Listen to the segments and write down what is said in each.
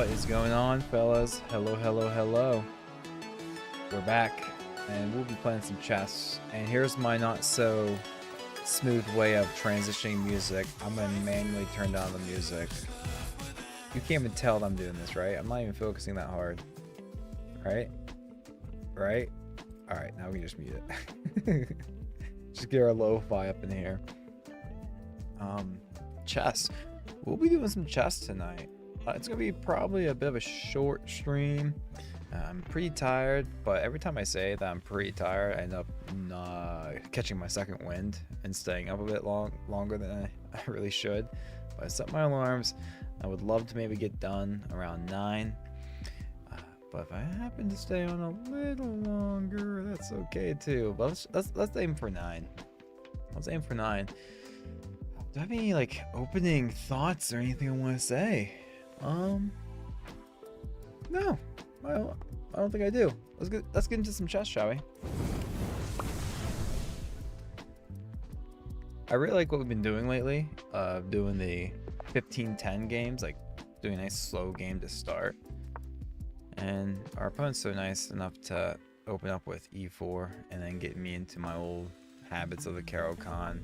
What is going on, fellas? Hello, hello, hello. We're back, and we'll be playing some chess. And here's my not so smooth way of transitioning music. I'm gonna manually turn down the music. You can't even tell that I'm doing this, right? I'm not even focusing that hard. Right? Right? Alright, now we can just mute it. Just get our lo-fi up in here. Chess. We'll be doing some chess tonight. It's gonna be probably a bit of a short stream. I'm pretty tired, but every time I say that I'm pretty tired, I end up catching my second wind and staying up a bit longer than I really should. But I set my alarms. I would love to maybe get done around 9. But if I happen to stay on a little longer, that's okay too. But let's aim for 9. Let's aim for 9. Do I have any like opening thoughts or anything I want to say? No, I don't think I do. Let's get into some chess, shall we? I really like what we've been doing lately. Doing the 15-10 games, like doing a nice slow game to start. And our opponent's so nice enough to open up with e4 and then get me into my old habits of the Caro-Kann.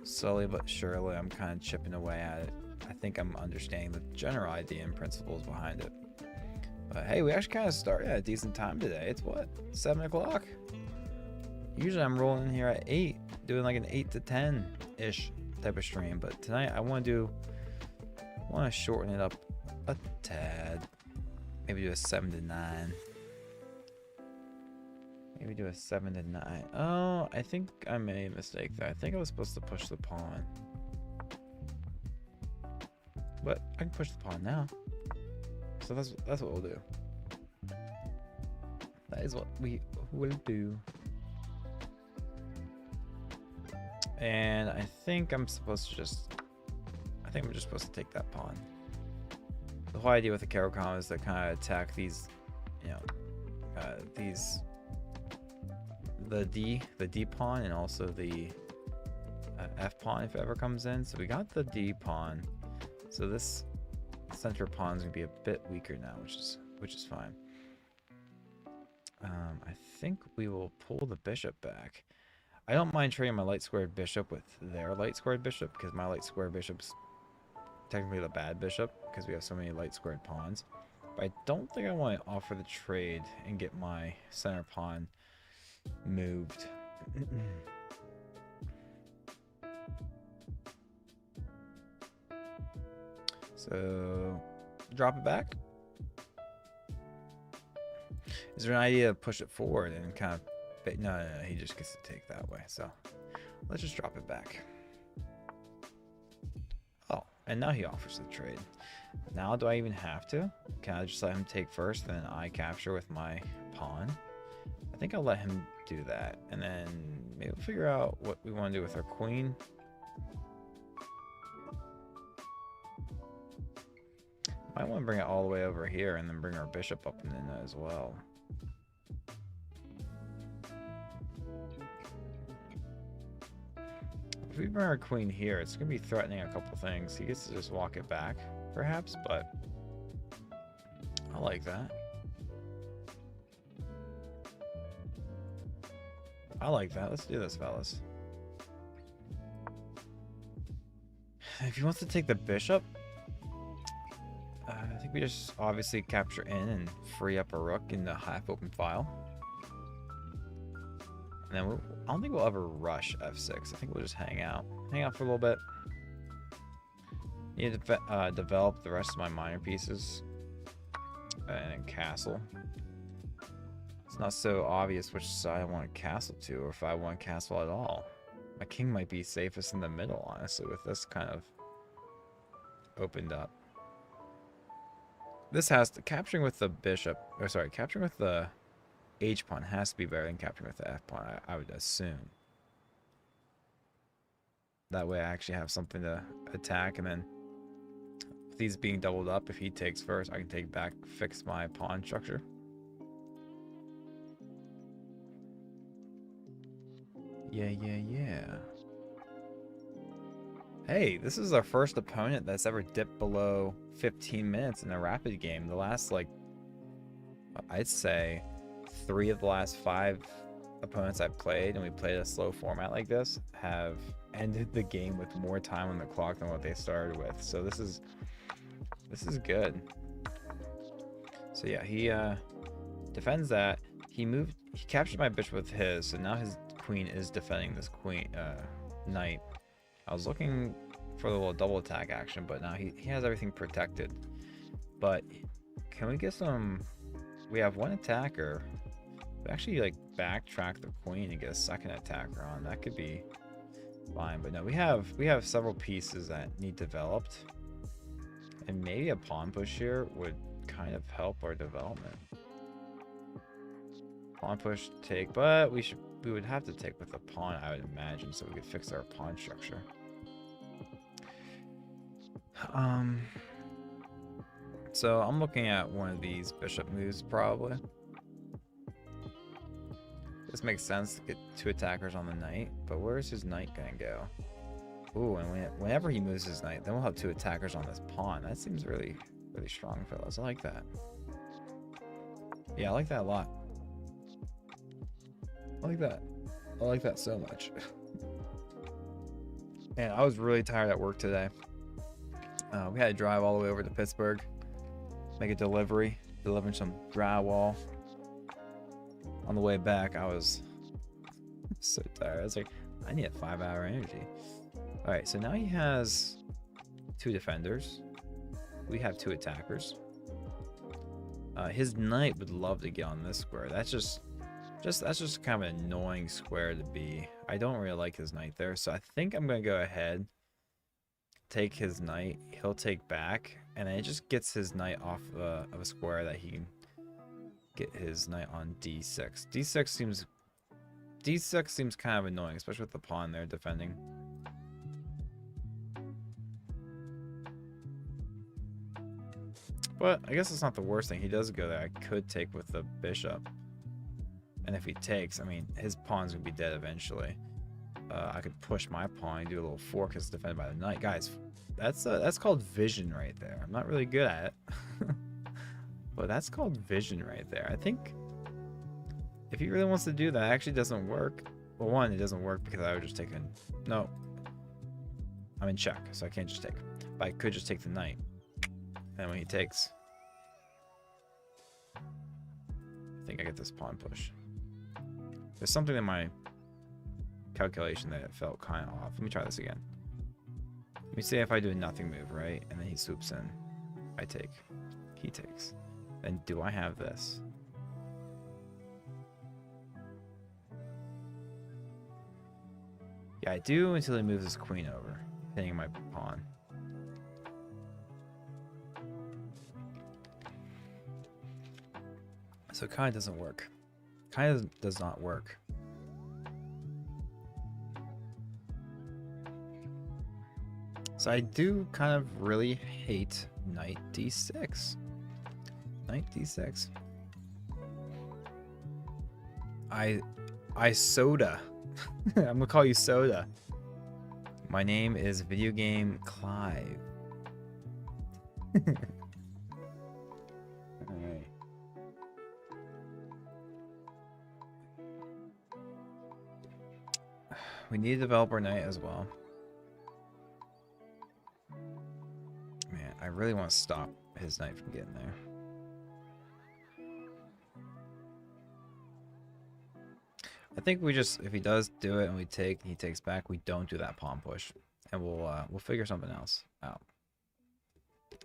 Slowly but surely, I'm kind of chipping away at it. I think I'm understanding the general idea and principles behind it. But hey, we actually kind of started at a decent time today. It's what, 7 o'clock? Usually I'm rolling in here at 8, doing like an 8 to 10-ish type of stream. But tonight I want to shorten it up a tad. Maybe do a 7 to 9. Maybe do a 7 to 9. Oh, I think I made a mistake there. I think I was supposed to push the pawn. But I can push the pawn now. So that's what we'll do. That is what we will do. And I think I'm supposed to just... I think I'm just supposed to take that pawn. The whole idea with the Caro-Kann is to kind of attack these, you know, the D pawn and also the F pawn if it ever comes in. So we got the D pawn. So this center pawn is gonna be a bit weaker now, which is fine. I think we will pull the bishop back. I don't mind trading my light squared bishop with their light squared bishop because my light squared bishop's technically the bad bishop because we have so many light squared pawns. But I don't think I want to offer the trade and get my center pawn moved. So drop it back. Is there an idea to push it forward and kind of... No, he just gets to take that way. So let's just drop it back. Oh, and now he offers the trade. Now do I even have to? Can I just let him take first, then I capture with my pawn? I think I'll let him do that, and then maybe we'll figure out what we want to do with our queen. Might want to bring it all the way over here and then bring our bishop up and in as well. If we bring our queen here, it's going to be threatening a couple things. He gets to just walk it back, perhaps, but I like that. I like that. Let's do this, fellas. If he wants to take the bishop, I think we just obviously capture in and free up a rook in the half open file. And then I don't think we'll ever rush f6. I think we'll just hang out for a little bit. Need to develop the rest of my minor pieces and castle. It's not so obvious which side I want to castle to, or if I want to castle at all. My king might be safest in the middle, honestly, with this kind of opened up. This has to... capturing with the bishop, or sorry, capturing with the H pawn has to be better than capturing with the F pawn, I would assume. That way I actually have something to attack, and then with these being doubled up, if he takes first, I can take back, fix my pawn structure. Yeah. Hey, this is our first opponent that's ever dipped below 15 minutes in a rapid game. The last, like, I'd say 3 of the last 5 opponents I've played, and we played a slow format like this, have ended the game with more time on the clock than what they started with. So this is good. So yeah, he defends that. He captured my bishop with his, so now his queen is defending this knight. I was looking for the little double attack action, but now he has everything protected. But can we get some... We have one attacker. We actually like backtrack the queen and get a second attacker on. That could be fine. But no, we have several pieces that need developed. And maybe a pawn push here would kind of help our development. Pawn push take, but we would have to take with a pawn, I would imagine, so we could fix our pawn structure. So I'm looking at one of these bishop moves probably. This makes sense to get 2 attackers on the knight, but where's his knight gonna go? Ooh, and whenever he moves his knight, then we'll have 2 attackers on this pawn. That seems really, really strong, fellas. I like that. Yeah, I like that a lot. I like that. I like that so much. And I was really tired at work today. We had to drive all the way over to Pittsburgh, make a delivering some drywall. On the way back, I was so tired. I was like, I need a 5-hour energy. All right, so now he has 2 defenders. We have 2 attackers. His knight would love to get on this square. That's just kind of an annoying square to be. I don't really like his knight there, so I think I'm gonna go ahead, take his knight. He'll take back, and then it just gets his knight off of a square that he can get his knight on d6. D6 seems kind of annoying, especially with the pawn there defending. But I guess it's not the worst thing. He does go there. I could take with the bishop. And if he takes, I mean, his pawn's gonna be dead eventually. I could push my pawn and do a little fork because it's defended by the knight. Guys, that's called vision right there. I'm not really good at it. But that's called vision right there. I think if he really wants to do that, it actually doesn't work. Well, one, it doesn't work because I would just take a... No. I'm in check, so I can't just take. But I could just take the knight. And when he takes... I think I get this pawn push. There's something in my calculation that it felt kind of off. Let me try this again. Let me see if I do a nothing move, right? And then he swoops in. I take. He takes. Then do I have this? Yeah, I do until he moves his queen over, hitting my pawn. So it kind of doesn't work. Kind of does not work. So I do kind of really hate knight d6. Knight d6. I Soda. I'm gonna call you Soda. My name is Video Game Clive. Alright. We need to develop our knight as well. Man, I really want to stop his knight from getting there. I think we just, if he does do it and we take, he takes back, we don't do that pawn push, and we'll figure something else out. I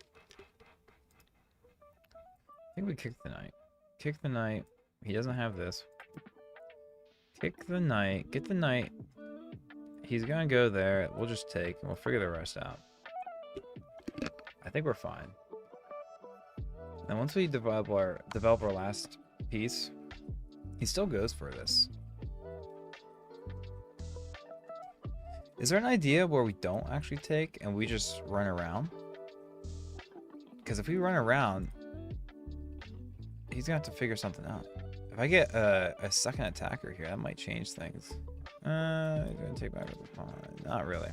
think we kick the knight. Kick the knight. He doesn't have this. Kick the knight. Get the knight. He's gonna go there. We'll just take, and we'll figure the rest out. I think we're fine. And once we develop our last piece, he still goes for this. Is there an idea where we don't actually take and we just run around? Because if we run around, he's gonna have to figure something out. If I get a second attacker here, that might change things. He's gonna take back with the pawn. Not really.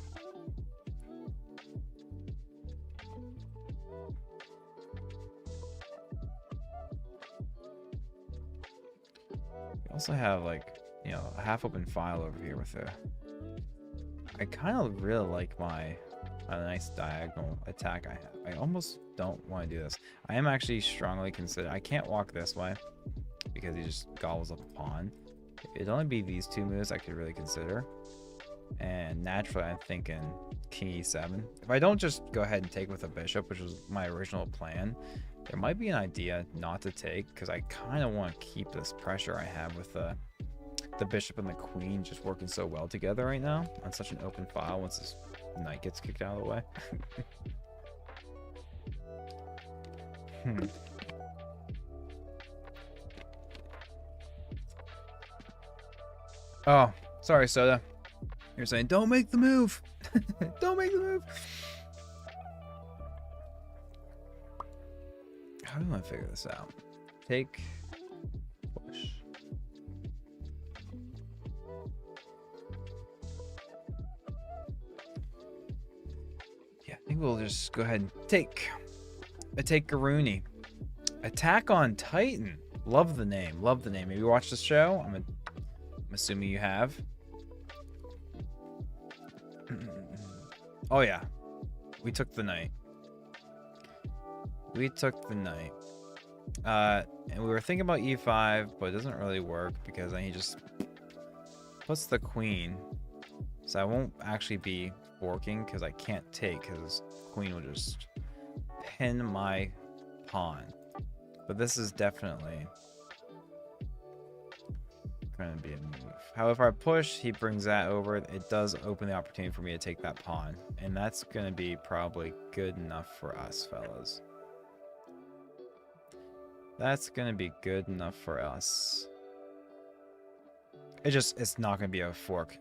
Also have like, you know, a half open file over here with a. I kind of really like my nice diagonal attack I have. I almost don't want to do this. I am actually strongly consider. I can't walk this way because he just gobbles up a pawn. It'd only be these two moves I could really consider. And naturally, I'm thinking King E7. If I don't just go ahead and take with a bishop, which was my original plan, there might be an idea not to take because I kind of want to keep this pressure I have with the bishop and the queen just working so well together right now on such an open file once this knight gets kicked out of the way. Oh, sorry, Soda. You're saying, don't make the move. Don't make the move. How do I figure this out? Take, push. Yeah, I think we'll just go ahead and take. I take Garuni. Attack on Titan. Love the name. Love the name. Have you watched the show? I'm assuming you have. Oh yeah, we took the knight. We took the knight. And we were thinking about e5, but it doesn't really work because then he just puts the queen. So I won't actually be forking because I can't take because queen will just pin my pawn. But this is definitely going to be a move. However, I push, he brings that over. It does open the opportunity for me to take that pawn. And that's going to be probably good enough for us, fellas. That's going to be good enough for us. It's not going to be a fork,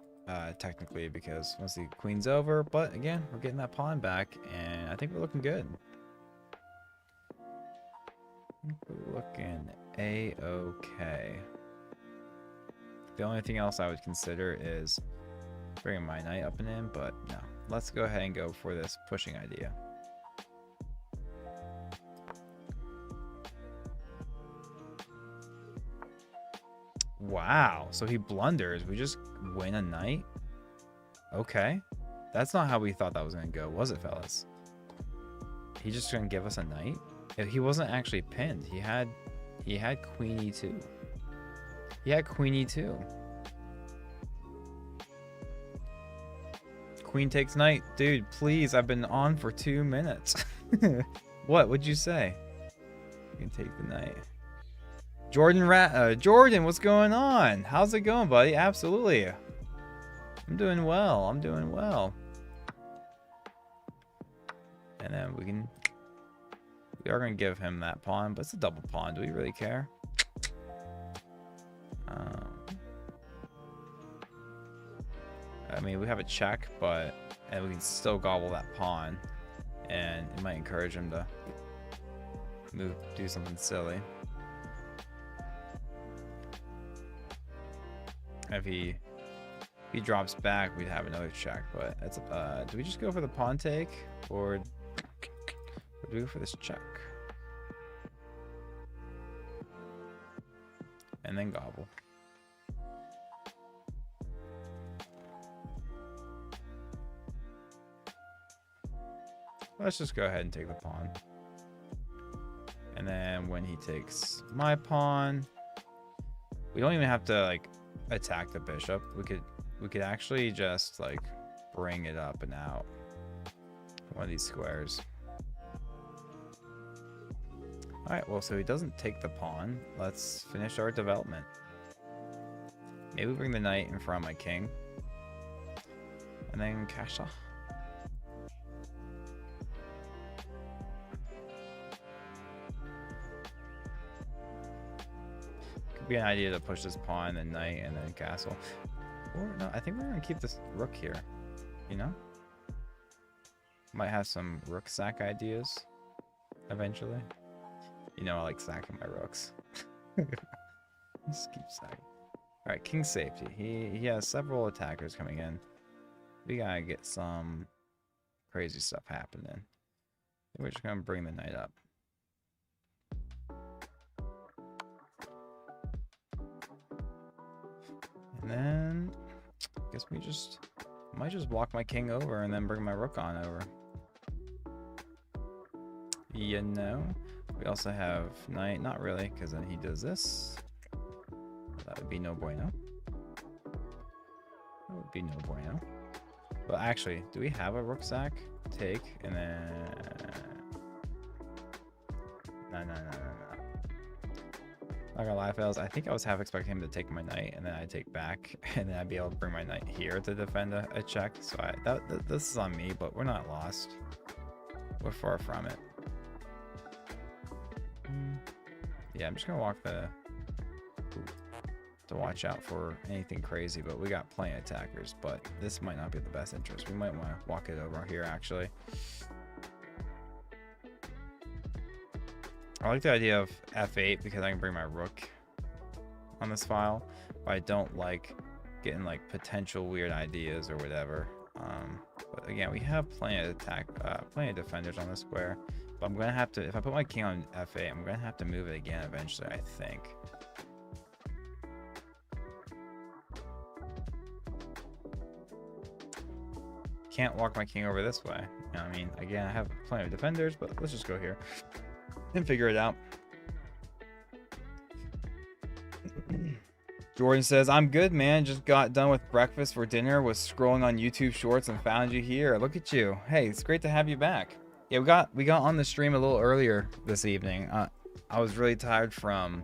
technically, because once the queen's over. But again, we're getting that pawn back, and I think we're looking good. We're looking a-okay. The only thing else I would consider is bringing my knight up and in, but no. Let's go ahead and go for this pushing idea. Wow, so he blunders. We just win a knight? Okay. That's not how we thought that was going to go, was it, fellas? He just going to give us a knight? He wasn't actually pinned. He had queen e2. He had queen e2. Queen takes knight. Dude, please, I've been on for 2 minutes. What would you say? You can take the knight. Jordan, what's going on? How's it going, buddy? Absolutely. I'm doing well. I'm doing well. And then we are going to give him that pawn, but it's a double pawn. Do we really care? I mean, we have a check, and we can still gobble that pawn, and it might encourage him to do something silly. If he drops back, we'd have another check, but that's do we just go for the pawn take, or do we go for this check and then gobble? Let's just go ahead and take the pawn, and then when he takes my pawn, we don't even have to like attack the bishop. We could actually just like bring it up and out one of these squares. All right, well, so he doesn't take the pawn. Let's finish our development. Maybe bring the knight in front of my king, and then cash off. Could be an idea to push this pawn, then knight, and then castle. Or no, I think we're gonna keep this rook here. You know, might have some rook sack ideas eventually. You know, I like sacking my rooks. Just keep sacking. All right, king safety. He has several attackers coming in. We gotta get some crazy stuff happening. We're just gonna bring the knight up. And then I guess we might just walk my king over and then bring my rook on over. You know, we also have knight, not really, because then he does this. That would be no bueno. That would be no bueno. But actually, do we have a rook sack? Take, and then... No. Not gonna lie, fellas. I think I was half expecting him to take my knight, and then I take back, and then I'd be able to bring my knight here to defend a check. So this is on me, but we're not lost. We're far from it. Yeah, I'm just gonna walk to watch out for anything crazy, but we got plenty of attackers, but this might not be the best interest. We might want to walk it over here, actually. I like the idea of f8 because I can bring my rook on this file, but I don't like getting like potential weird ideas or whatever. But again, we have plenty of plenty of defenders on the square, but I'm gonna have to, if I put my king on f8, I'm gonna have to move it again eventually, I think. Can't walk my king over this way. You know what I mean? Again, I have plenty of defenders, but let's just go here and figure it out. Jordan says, I'm good, man. Just got done with breakfast for dinner, was scrolling on YouTube Shorts and found you here. Look at you. Hey, it's great to have you back. Yeah, we got on the stream a little earlier this evening. I was really tired from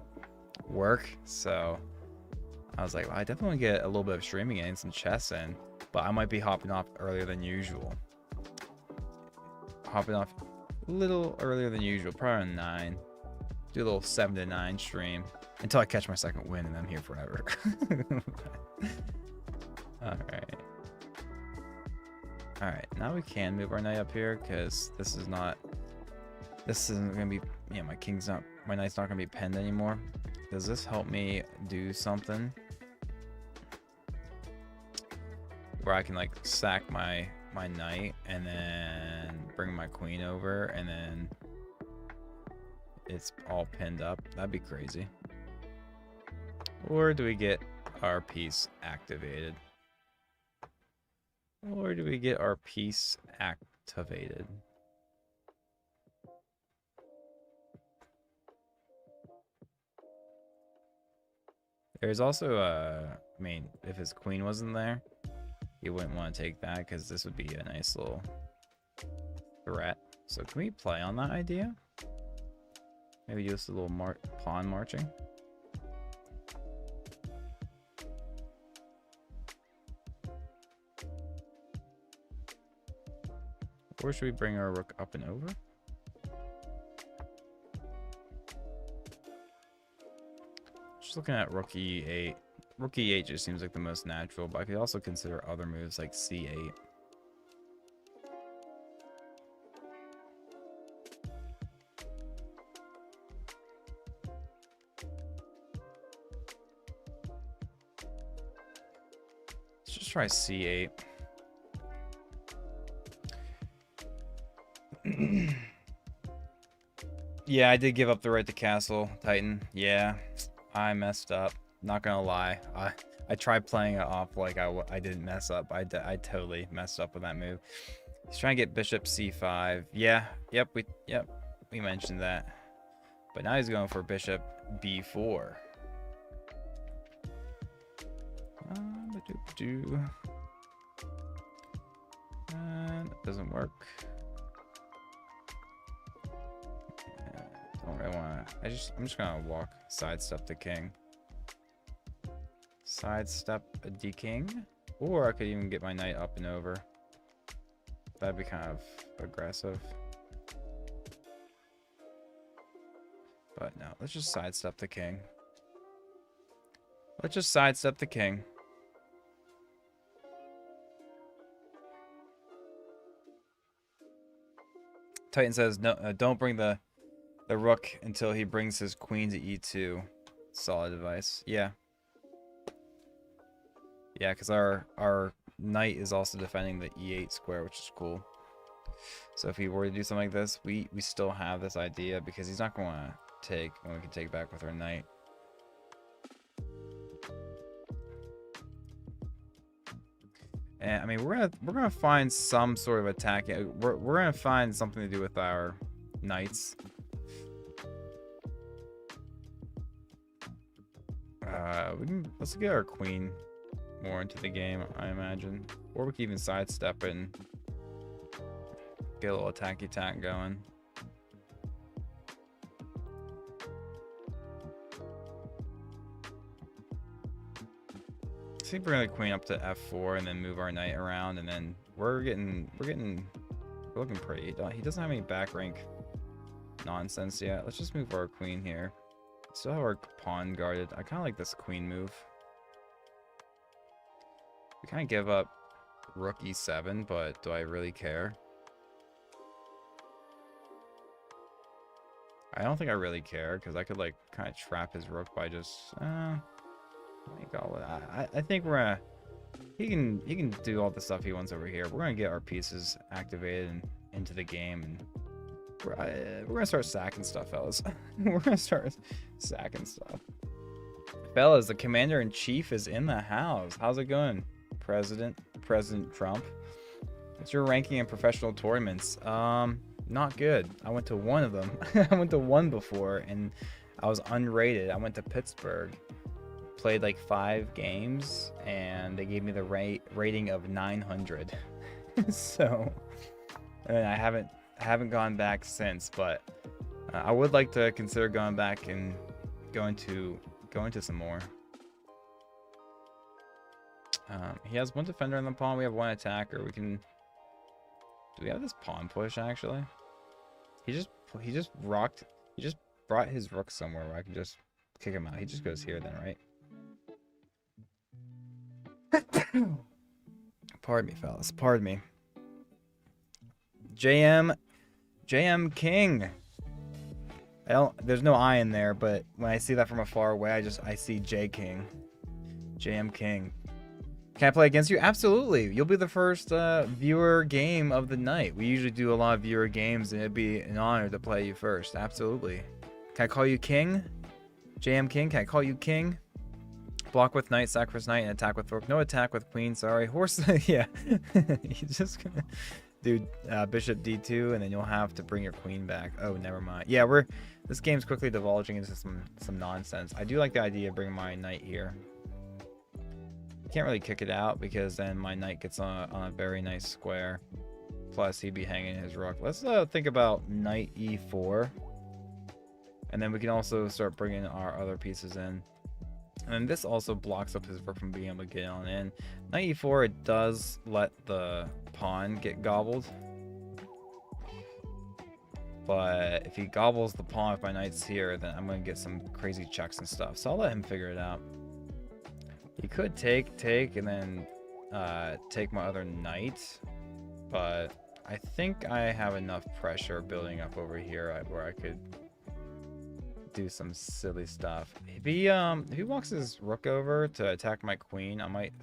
work, so I was like, well, I definitely get a little bit of streaming in, some chess in, but I might be hopping off earlier than usual. Hopping off a little earlier than usual, probably around 9. Do a little 7 to 9 stream until I catch my second win, and I'm here forever. All right, now we can move our knight up here because this isn't gonna be, yeah, my knight's not gonna be pinned anymore. Does this help me do something where I can like sack my knight and then bring my queen over and then it's all pinned up? That'd be crazy. Or do we get our piece activated? Or do we get our piece activated? There's also I mean, if his queen wasn't there, you wouldn't want to take that because this would be a nice little threat. So can we play on that idea? Maybe just a little pawn marching. Or should we bring our rook up and over? Just looking at rook e8. Rook e8 just seems like the most natural, but I could also consider other moves like c8. Let's just try c8. Yeah, I did give up the right to castle, Titan. Yeah, I messed up. Not gonna lie. I tried playing it off like I didn't mess up. I totally messed up with that move. He's trying to get bishop c5. Yeah, yep, we mentioned that. But now he's going for bishop b4. That doesn't work. Don't really want to. I'm just gonna sidestep the king. Sidestep the king, or I could even get my knight up and over. That'd be kind of aggressive. But no, let's just sidestep the king. Let's just sidestep the king. Titan says no. Don't bring the rook until he brings his queen to e2. Solid advice. Yeah. Yeah, because our knight is also defending the e8 square, which is cool. So if he were to do something like this, we still have this idea because he's not going to take when we can take back with our knight. And I mean, we're gonna find some sort of attack. We're gonna find something to do with our knights. Let's get our queen more into the game, I imagine, or we can even sidestep it and get a little attacky tack going. I think we're gonna queen up to f4 and then move our knight around, and then we're looking pretty. He doesn't have any back rank nonsense yet. Let's just move our queen here. Still have our pawn guarded. I kind of like this queen move. We kind of give up rook e7, but do I really care? I don't think I really care, because I could like kind of trap his rook by just I think we're gonna he can do all the stuff he wants over here. We're gonna get our pieces activated and into the game, and we're gonna start sacking stuff, fellas. We're gonna start sacking stuff. Fellas, the commander-in-chief is in the house. How's it going, President Trump? What's your ranking in professional tournaments? Not good. I went to one of them. I went to one before, and I was unrated. I went to Pittsburgh, played like 5 games, and they gave me the rating of 900. So, and I haven't gone back since, but I would like to consider going back and going to some more. He has 1 defender in the pawn. We have 1 attacker. Do we have this pawn push actually? He just brought his rook somewhere where I can just kick him out. He just goes here then, right? Pardon me, fellas. Pardon me. JM King. There's no I in there, but when I see that from afar away, I see J King. JM King. Can I play against you? Absolutely. You'll be the first viewer game of the night. We usually do a lot of viewer games, and it'd be an honor to play you first. Absolutely. Can I call you King? JM King, can I call you King? Block with knight, sacrifice knight, and attack with rook. No attack with queen, sorry. Horse, yeah. He's just gonna do bishop d2, and then you'll have to bring your queen back. Oh, never mind. Yeah, this game's quickly divulging into some nonsense. I do like the idea of bringing my knight here. Can't really kick it out because then my knight gets on a very nice square. Plus, he'd be hanging his rook. Let's think about knight e4. And then we can also start bringing our other pieces in. And then this also blocks up his rook from being able to get on in. Knight e4, it does let the pawn get gobbled. But if he gobbles the pawn, if my knight's here, then I'm going to get some crazy checks and stuff. So I'll let him figure it out. He could take, and then take my other knight. But I think I have enough pressure building up over here where I could do some silly stuff. If he walks his rook over to attack my queen, I might,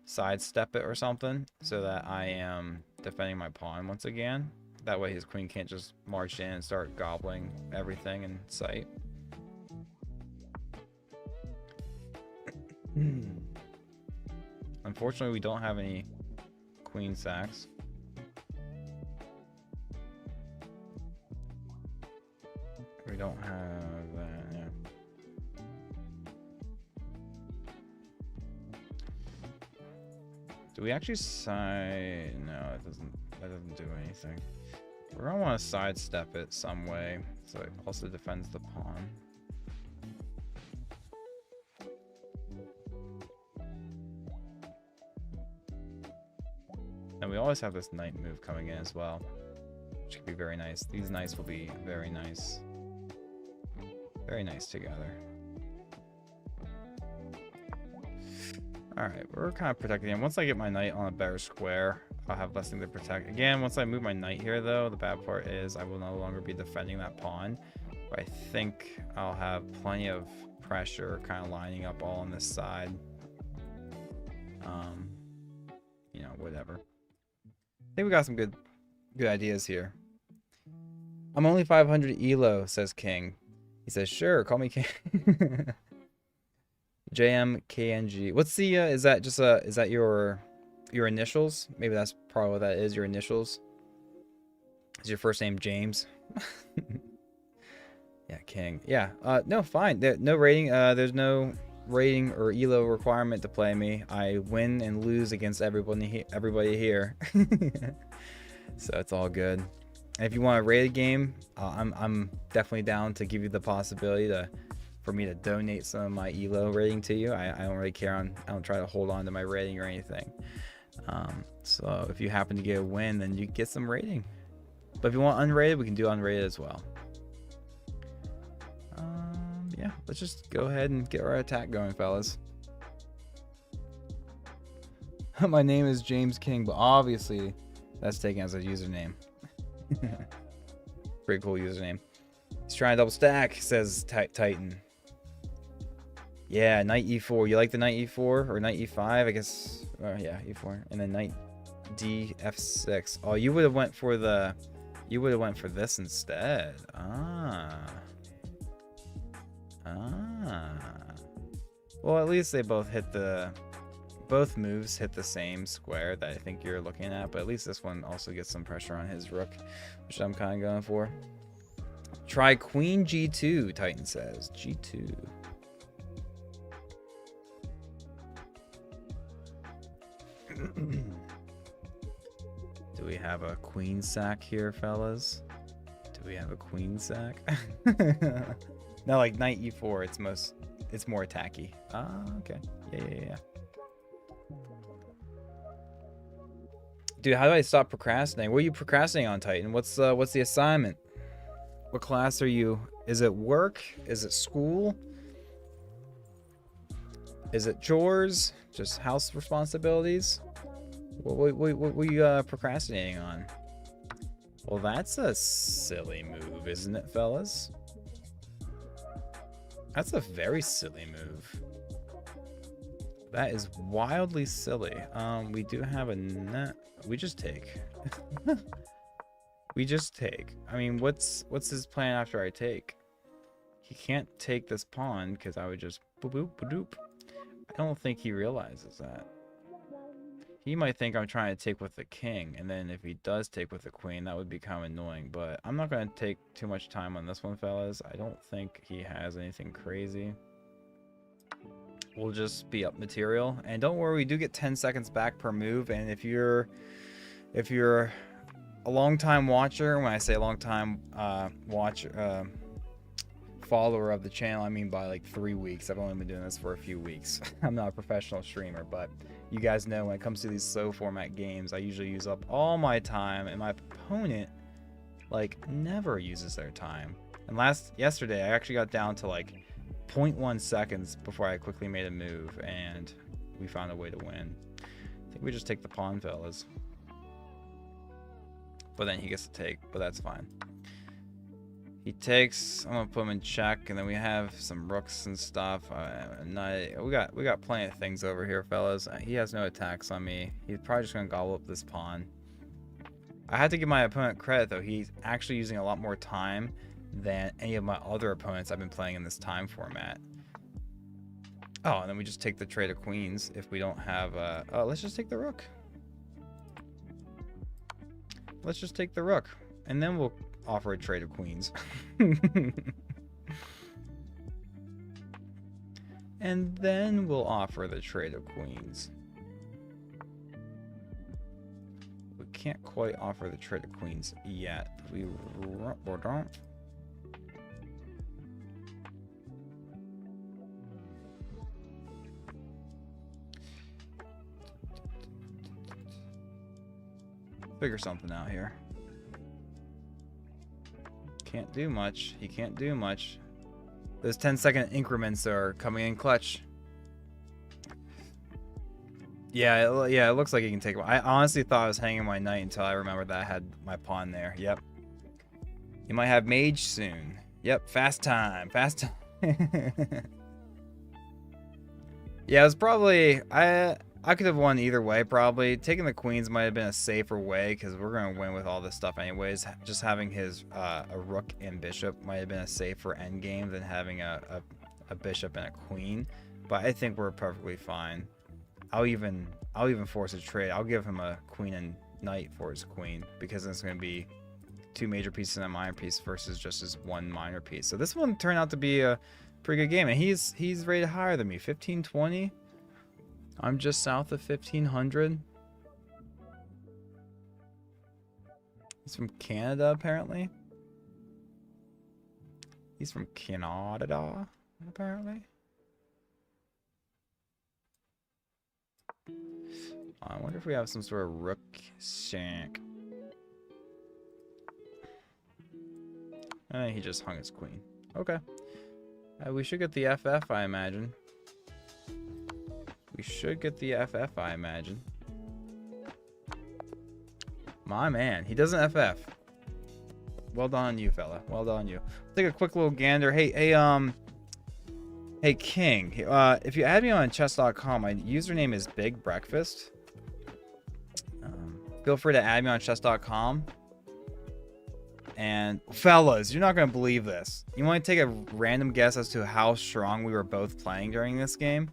sidestep it or something so that I am defending my pawn once again. That way his queen can't just march in and start gobbling everything in sight. Unfortunately, we don't have any queen sacks. We don't have that, yeah. Do we actually side? No, it doesn't. That doesn't do anything. We're gonna want to sidestep it some way, so it also defends the pawn. And we always have this knight move coming in as well, which could be very nice. These knights will be very nice. Very nice together. Alright, we're kind of protecting him. Once I get my knight on a better square, I'll have less thing to protect. Again, once I move my knight here, though, the bad part is I will no longer be defending that pawn. But I think I'll have plenty of pressure kind of lining up all on this side. Whatever. I think we got some good ideas here. I'm only 500 elo, says King. He says, sure, call me King. JMKNG. What's the, is that your Your initials? Maybe that's probably what that is. Your initials. Is your first name James? Yeah, King. Yeah. No, fine. No rating. There's no rating or elo requirement to play me. I win and lose against everybody here. So it's all good. And if you want to rate a game, I'm definitely down to give you the possibility for me to donate some of my elo rating to you. I don't really care I don't try to hold on to my rating or anything. So if you happen to get a win, then you get some rating. But if you want unrated, we can do unrated as well. Yeah, let's just go ahead and get our attack going, fellas. My name is James King, but obviously that's taken as a username. Pretty cool username. He's trying to double stack, says Titan. Yeah, knight e4. You like the knight e4 or knight e5? I guess. Yeah, e4, and then knight d f6. Oh, you would have went for the. You would have went for this instead. Well, at least they both hit both moves hit the same square that I think you're looking at, but at least this one also gets some pressure on his rook, which I'm kind of going for. Try queen g2, Titan says. G2. Do we have a queen sack here, fellas? Do we have a queen sack? No, like knight e4, it's more attacky. Okay. Yeah. Dude, how do I stop procrastinating? What are you procrastinating on, Titan? What's the assignment? What class are you? Is it work? Is it school? Is it chores? Just house responsibilities? What are you procrastinating on? Well, that's a silly move, isn't it, fellas? That's a very silly move. That is wildly silly. We do have a net. We just take. We just take. I mean, what's his plan after I take? He can't take this pawn because I would just boop boop boop. I don't think he realizes that. He might think I'm trying to take with the king, and then if he does take with the queen, that would be kind of annoying. But I'm not going to take too much time on this one, fellas. I don't think he has anything crazy. We'll just be up material, and don't worry, we do get 10 seconds back per move. And if you're a long time watcher, when I say a long time follower of the channel, I mean by like 3 weeks. I've only been doing this for a few weeks. I'm not a professional streamer, but you guys know when it comes to these slow format games, I usually use up all my time, and my opponent like never uses their time. And yesterday I actually got down to like 0.1 seconds before I quickly made a move, and we found a way to win. I think we just take the pawn, fellas. But then he gets to take, but that's fine. He takes. I'm gonna put him in check, and then we have some rooks and stuff. We got plenty of things over here, fellas. He has no attacks on me. He's probably just gonna gobble up this pawn. I had to give my opponent credit though. He's actually using a lot more time than any of my other opponents I've been playing in this time format. Oh, and then we just take the trade of queens if we don't have. Oh, let's just take the rook. Let's just take the rook, and then we'll offer a trade of queens. And then we'll offer the trade of queens. We can't quite offer the trade of queens yet. We don't. Figure something out here. Can't do much. He can't do much. Those 10-second increments are coming in clutch. Yeah, it looks like he can take it. I honestly thought I was hanging my knight until I remembered that I had my pawn there. Yep. You might have mage soon. Yep, fast time. Fast time. Yeah, it was probably... I could have won either way, probably. Taking the queens might have been a safer way, because we're going to win with all this stuff anyways. Just having his a rook and bishop might have been a safer endgame than having a bishop and a queen. But I think we're perfectly fine. I'll even force a trade. I'll give him a queen and knight for his queen, because it's going to be 2 major pieces and a minor piece versus just his 1 minor piece. So this one turned out to be a pretty good game, and he's rated higher than me. 1520. I'm just south of 1500. He's from Canada, apparently. He's from Canada, apparently. I wonder if we have some sort of rook shank. And he just hung his queen. Okay. We should get the FF, I imagine. We should get the FF, I imagine. My man, he doesn't FF. Well done on you, fella. Well done on you. Take a quick little gander. Hey, King. If you add me on chess.com, my username is Big Breakfast. Feel free to add me on chess.com. And fellas, you're not gonna believe this. You want to take a random guess as to how strong we were both playing during this game?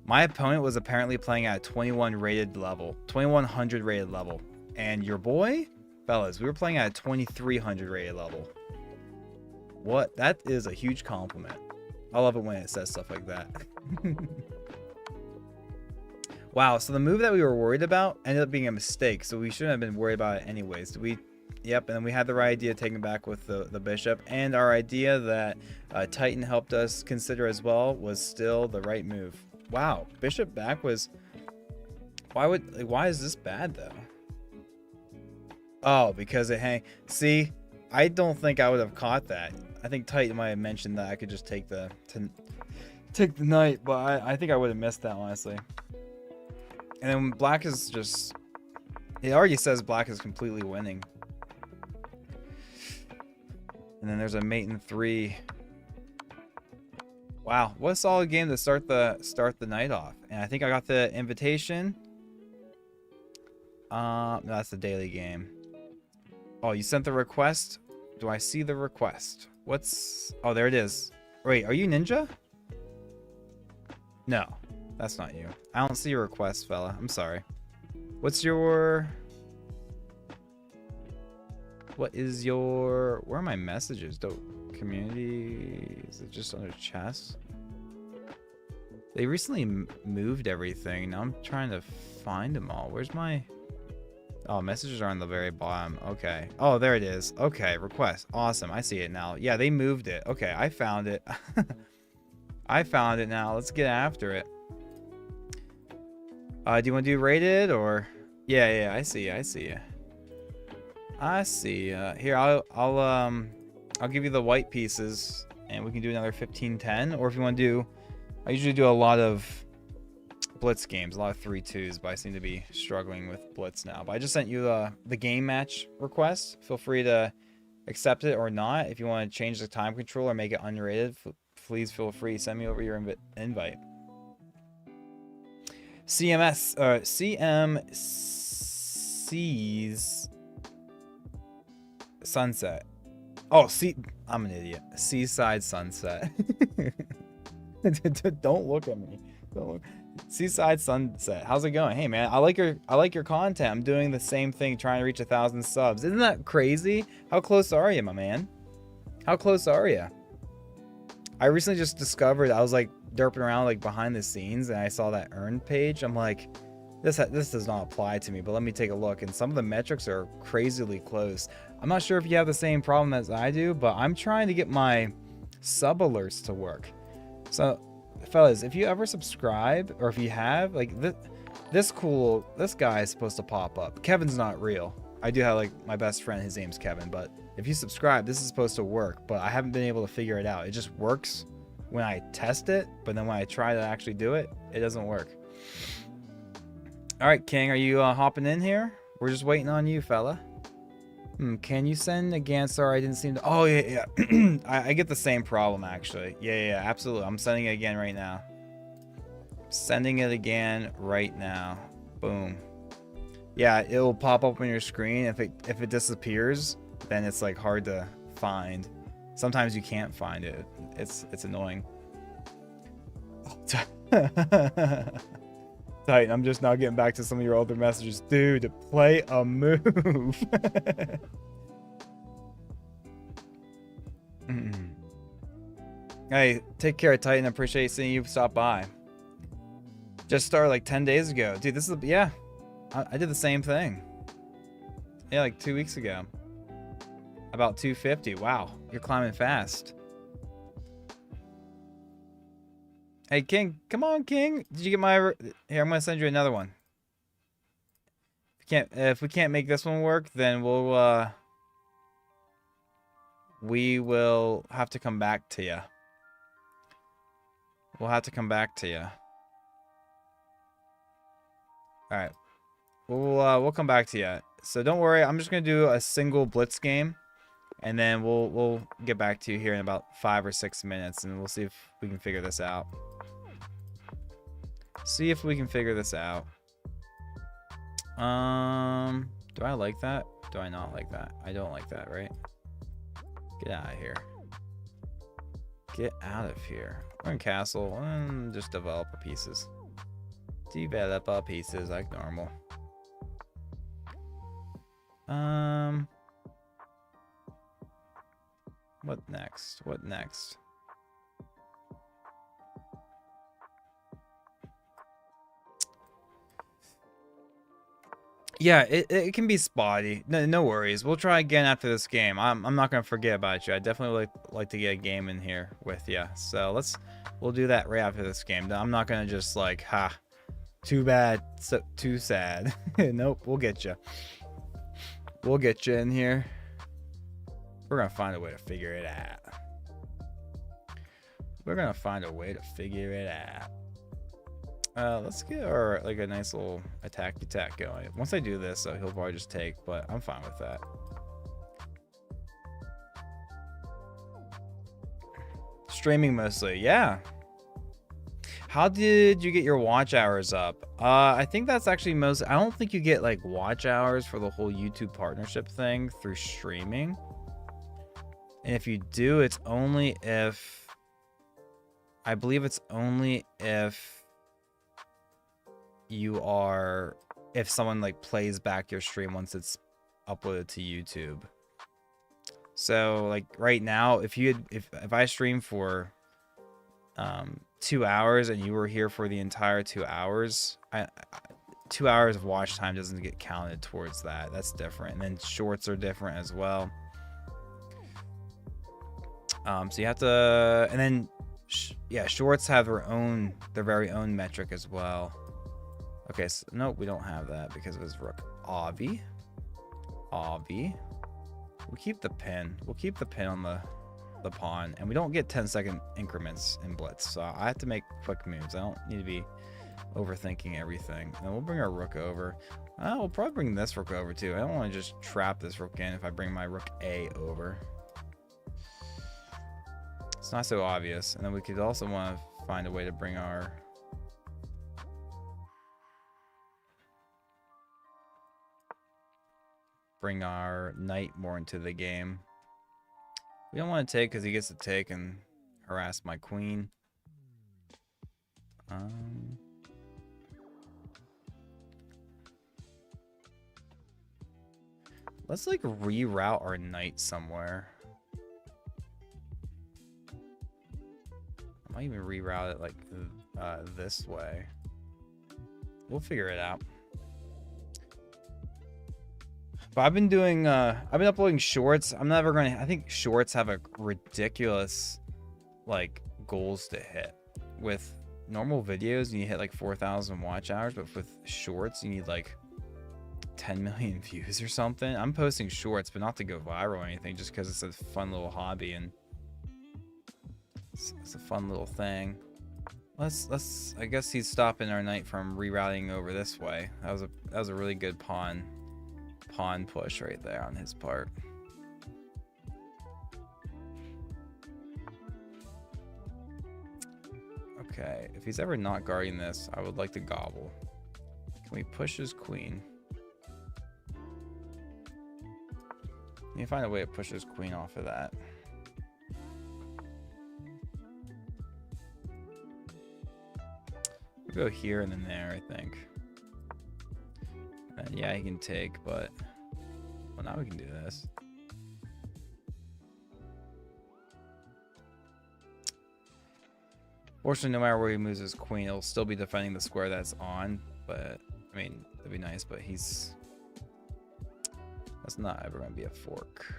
My opponent was apparently playing at a 21 rated level, 2100 rated level, and your boy, fellas, we were playing at a 2300 rated level. What? That is a huge compliment. I love it when it says stuff like that. Wow, so the move that we were worried about ended up being a mistake, so we shouldn't have been worried about it anyways. Yep, and then we had the right idea taken back with the bishop, and our idea that Titan helped us consider as well was still the right move. Wow, bishop back was... Why is this bad though? Oh, because it hang... See, I don't think I would have caught that. I think Titan might have mentioned that I could just take the knight, but I think I would have missed that, honestly. And then black is just... It already says black is completely winning. And then there's a mate in 3. Wow, what a solid game to start the night off. And I think I got the invitation. No, that's the daily game. Oh, you sent the request? Do I see the request? What's... Oh, there it is. Wait, are you Ninja? No, that's not you. I don't see your request, fella. I'm sorry. What's your... What is your... Where are my messages? Community... Is it just under chess? They recently moved everything. Now I'm trying to find them all. Where's my... Oh, messages are on the very bottom. Okay. Oh, there it is. Okay, request. Awesome. I see it now. Yeah, they moved it. Okay, I found it. I found it now. Let's get after it. Do you want to do rated or... Yeah, I see you. I see you. I see. Here, I'll give you the white pieces, and we can do another 15-10. Or if you want to do, I usually do a lot of blitz games, a lot of 3-2s, but I seem to be struggling with blitz now. But I just sent you the game match request. Feel free to accept it or not. If you want to change the time control or make it unrated, please feel free. Send me over your invite. CMC's Sunset. Oh, I'm an idiot. Seaside Sunset. Don't look at me. Don't look. Seaside Sunset. How's it going? Hey man, I like your content. I'm doing the same thing, trying to reach 1,000 subs. Isn't that crazy? How close are you, my man? How close are you? I recently just discovered, I was like derping around like behind the scenes, and I saw that earned page. I'm like, this does not apply to me, but let me take a look. And some of the metrics are crazily close. I'm not sure if you have the same problem as I do, but I'm trying to get my sub alerts to work. So, fellas, if you ever subscribe, or if you have, like, this guy is supposed to pop up. Kevin's not real. I do have, like, my best friend, his name's Kevin, but if you subscribe, this is supposed to work, but I haven't been able to figure it out. It just works when I test it, but then when I try to actually do it, it doesn't work. All right, King, are you hopping in here? We're just waiting on you, fella. Can you send again? Sorry, I didn't seem to... Oh, yeah. I get the same problem, actually. Yeah, absolutely. I'm sending it again right now. Sending it again right now. Boom. Yeah, it will pop up on your screen. If it disappears, then it's like hard to find. Sometimes you can't find it. It's annoying. Titan, I'm just now getting back to some of your older messages. Dude, play a move. Hey, take care, Titan. I appreciate seeing you stop by. Just started like 10 days ago. Dude, this is, yeah. I did the same thing. Yeah, like 2 weeks ago. About 250. Wow, you're climbing fast. Hey, King, come on, King. Did you get my... Here, I'm gonna send you another one. If we can't make this one work, then we will have to come back to you. We'll have to come back to you. All right. We'll come back to you. So don't worry. I'm just gonna do a single blitz game, and then we'll get back to you here in about 5 or 6 minutes, and we'll see if we can figure this out. See if we can figure this out. Do I like that? Do I not like that? I don't like that, right? Get out of here. Get out of here. We're in castle and just develop our pieces. Develop our pieces like normal. What next? What next? Yeah, it can be spotty. No worries. We'll try again after this game. I'm not gonna forget about you. I definitely like to get a game in here with you. So we'll do that right after this game. I'm not gonna just like, too bad, too sad. Nope, we'll get you. We'll get you in here. We're gonna find a way to figure it out. We're gonna find a way to figure it out. Let's get our like a nice little attack going. Once I do this, he'll probably just take, but I'm fine with that. Streaming mostly, yeah. How did you get your watch hours up? I think that's actually I don't think you get like watch hours for the whole YouTube partnership thing through streaming. And if you do, it's only if, I believe it's only if if someone like plays back your stream once it's uploaded to YouTube. So like right now, if I stream for 2 hours and you were here for the entire 2 hours, 2 hours of watch time doesn't get counted towards that. That's different. And then shorts are different as well. So you have to, and then yeah, shorts have their very own metric as well. Okay, so no, we don't have that because it was rook. Avi. We'll keep the pin. We'll keep the pin on the pawn, and we don't get 10-second increments in blitz. So I have to make quick moves. I don't need to be overthinking everything. And we'll bring our rook over. We'll probably bring this rook over too. I don't want to just trap this rook in if I bring my rook A over. It's not so obvious. And then we could also want to find a way to bring our knight more into the game. We don't want to take because he gets to take and harass my queen. Let's like reroute our knight somewhere. I might even reroute it like this way. We'll figure it out. But I've been doing, I've been uploading shorts. I think shorts have a ridiculous, like, goals to hit. With normal videos, you hit like 4,000 watch hours, but with shorts, you need like 10 million views or something. I'm posting shorts, but not to go viral or anything, just because it's a fun little hobby and it's a fun little thing. I guess he's stopping our knight from rerouting over this way. That was a really good pawn push right there on his part. Okay, if he's ever not guarding this, I would like to gobble. Can we push his queen? Can you find a way to push his queen off of that? We're go here and then there, I think. And yeah, he can take, but well, now we can do this. Fortunately, no matter where he moves his queen, he'll still be defending the square that's on. But I mean, that'd be nice. But that's not ever gonna be a fork.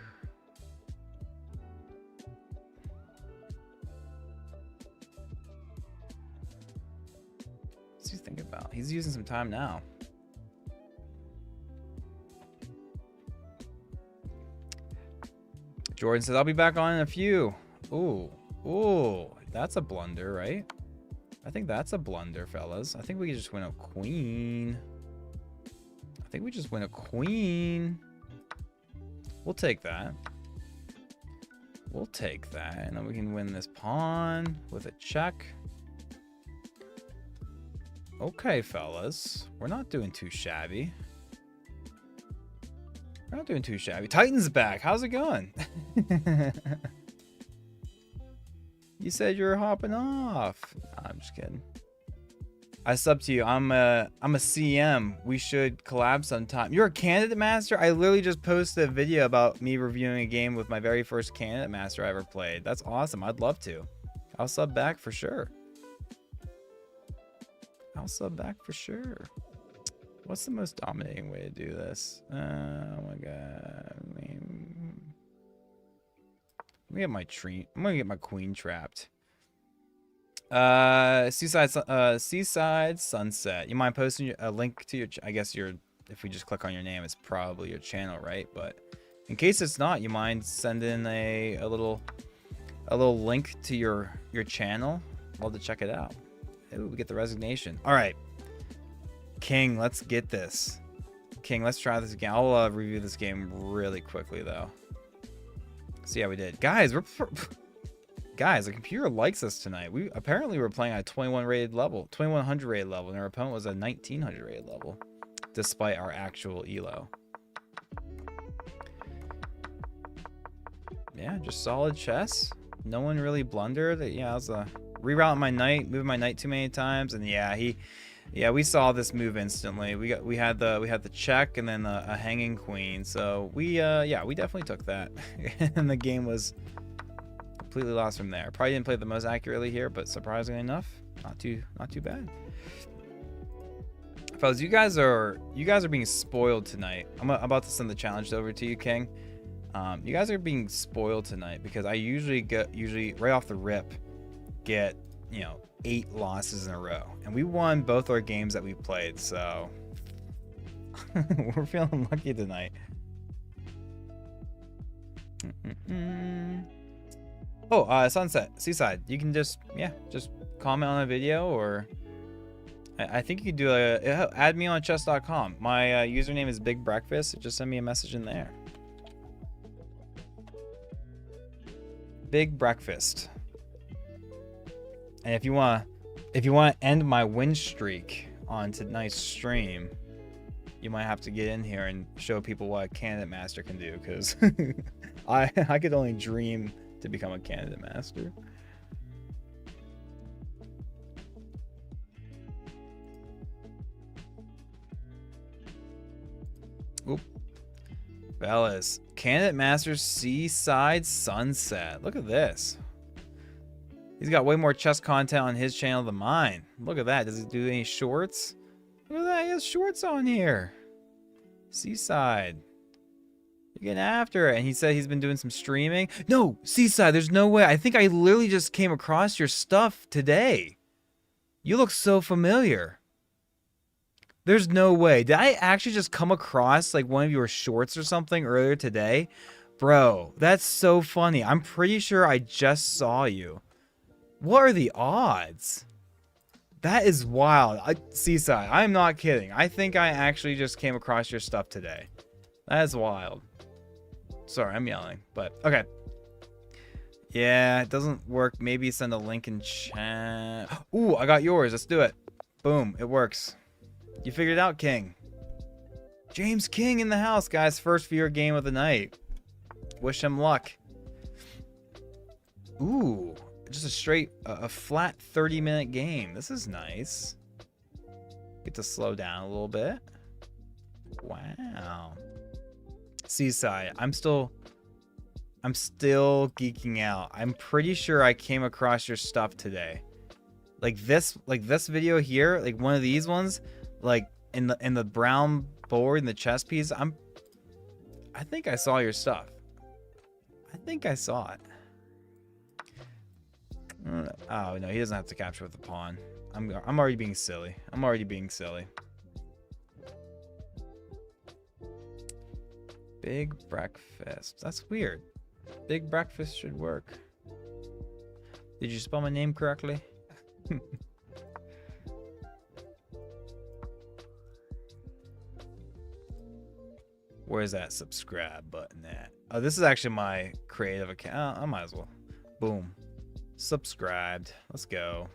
What's he thinking about? He's using some time now. Jordan says, I'll be back on in a few. Ooh, that's a blunder, right? I think that's a blunder, fellas. I think we just win a queen. I think we just win a queen. We'll take that. We'll take that. And then we can win this pawn with a check. Okay, fellas. We're not doing too shabby. We're not doing too shabby. Titan's back. How's it going? You said you were hopping off. I'm just kidding. I sub to you. I'm a CM. We should collab sometime. You're a candidate master? I literally just posted a video about me reviewing a game with my very first candidate master I ever played. That's awesome. I'd love to. I'll sub back for sure. I'll sub back for sure. What's the most dominating way to do this? Oh my god. I mean, let me get my tree. I'm gonna get my queen trapped. Seaside Sunset. You mind posting a link to your? I guess if we just click on your name, it's probably your channel, right? But in case it's not, you mind sending a little link to your channel? Love to check it out. Ooh, we get the resignation. All right, King, let's get this. King, let's try this again. I'll review this game really quickly though. See how we did, guys. Guys, the computer likes us tonight. We apparently were playing at a 2100 rated level, and our opponent was a 1900 rated level, despite our actual elo. Yeah, just solid chess. No one really blundered. Yeah, I was rerouting my knight, moving my knight too many times, and yeah, we saw this move instantly. We had the check and then a hanging queen. So we definitely took that, and the game was completely lost from there. Probably didn't play the most accurately here, but surprisingly enough, not too bad. Fellas, you guys are being spoiled tonight. I'm about to send the challenge over to you, King. You guys are being spoiled tonight because I usually right off the rip get 8 losses in a row, and we won both our games that we played, so we're feeling lucky tonight. Oh, Sunset Seaside, you can just comment on a video, or I think you could do add me on chess.com. My username is Big Breakfast. Just send me a message in there. Big Breakfast. And if you want to end my win streak on tonight's stream, you might have to get in here and show people what a candidate master can do, because I could only dream to become a candidate master. Oop. Fellas, candidate master Seaside Sunset. Look at this. He's got way more chess content on his channel than mine. Look at that. Does he do any shorts? Look at that. He has shorts on here. Seaside. You're getting after it. And he said he's been doing some streaming. No, Seaside, there's no way. I think I literally just came across your stuff today. You look so familiar. There's no way. Did I actually just come across like one of your shorts or something earlier today? Bro, that's so funny. I'm pretty sure I just saw you. What are the odds? That is wild. Seaside, I'm not kidding. I think I actually just came across your stuff today. That is wild. Sorry, I'm yelling, but okay. Yeah, it doesn't work. Maybe send a link in chat. Ooh, I got yours. Let's do it. Boom, it works. You figured it out, King. James King in the house, guys. First viewer game of the night. Wish him luck. Ooh. Just a flat 30-minute game. This is nice. Get to slow down a little bit. Wow. Seaside, I'm still geeking out. I'm pretty sure I came across your stuff today. Like this video here, like one of these ones, like in the brown board in the chess piece. I think I saw your stuff. I think I saw it. Oh no, he doesn't have to capture with the pawn. I'm already being silly. I'm already being silly. Big breakfast. That's weird. Big breakfast should work. Did you spell my name correctly? Where's that subscribe button at? Oh, this is actually my creative account. I might as well. Boom. Subscribed. Let's go.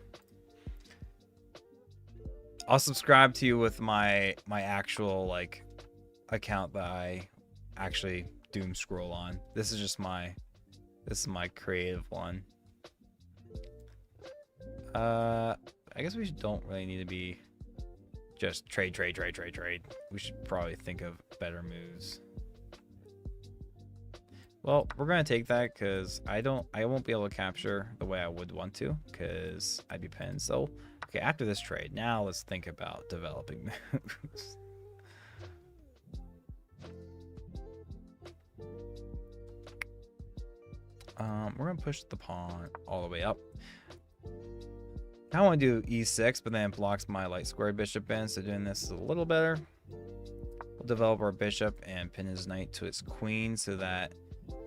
I'll subscribe to you with my actual like account that I actually doom scroll on. This is my creative one. I guess we don't really need to be just trade. We should probably think of better moves. Well, we're gonna take that because I won't be able to capture the way I would want to because I'd be pinned. So okay, after this trade, now let's think about developing moves. We're gonna push the pawn all the way up. I want to do e6, but then it blocks my light squared bishop in, so doing this is a little better. We'll develop our bishop and pin his knight to its queen so that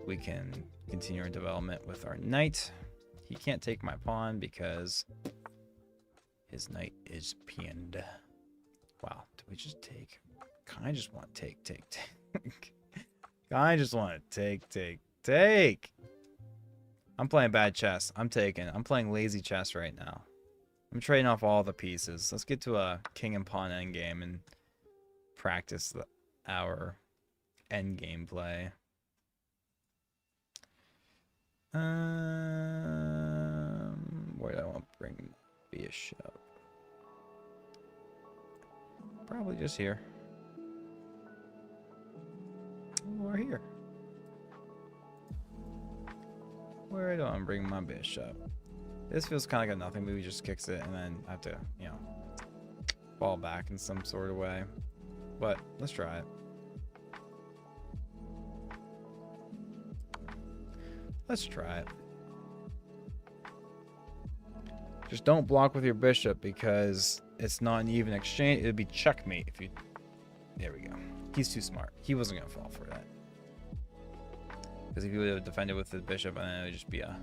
we can continue our development with our knight. He can't take my pawn because his knight is pinned. Wow, do we just take? I just want to take. I just want to take. I'm playing bad chess. I'm playing lazy chess right now. I'm trading off all the pieces. Let's get to a king and pawn endgame and practice our endgame play. Where do I want to bring bishop? Probably just here. Or here. Where do I want to bring my bishop? This feels kind of like a nothing move. He just kicks it and then I have to, you know, fall back in some sort of way. But let's try it. Let's try it. Just don't block with your bishop because it's not an even exchange. It would be checkmate if you... There we go. He's too smart. He wasn't going to fall for that. Because if he would have defended with the bishop, and then it would just be a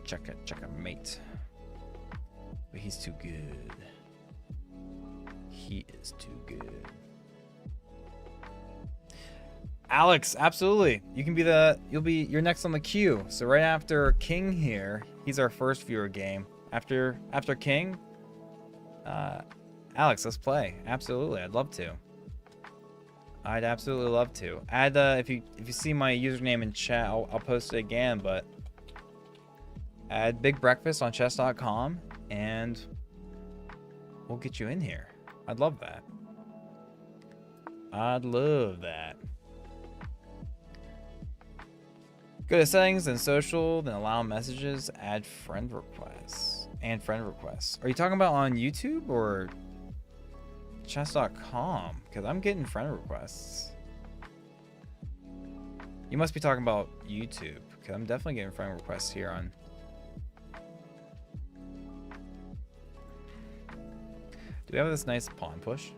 checkmate. But he's too good. He is too good. Alex, absolutely. You can be you're next on the queue. So right after King here, he's our first viewer game. After King, Alex, let's play. Absolutely, I'd love to. I'd absolutely love to. Add if you see my username in chat, I'll post it again. But add Big Breakfast on chess.com and we'll get you in here. I'd love that. I'd love that. Go to settings and social, then allow messages, add friend requests. And friend requests. Are you talking about on YouTube or chess.com? Because I'm getting friend requests. You must be talking about YouTube, because I'm definitely getting friend requests here on... Do we have this nice pawn push?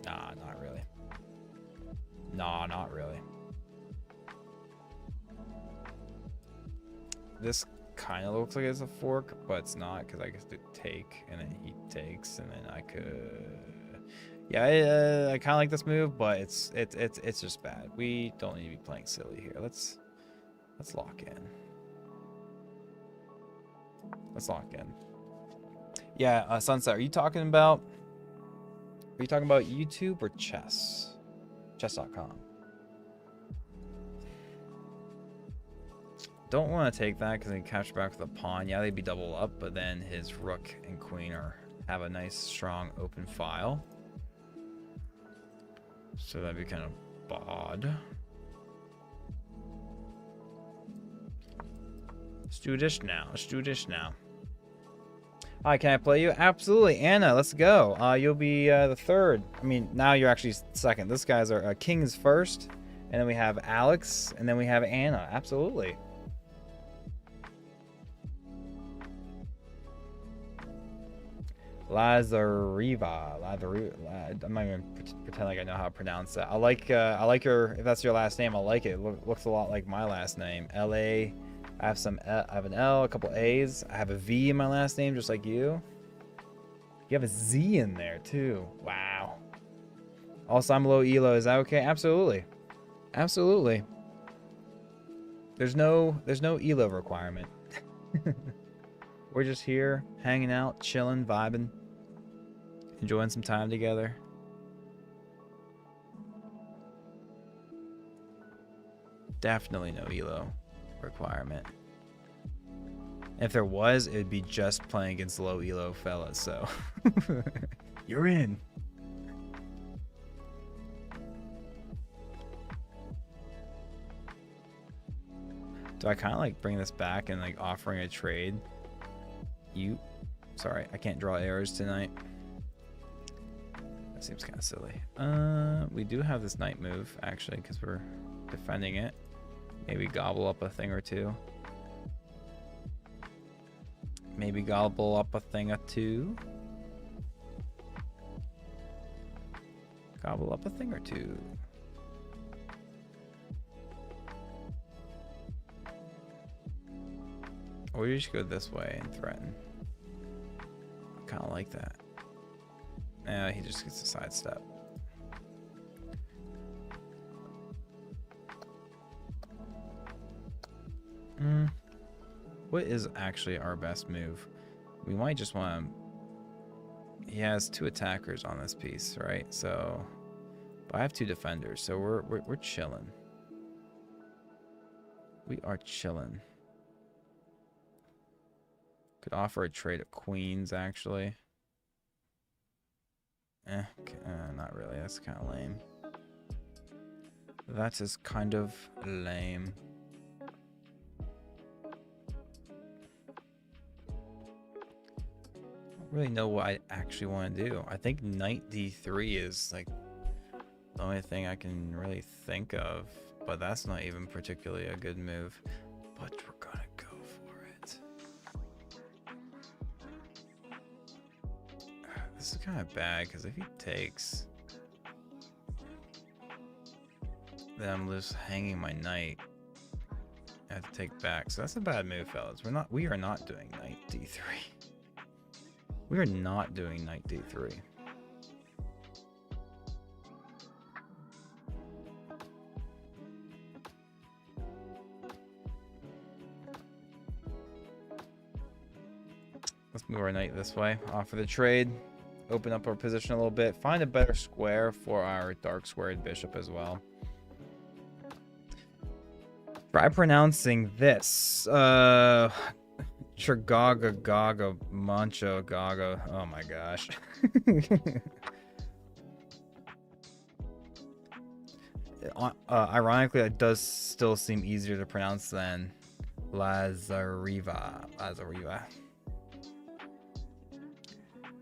Nah, not really. Nah, not really. This kind of looks like it's a fork, but it's not because I get to take, and then he takes, and then I could... Yeah, I kind of like this move, but it's just bad. We don't need to be playing silly here. Let's lock in. Let's lock in. Yeah, Sunset, are you talking about YouTube or chess? Chess.com. don't want to take that because he capture back with a pawn. Yeah, they'd be double up, but then his rook and queen have a nice strong open file. So that'd be kind of bad. Let's do this now. Let's do this now. Hi, can I play you? Absolutely, Anna. Let's go. You'll be the third. I mean, now you're actually second. This guy's our king is first, and then we have Alex, and then we have Anna. Absolutely. Lazariva. I'm not even pretend like I know how to pronounce that. I like your, if that's your last name, I like it. Looks a lot like my last name. L-A. I have an L, a couple A's. I have a V in my last name, just like you. You have a Z in there too. Wow. Also, I'm low elo. Is that okay? Absolutely. Absolutely. There's no elo requirement. We're just here, hanging out, chilling, vibing, enjoying some time together. Definitely no elo requirement. If there was, it'd be just playing against low elo fellas, so you're in. Do I kind of like bring this back and like offering a trade? Sorry, I can't draw arrows tonight. That seems kind of silly. We do have this knight move actually because we're defending it. Maybe gobble up a thing or two. Maybe gobble up a thing or two. Gobble up a thing or two. Or you should go this way and threaten. I kind of like that. He just gets a sidestep. What is actually our best move? We might just want to... He has 2 attackers on this piece, right? So... But I have 2 defenders, so we're chilling. We are chilling. Could offer a trade of queens, actually. Not really. That's kind of lame. That is kind of lame. I don't really know what I actually want to do. I think knight d3 is like the only thing I can really think of, but that's not even particularly a good move. But we're gonna go for it. This is kind of bad because if he takes, then I'm just hanging my knight. I have to take back, so that's a bad move, fellas. We are not doing knight d3. We are not doing knight d3. Let's move our knight this way. Offer the trade. Open up our position a little bit. Find a better square for our dark squared bishop as well. Try pronouncing this. Tragaga Gaga Mancho Gaga. Oh my gosh. Ironically, it does still seem easier to pronounce than Lazariva. Lazariva.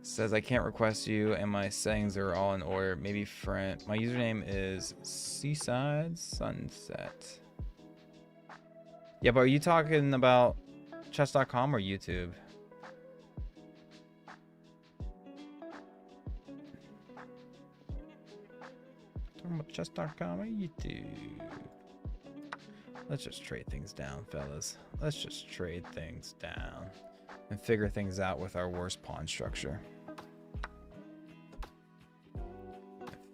Says I can't request you and my settings are all in order. Maybe friend. My username is Seaside Sunset. Yeah, but are you talking about chess.com or YouTube? Talking about chess.com or YouTube? Let's just trade things down, fellas. Let's just trade things down and figure things out with our worst pawn structure.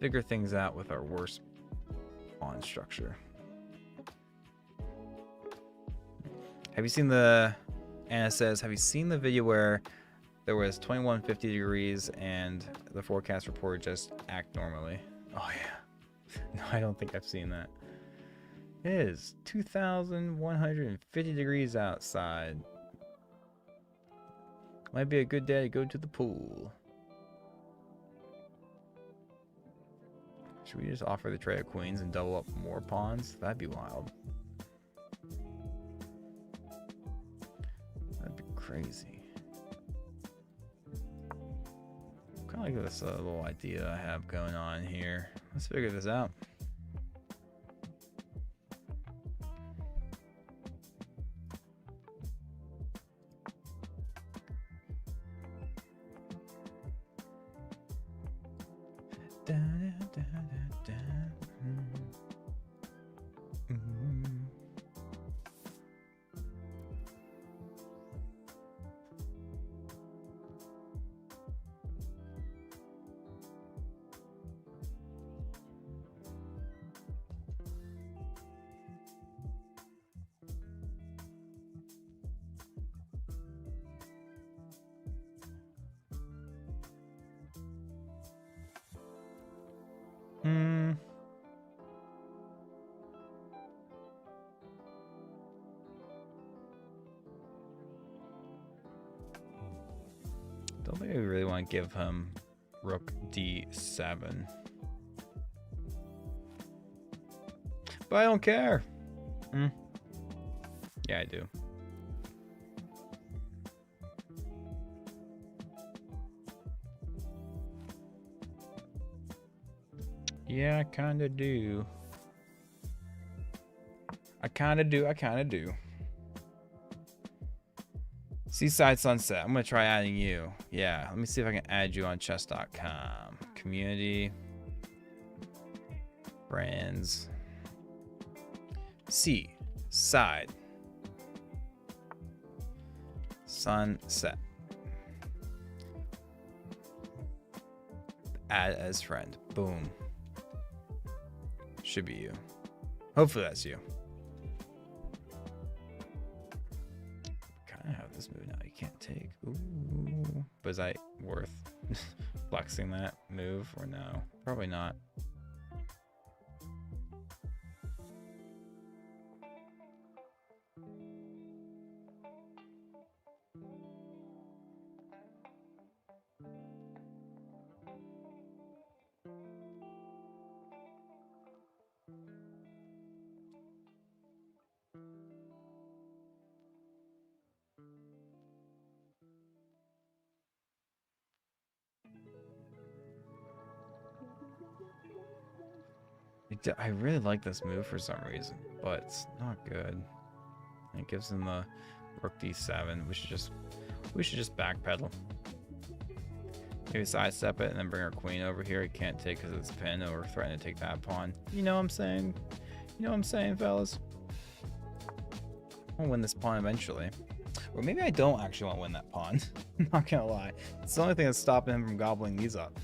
Figure things out with our worst pawn structure. Have you seen the... Anna says, have you seen the video where there was 2150 degrees and the forecast report just act normally? Oh yeah. No, I don't think I've seen that. It is 2,150 degrees outside. Might be a good day to go to the pool. Should we just offer the tray of queens and double up more pawns? That'd be wild. That'd be crazy. Kind of like this little idea I have going on here. Let's figure this out. Don't think I really want to give him Rook D7. But I don't care. Yeah, I do. Yeah, I kinda do. I kinda do. Seaside Sunset. I'm gonna try adding you. Yeah, let me see if I can add you on chess.com. Community. Brands. Seaside Sunset. Add as friend. Boom. Should be you. Hopefully that's you. Kind of have this move now. You can't take. Ooh. But is that worth flexing that move or no? Probably not. I really like this move for some reason, but it's not good. It gives him the Rook D7. We should just backpedal. Maybe sidestep it and then bring our queen over here. He can't take because it's pinned, or we're threatening to take that pawn. You know what I'm saying? You know what I'm saying, fellas? I'll win this pawn eventually. Or maybe I don't actually want to win that pawn. I'm not gonna lie. It's the only thing that's stopping him from gobbling these up.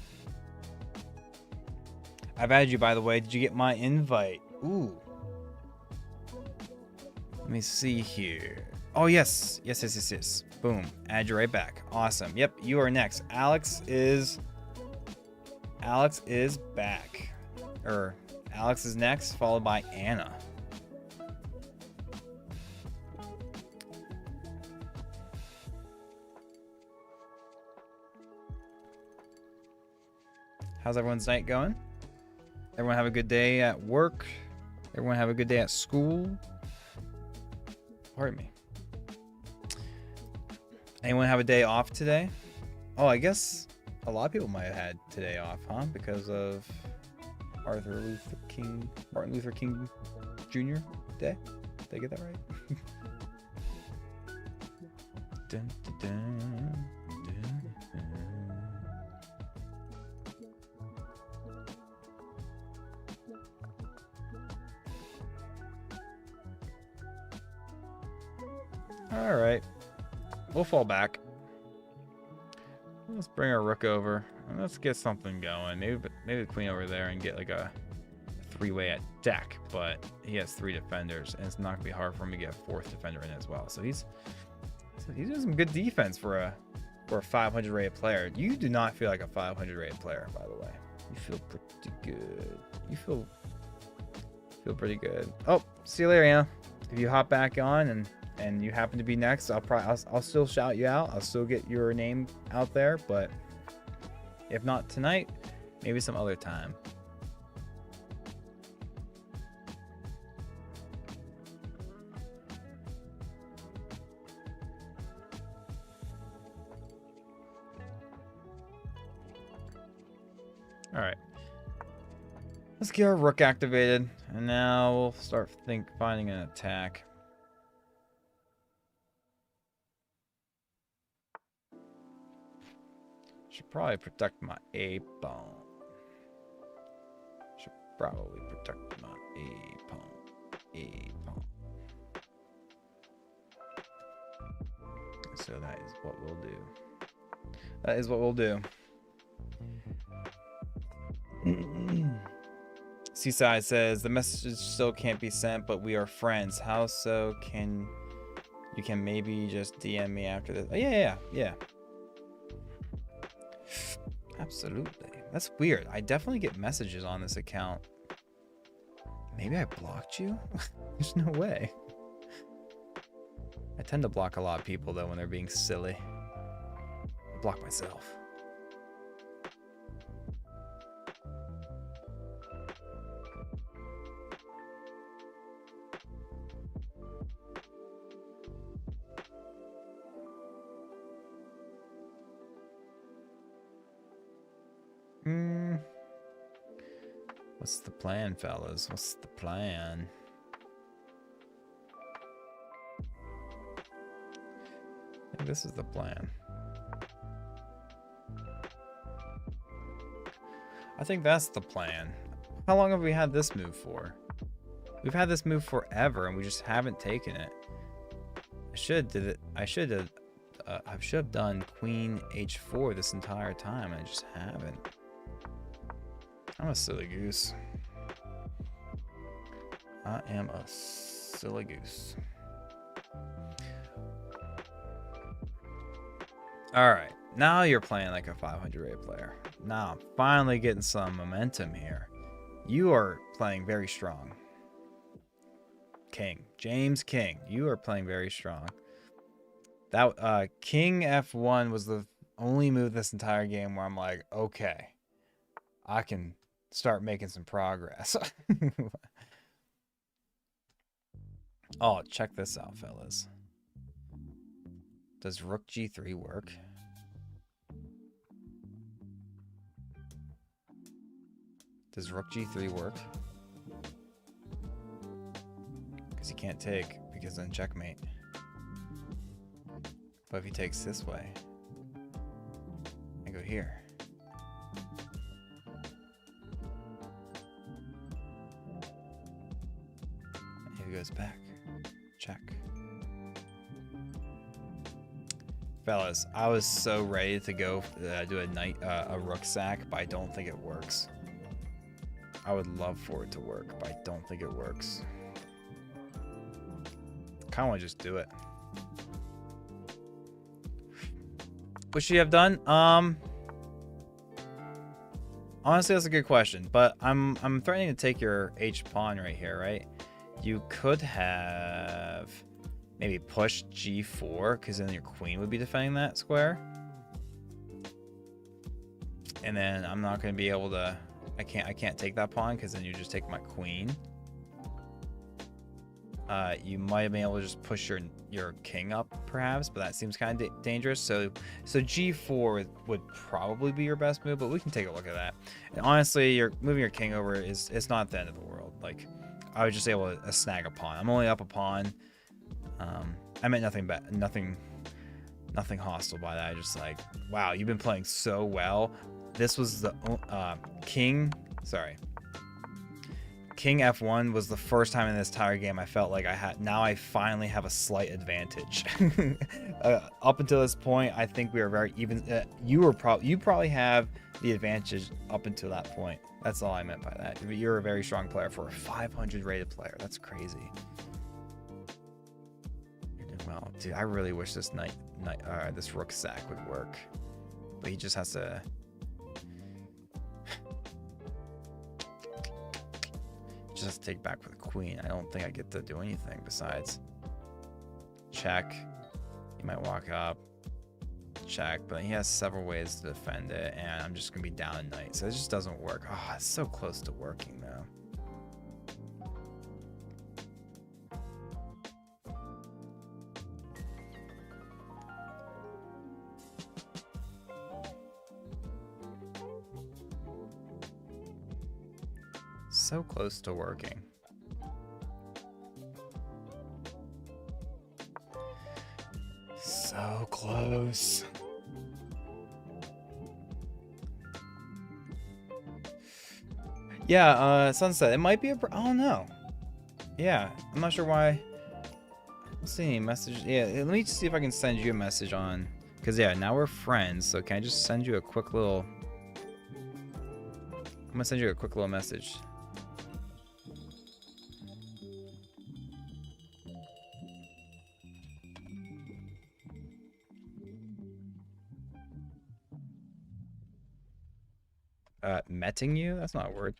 I've added you, by the way. Did you get my invite? Ooh. Let me see here. Oh, yes. Yes. Boom. Add you right back. Awesome. Yep, you are next. Alex is back. Alex is next, followed by Anna. How's everyone's night going? Everyone have a good day at work. Everyone have a good day at school. Pardon me. Anyone have a day off today? Oh, I guess a lot of people might have had today off, huh? Because of Martin Luther King Jr. Day. Did I get that right? Dun, dun, dun, dun, dun. All right, we'll fall back. Let's bring our rook over and let's get something going. Maybe the queen over there and get like a three-way at deck. But he has 3 defenders, and it's not gonna be hard for him to get a 4th defender in as well. So he's doing some good defense for a 500 rated player. You do not feel like a 500 rated player, by the way. You feel pretty good. You feel Feel pretty good. Oh, see you later, Anna. If you hop back on and you happen to be next, I'll still shout you out. I'll still get your name out there, but if not tonight, maybe some other time. All right. Let's get our rook activated, and now we'll start finding an attack. Should probably protect my A pawn. Should probably protect my A pawn. A pawn. So that is what we'll do. That is what we'll do. Seaside says the message still can't be sent, but we are friends. How so? You can maybe just DM me after this? Oh, yeah. Absolutely. That's weird. I definitely get messages on this account. Maybe I blocked you? There's no way. I tend to block a lot of people though when they're being silly. I block myself. What's the plan, fellas? What's the plan? I think this is the plan. I think that's the plan. How long have we had this move for? We've had this move forever and we just haven't taken it. I should have done Queen H4 this entire time and I just haven't. I'm a silly goose. I am a silly goose. Alright, now you're playing like a 500 rate player. Now I'm finally getting some momentum here. You are playing very strong. King. James King. You are playing very strong. That King F1 was the only move this entire game where I'm like, okay, I can start making some progress. Oh, check this out, fellas. Does Rook G3 work? Does Rook G3 work? Because he can't take, because then checkmate. But if he takes this way, I go here. And he goes back. Check. Fellas, I was so ready to go do a rook sack, but I don't think it works. I would love for it to work, but I don't think it works. Kind of want to just do it. What should you have done? Honestly, that's a good question, but I'm threatening to take your H pawn right here, right? You could have maybe pushed G4, because then your queen would be defending that square. And then I'm not going to be able to... I can't take that pawn, because then you just take my queen. You might have been able to just push your king up, perhaps, but that seems kind of dangerous. So G4 would probably be your best move, but we can take a look at that. And honestly, you're moving your king over it's not the end of the world. Like, I was just able to snag a pawn. I'm only up a pawn. I meant nothing bad, nothing hostile by that. I just like, wow, you've been playing so well. This was the King F1 was the first time in this entire game I felt like I finally have a slight advantage. Up until this point, I think we were very even. You probably have the advantage up until that point. That's all I meant by that. You're a very strong player for a 500 rated player. That's crazy. You're doing well, dude. I really wish this this rook sack would work, but he just has to. just take back with queen. I don't think I get to do anything besides check. He might walk up, check, but he has several ways to defend it, and I'm just gonna be down a knight, so it just doesn't work. Oh, it's so close to working though. So close to working. So close. Yeah, Sunset. It might be a. I don't know. Yeah, I'm not sure why. Let's see. Message. Yeah, let me just see if I can send you a message on. Because, yeah, now we're friends. So, can I just send you a quick little. I'm going to send you a quick little message. Metting you? That's not a word.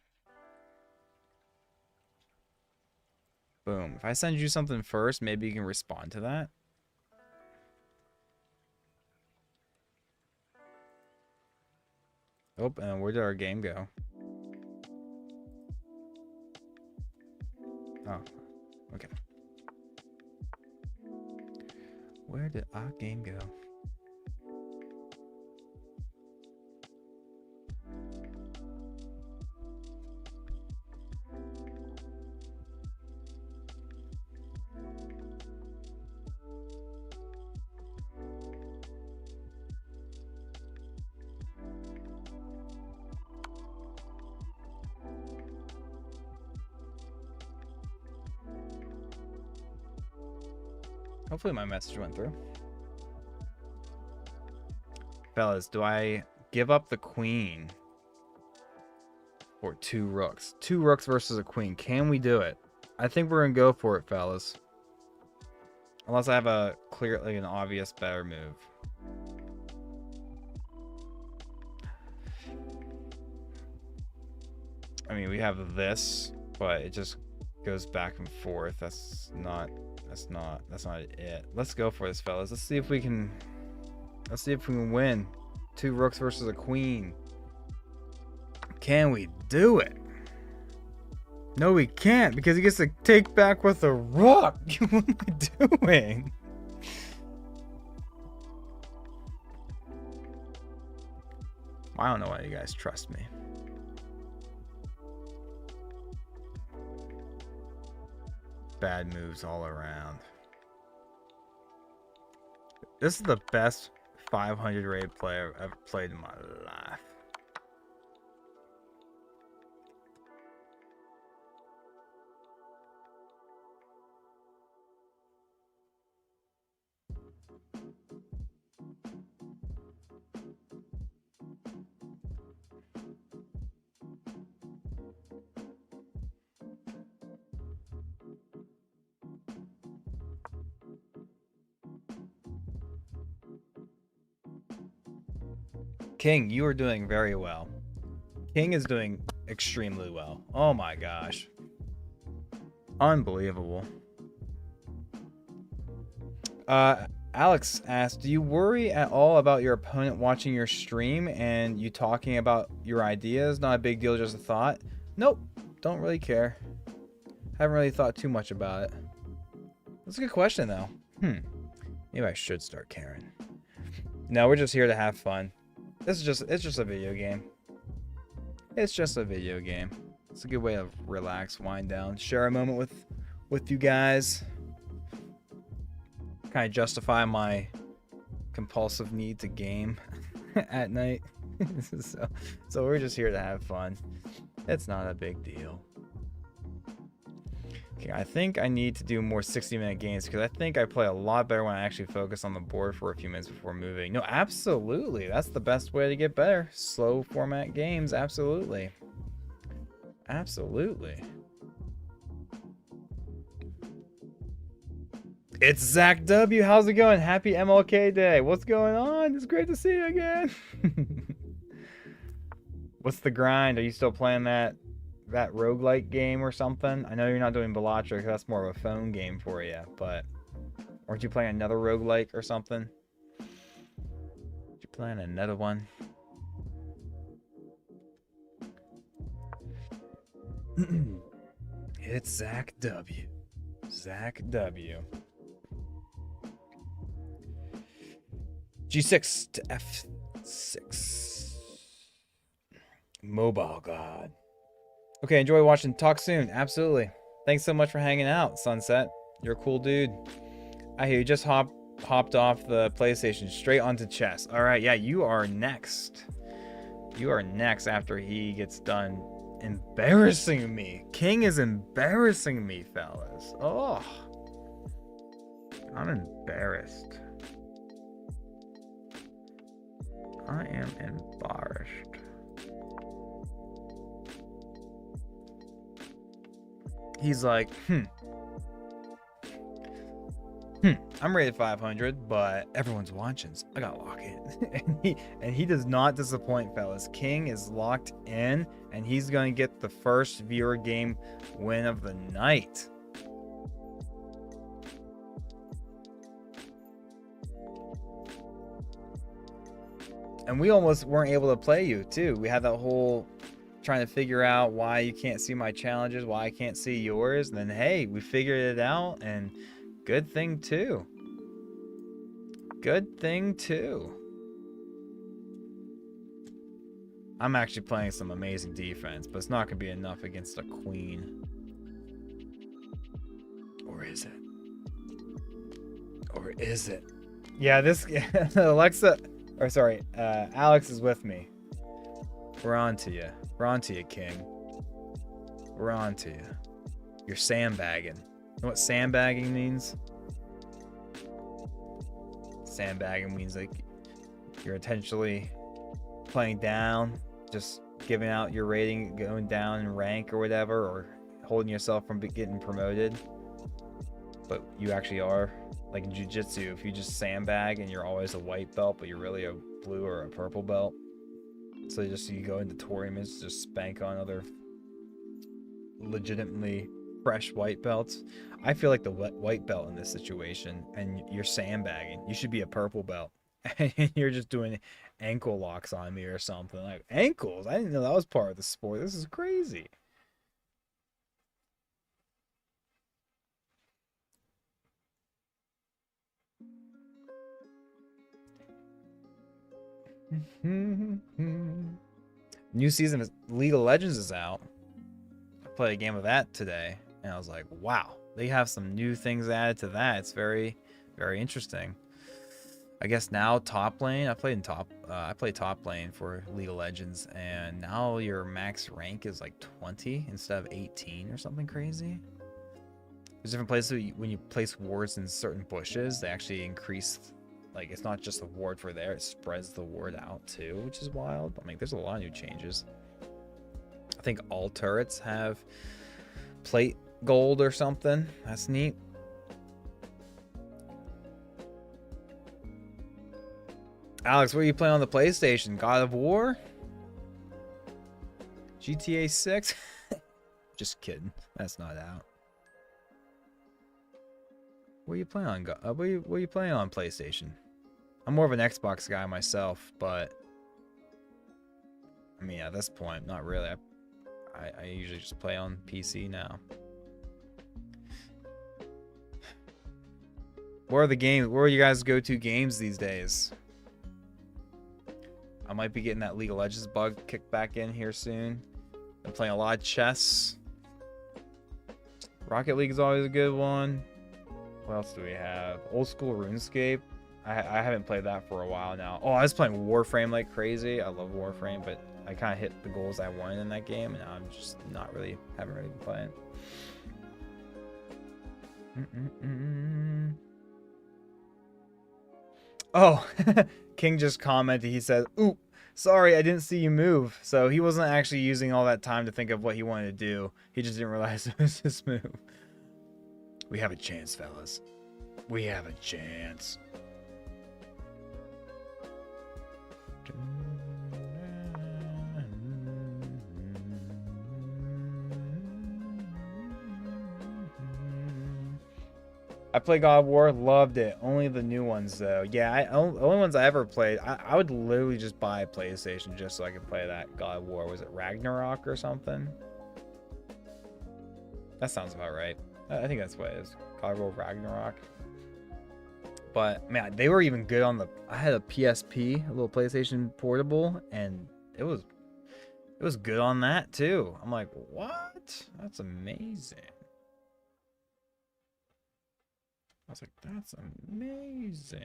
Boom. If I send you something first, maybe you can respond to that. Oh, and where did our game go? Oh, okay. Where did our game go? Hopefully my message went through. Fellas, do I give up the queen or 2 rooks? 2 rooks versus a queen. Can we do it? I think we're going to go for it, fellas. Unless I have a clearly an obvious better move. I mean, we have this, but it just goes back and forth. That's not it. Let's go for this, fellas. Let's see if we can win. 2 rooks versus a queen. Can we do it? No, we can't, because he gets to take back with a rook. What am I doing? I don't know why you guys trust me. Bad moves all around. This is the best 500 rated player I've ever played in my life. King, you are doing very well. King is doing extremely well. Oh my gosh. Unbelievable. Alex asked, do you worry at all about your opponent watching your stream and you talking about your ideas? Not a big deal, just a thought. Nope. Don't really care. Haven't really thought too much about it. That's a good question, though. Maybe I should start caring. No, we're just here to have fun. It's just a video game. It's just a video game. It's a good way to relax, wind down, share a moment with you guys. Kind of justify my compulsive need to game at night. so we're just here to have fun. It's not a big deal. Okay, I think I need to do more 60-minute games because I think I play a lot better when I actually focus on the board for a few minutes before moving. No, absolutely. That's the best way to get better. Slow format games, absolutely. Absolutely. It's Zach W. How's it going? Happy MLK Day. What's going on? It's great to see you again. What's the grind? Are you still playing that that roguelike game or something? I know you're not doing Balatro because that's more of a phone game for you, but aren't you playing another roguelike or something? You playing another one? It's Zach W. Zach W. G6 to F6. Mobile God. Okay, enjoy watching. Talk soon. Absolutely. Thanks so much for hanging out, Sunset. You're a cool dude. I hear you just hopped off the PlayStation straight onto chess. All right, yeah, you are next. You are next after he gets done embarrassing me. King is embarrassing me, fellas. Oh, I'm embarrassed. I am embarrassed. He's like, I'm rated 500, but everyone's watching, so I gotta lock in. and he does not disappoint, fellas. King is locked in, and he's gonna get the first viewer game win of the night. And we almost weren't able to play you, too. We had that whole trying to figure out why you can't see my challenges, why I can't see yours. And then, hey, we figured it out, and good thing, too. Good thing, too. I'm actually playing some amazing defense, but it's not going to be enough against a queen. Or is it? Or is it? Yeah, this... Alexa... Or sorry, Alex is with me. We're on to you. We're on to you, King. We're on to you. You're sandbagging. You know what sandbagging means? Sandbagging means like you're intentionally playing down, just giving out your rating, going down in rank or whatever, or holding yourself from getting promoted. But you actually are. Like in jiu-jitsu, if you just sandbag and you're always a white belt, but you're really a blue or a purple belt. So you go into tournaments, just spank on other legitimately fresh white belts. I feel like the white belt in this situation, and you're sandbagging. You should be a purple belt. And you're just doing ankle locks on me or something. Like, ankles? I didn't know that was part of the sport. This is crazy. New season of League of Legends is out. I played a game of that today, and I was like, wow, they have some new things added to that. It's very, very interesting. I guess now top lane. I played top lane for League of Legends, and now your max rank is like 20 instead of 18 or something crazy. There's different places when you place wards in certain bushes, they actually increase. Like, it's not just a ward for there, it spreads the ward out too, which is wild. I mean, there's a lot of new changes. I think all turrets have plate gold or something. That's neat. Alex, what are you playing on the PlayStation? God of War? GTA 6? Just kidding. That's not out. What are you playing on? What are you playing on PlayStation? I'm more of an Xbox guy myself, but I mean, at this point, not really. I usually just play on PC now. What are the games? What are you guys' go-to games these days? I might be getting that League of Legends bug kicked back in here soon. I'm playing a lot of chess. Rocket League is always a good one. What else do we have? Old school RuneScape. I haven't played that for a while now. Oh, I was playing Warframe like crazy. I love Warframe, but I kind of hit the goals I wanted in that game, and I'm just haven't really been playing. Oh, King just commented. He said, "Oop, sorry, I didn't see you move." So he wasn't actually using all that time to think of what he wanted to do. He just didn't realize it was his move. We have a chance, fellas. We have a chance. I played God of War, loved it. Only the new ones though. Yeah, only ones I ever played. I would literally just buy a PlayStation just so I could play that God of War. Was it Ragnarok or something? That sounds about right. I think that's what it is. God of War Ragnarok. But man, they were even good on the. I had a PSP, a little PlayStation Portable, and it was good on that too. I'm like, what? That's amazing. I was like, that's amazing.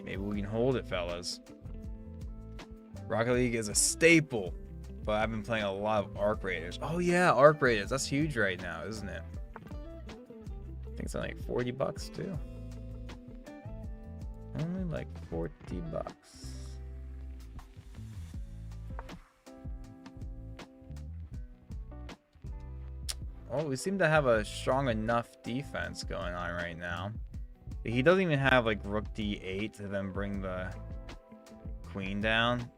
Maybe we can hold it, fellas. Rocket League is a staple, but I've been playing a lot of Arc Raiders. Oh yeah, Arc Raiders. That's huge right now, isn't it? I think it's only like 40 bucks too. Only like 40 bucks. Oh, we seem to have a strong enough defense going on right now. He doesn't even have like Rook D8 to then bring the Queen down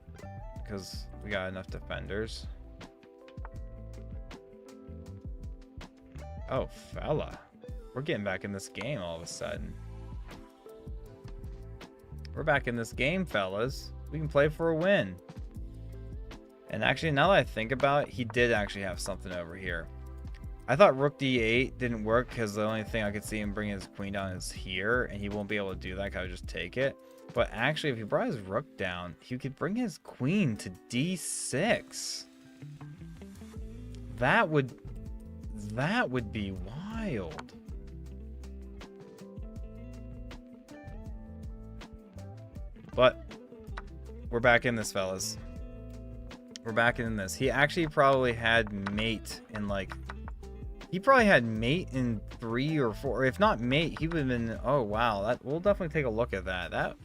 because we got enough defenders. Oh, fella. We're getting back in this game all of a sudden. We're back in this game, fellas. We can play for a win. And actually, now that I think about it, he did actually have something over here. I thought Rook D8 didn't work because the only thing I could see him bringing his queen down is here, and he won't be able to do that because I would just take it. But actually, if he brought his rook down, he could bring his queen to D6. That would be wild. But we're back in this, fellas. We're back in this. He actually probably had mate in like... He probably had mate in 3 or 4. If not mate, he would have been... Oh, wow. That, we'll definitely take a look at that.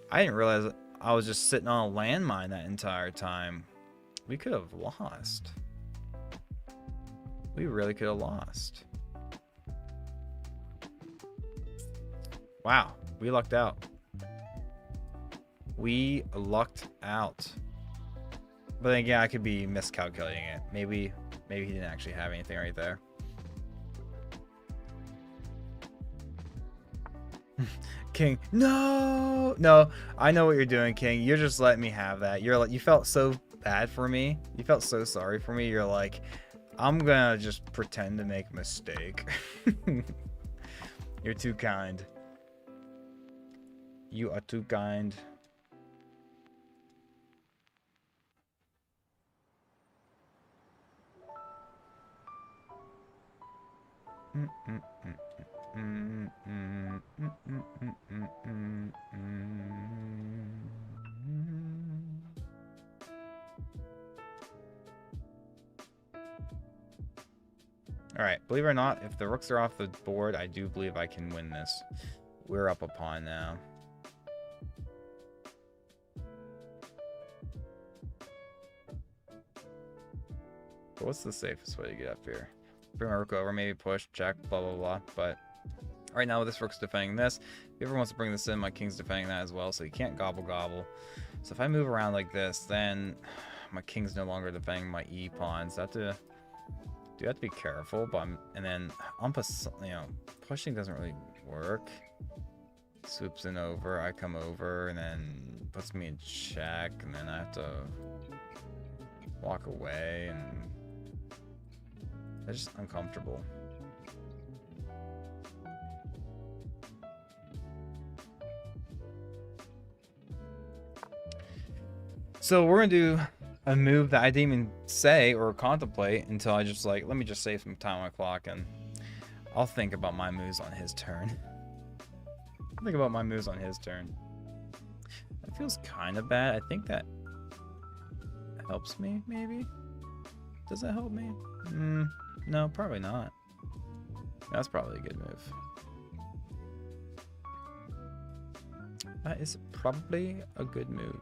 I didn't realize I was just sitting on a landmine that entire time. We could have lost. We really could have lost. Wow. We lucked out. We lucked out. But then, yeah, I could be miscalculating it. Maybe he didn't actually have anything right there. King, no, I know what you're doing, King. You're just letting me have that. You're like, you felt so bad for me. You felt so sorry for me. You're like, I'm gonna just pretend to make a mistake. You're too kind. You are too kind. Alright, believe it or not, if the rooks are off the board, I do believe I can win this. We're up a pawn now. But what's the safest way to get up here? Bring my rook over, maybe push, check, blah, blah, blah. But right now, this rook's defending this. If he ever wants to bring this in, my king's defending that as well, so he can't gobble gobble. So if I move around like this, then my king's no longer defending my e pawns. I have to... Do have to be careful, but and then pushing doesn't really work. Swoops in over, I come over, and then puts me in check, and then I have to walk away, and it's just uncomfortable. So we're gonna do a move that I didn't even say or contemplate until I just like, let me just save some time on my clock, and I'll think about my moves on his turn. Think about my moves on his turn. That feels kind of bad. I think that helps me, maybe? Does that help me? No, probably not. That's probably a good move. That is probably a good move.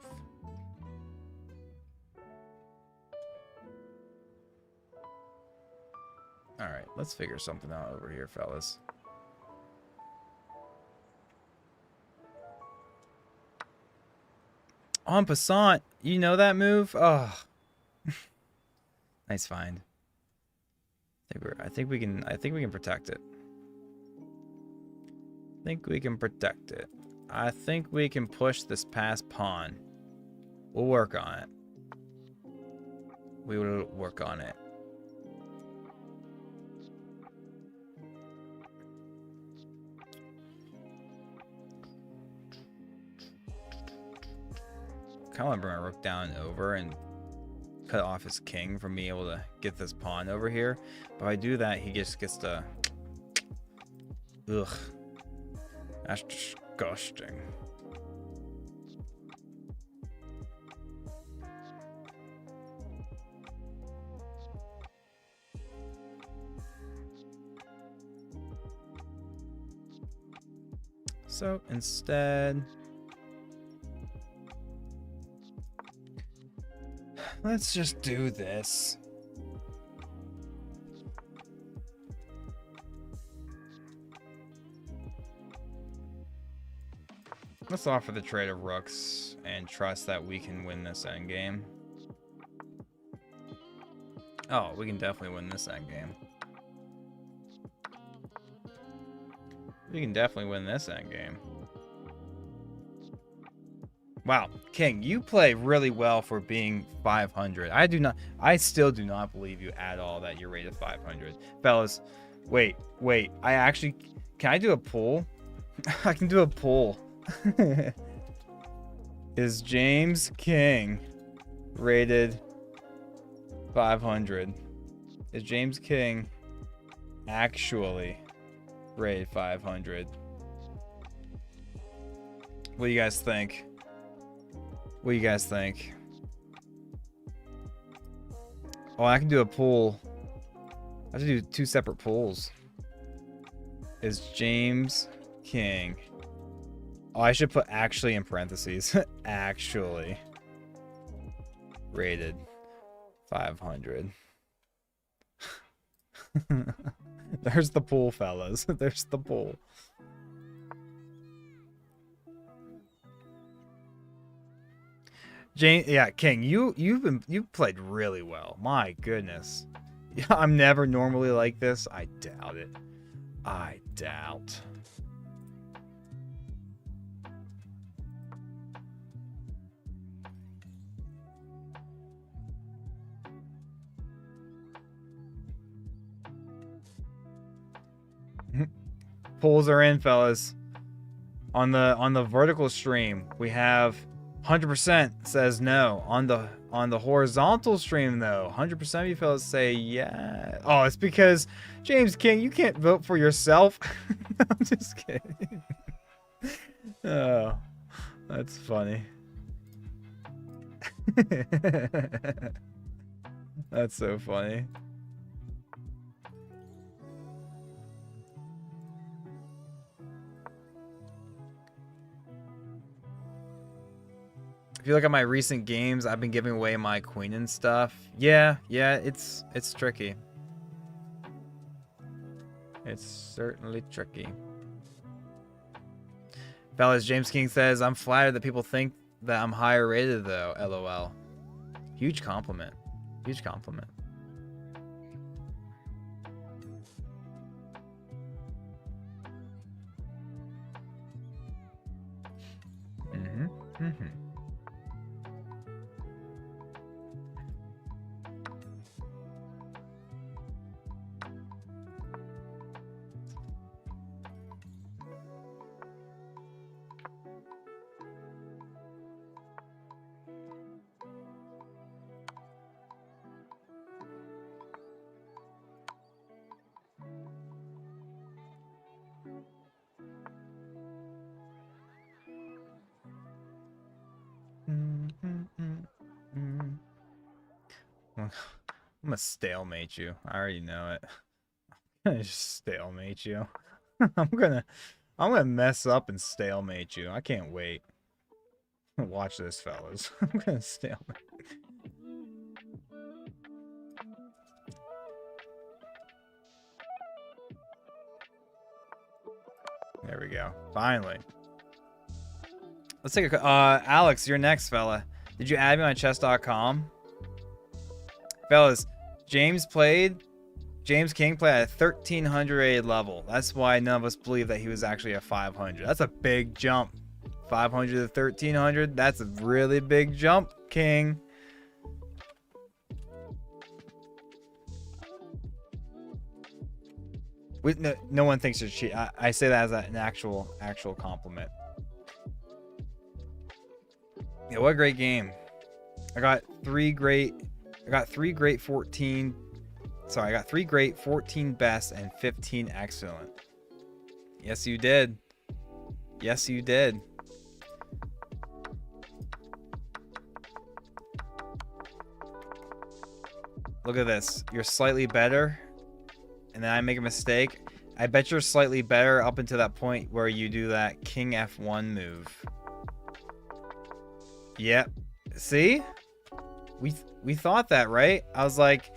Alright, let's figure something out over here, fellas. En passant, you know that move? Oh. Nice find. I think we can protect it. I think we can protect it. I think we can push this past pawn. We'll work on it. We will work on it. Kind of want to bring my rook down and over and cut off his king from being able to get this pawn over here. But if I do that, he just gets to... Ugh. That's disgusting. So instead, let's just do this. Let's offer the trade of rooks and trust that we can win this endgame. Oh, we can definitely win this endgame. We can definitely win this endgame. Wow, King, you play really well for being 500. I still do not believe you at all that you're rated 500. Fellas, wait, can I do a poll? I can do a poll. Is James King rated 500? Is James King actually rated 500? What do you guys think? What do you guys think? Oh, I can do a poll. I have to do 2 separate polls. Is James King... Oh, I should put actually in parentheses. Actually rated 500. There's the pool, fellas. There's the pool. Jane, yeah, King, you've played really well. My goodness. Yeah, I'm never normally like this. I doubt it. I doubt. Polls are in, fellas. On the vertical stream, we have 100% says no. On the horizontal stream, though, 100% of you fellas say yeah. Oh, it's because James King, you can't vote for yourself. I'm just kidding. Oh, that's funny. That's so funny. If you look at my recent games, I've been giving away my queen and stuff. Yeah, it's tricky. It's certainly tricky. Fellas, James King says, I'm flattered that people think that I'm higher rated though, LOL. Huge compliment. Huge compliment. I'm gonna stalemate you. I already know it. I'm gonna just stalemate you. I'm gonna mess up and stalemate you. I can't wait. Watch this, fellas. I'm gonna stalemate. There we go. Finally. Let's take a... Alex, you're next, fella. Did you add me on chess.com? Fellas, James King played at 1300 rated level. That's why none of us believe that he was actually at 500. That's a big jump. 500 to 1300. That's a really big jump, King. No one thinks you're cheating. I say that as an actual compliment. Yeah, what a great game. I got three great 14 best and 15 excellent. Yes, you did. Yes, you did. Look at this. You're slightly better, and then I make a mistake. I bet you're slightly better up until that point where you do that King F1 move. Yep. See? We thought that, right? I was like,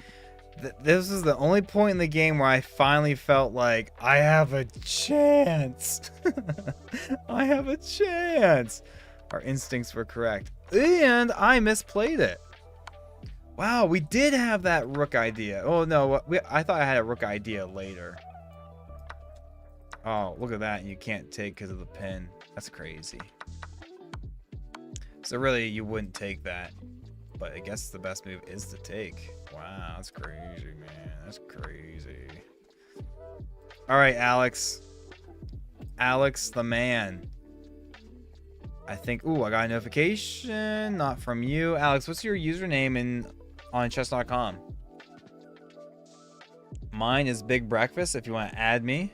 this is the only point in the game where I finally felt like I have a chance. I have a chance. Our instincts were correct. And I misplayed it. Wow, we did have that rook idea. Oh, no. I thought I had a rook idea later. Oh, look at that. You can't take because of the pin. That's crazy. So really, you wouldn't take that. But I guess the best move is to take. Wow, that's crazy, man. That's crazy. All right, Alex. Alex the man. I think... Ooh, I got a notification. Not from you. Alex, what's your username on chess.com? Mine is Big Breakfast if you want to add me.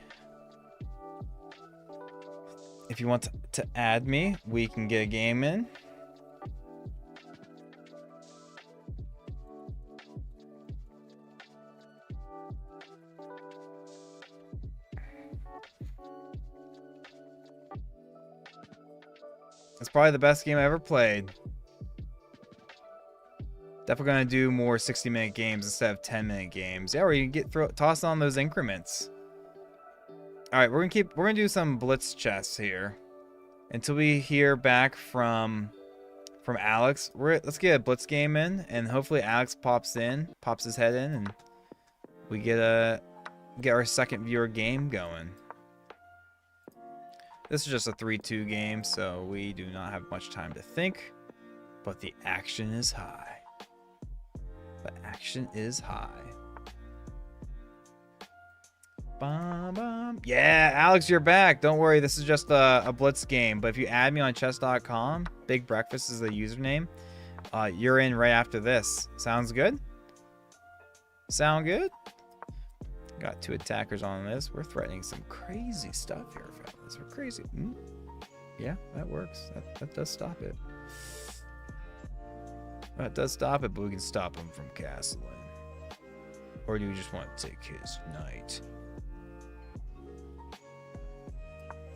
If you want to add me, we can get a game in. It's probably the best game I ever played. Definitely gonna do more 60-minute games instead of 10-minute games. Yeah, where you can toss on those increments. All right, we're gonna do some blitz chess here until we hear back from Alex. Let's get a blitz game in, and hopefully Alex pops his head in, and we get our second viewer game going. This is just a 3-2 game, so we do not have much time to think, but the action is high. The action is high. Yeah, Alex, you're back. Don't worry, this is just a blitz game, but if you add me on chess.com, Big Breakfast is the username, you're in right after this. Sounds good? Sound good? Got 2 attackers on this. We're threatening some crazy stuff here, fellas. We're crazy. Yeah, that works. That does stop it. That does stop it, but we can stop him from castling. Or do we just want to take his knight?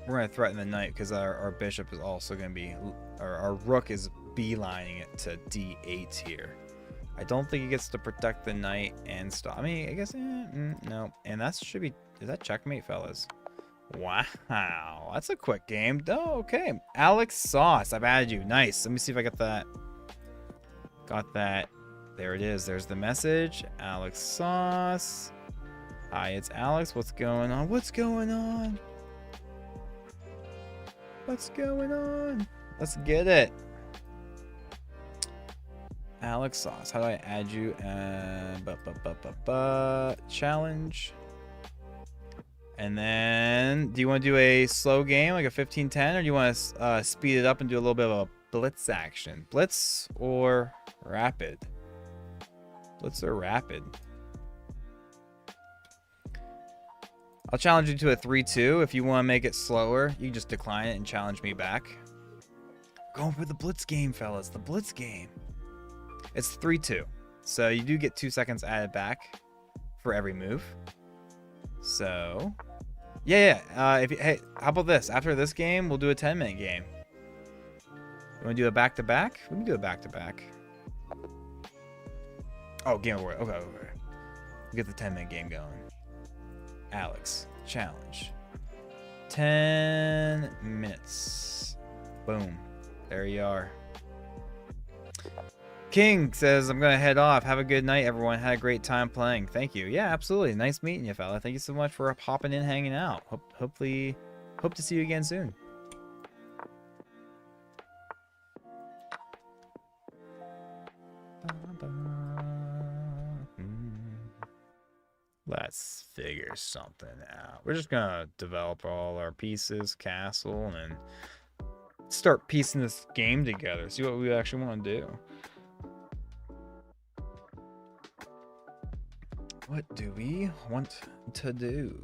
We're going to threaten the knight because our bishop is also going to be... Our rook is beelining it to d8 here. I don't think he gets to protect the knight and stop. I mean, I guess... no. And that should be... Is that checkmate, fellas? Wow. That's a quick game. Oh, okay. Alex Sauce. I've added you. Nice. Let me see if I got that. Got that. There it is. There's the message. Alex Sauce. Hi, it's Alex. What's going on? What's going on? What's going on? Let's get it. Alex Sauce. How do I add you? Challenge. And then, do you want to do a slow game, like a 15-10, or do you want to speed it up and do a little bit of a blitz action? Blitz or rapid? Blitz or rapid? I'll challenge you to a 3-2. If you want to make it slower, you can just decline it and challenge me back. Going for the blitz game, fellas. The blitz game. It's 3-2. So you do get 2 seconds added back for every move. So, yeah. Hey, how about this? After this game, we'll do a 10-minute game. You want to do a back-to-back? We can do a back-to-back. Oh, game over. Okay. We'll get the 10-minute game going. Alex, challenge. 10 minutes. Boom. There you are. King says, I'm going to head off. Have a good night, everyone. Had a great time playing. Thank you. Yeah, absolutely. Nice meeting you, fella. Thank you so much for hopping in, hanging out. Hopefully, hope to see you again soon. Let's figure something out. We're just gonna develop all our pieces, castle, and start piecing this game together. See what we actually want to do. What do we want to do?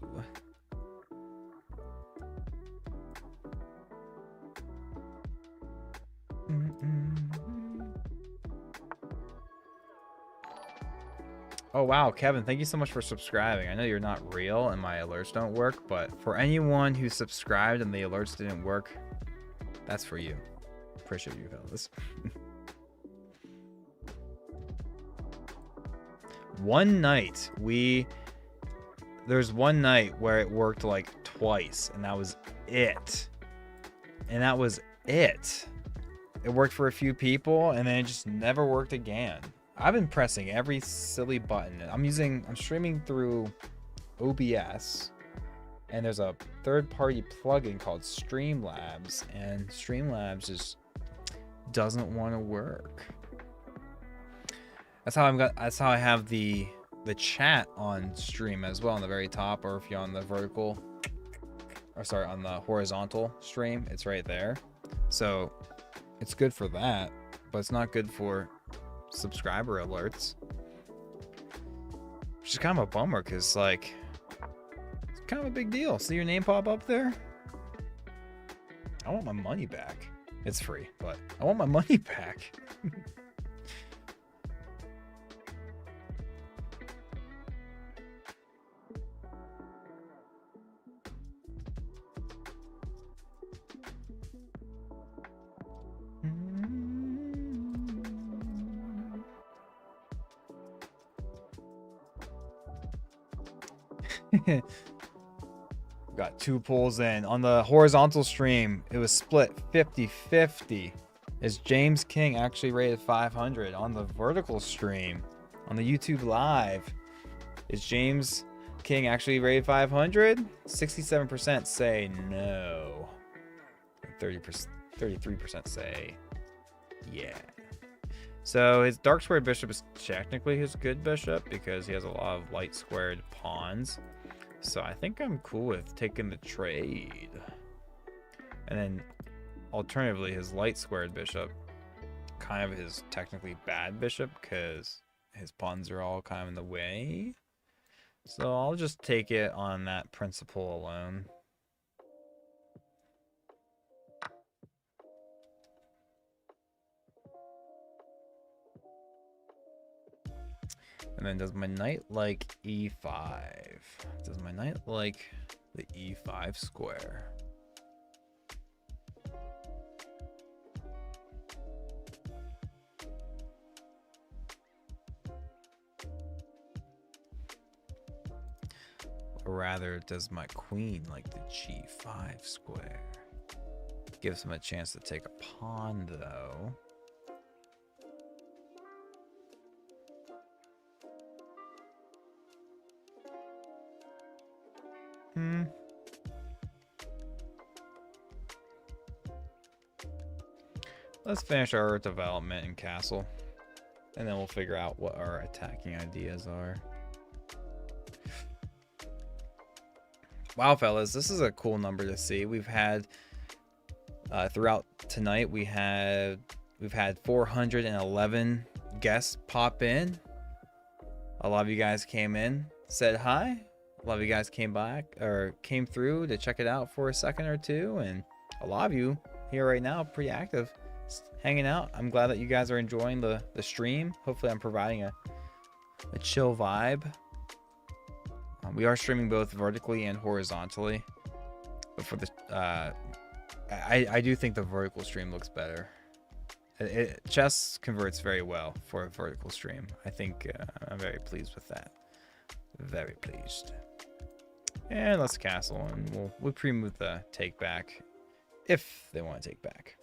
Oh wow, Kevin, thank you so much for subscribing. I know you're not real and my alerts don't work, but for anyone who subscribed and the alerts didn't work, that's for you. Appreciate you, fellas. One night, there's one night where it worked like twice, and that was it. And that was it. It worked for a few people, and then it just never worked again. I've been pressing every silly button. I'm streaming through OBS, and there's a third-party plugin called Streamlabs, and Streamlabs just doesn't want to work. That's how I have the chat on stream as well on the very top, or if you're on the on the horizontal stream, it's right there. So it's good for that, but it's not good for subscriber alerts, which is kind of a bummer because like it's kind of a big deal. See your name pop up there? I want my money back. It's free, but I want my money back. Got 2 pulls in. On the horizontal stream, it was split 50-50. Is James King actually rated 500? On the vertical stream, on the YouTube live, is James King actually rated 500? 67% say no. 33% say yeah. So his dark squared bishop is technically his good bishop because he has a lot of light squared pawns. So I think I'm cool with taking the trade. And then alternatively, his light squared bishop, kind of his technically bad bishop because his pawns are all kind of in the way. So I'll just take it on that principle alone. And then does my knight like e5? Does my knight like the e5 square? Or rather, does my queen like the g5 square? Gives him a chance to take a pawn though. Let's finish our development in castle, and then we'll figure out what our attacking ideas are. Wow, fellas, this is a cool number to see. We've had throughout tonight we've had 411 guests pop in. A lot of you guys came in, said hi. A lot of you guys came back or came through to check it out for a second or two, and a lot of you here right now pretty active, hanging out. I'm glad that you guys are enjoying the stream. Hopefully I'm providing a chill vibe. We are streaming both vertically and horizontally, but for the I do think the vertical stream looks better. Chess converts very well for a vertical stream. I think I'm very pleased with that. Very pleased. And let's castle, and we'll pre-move the take back if they want to take back.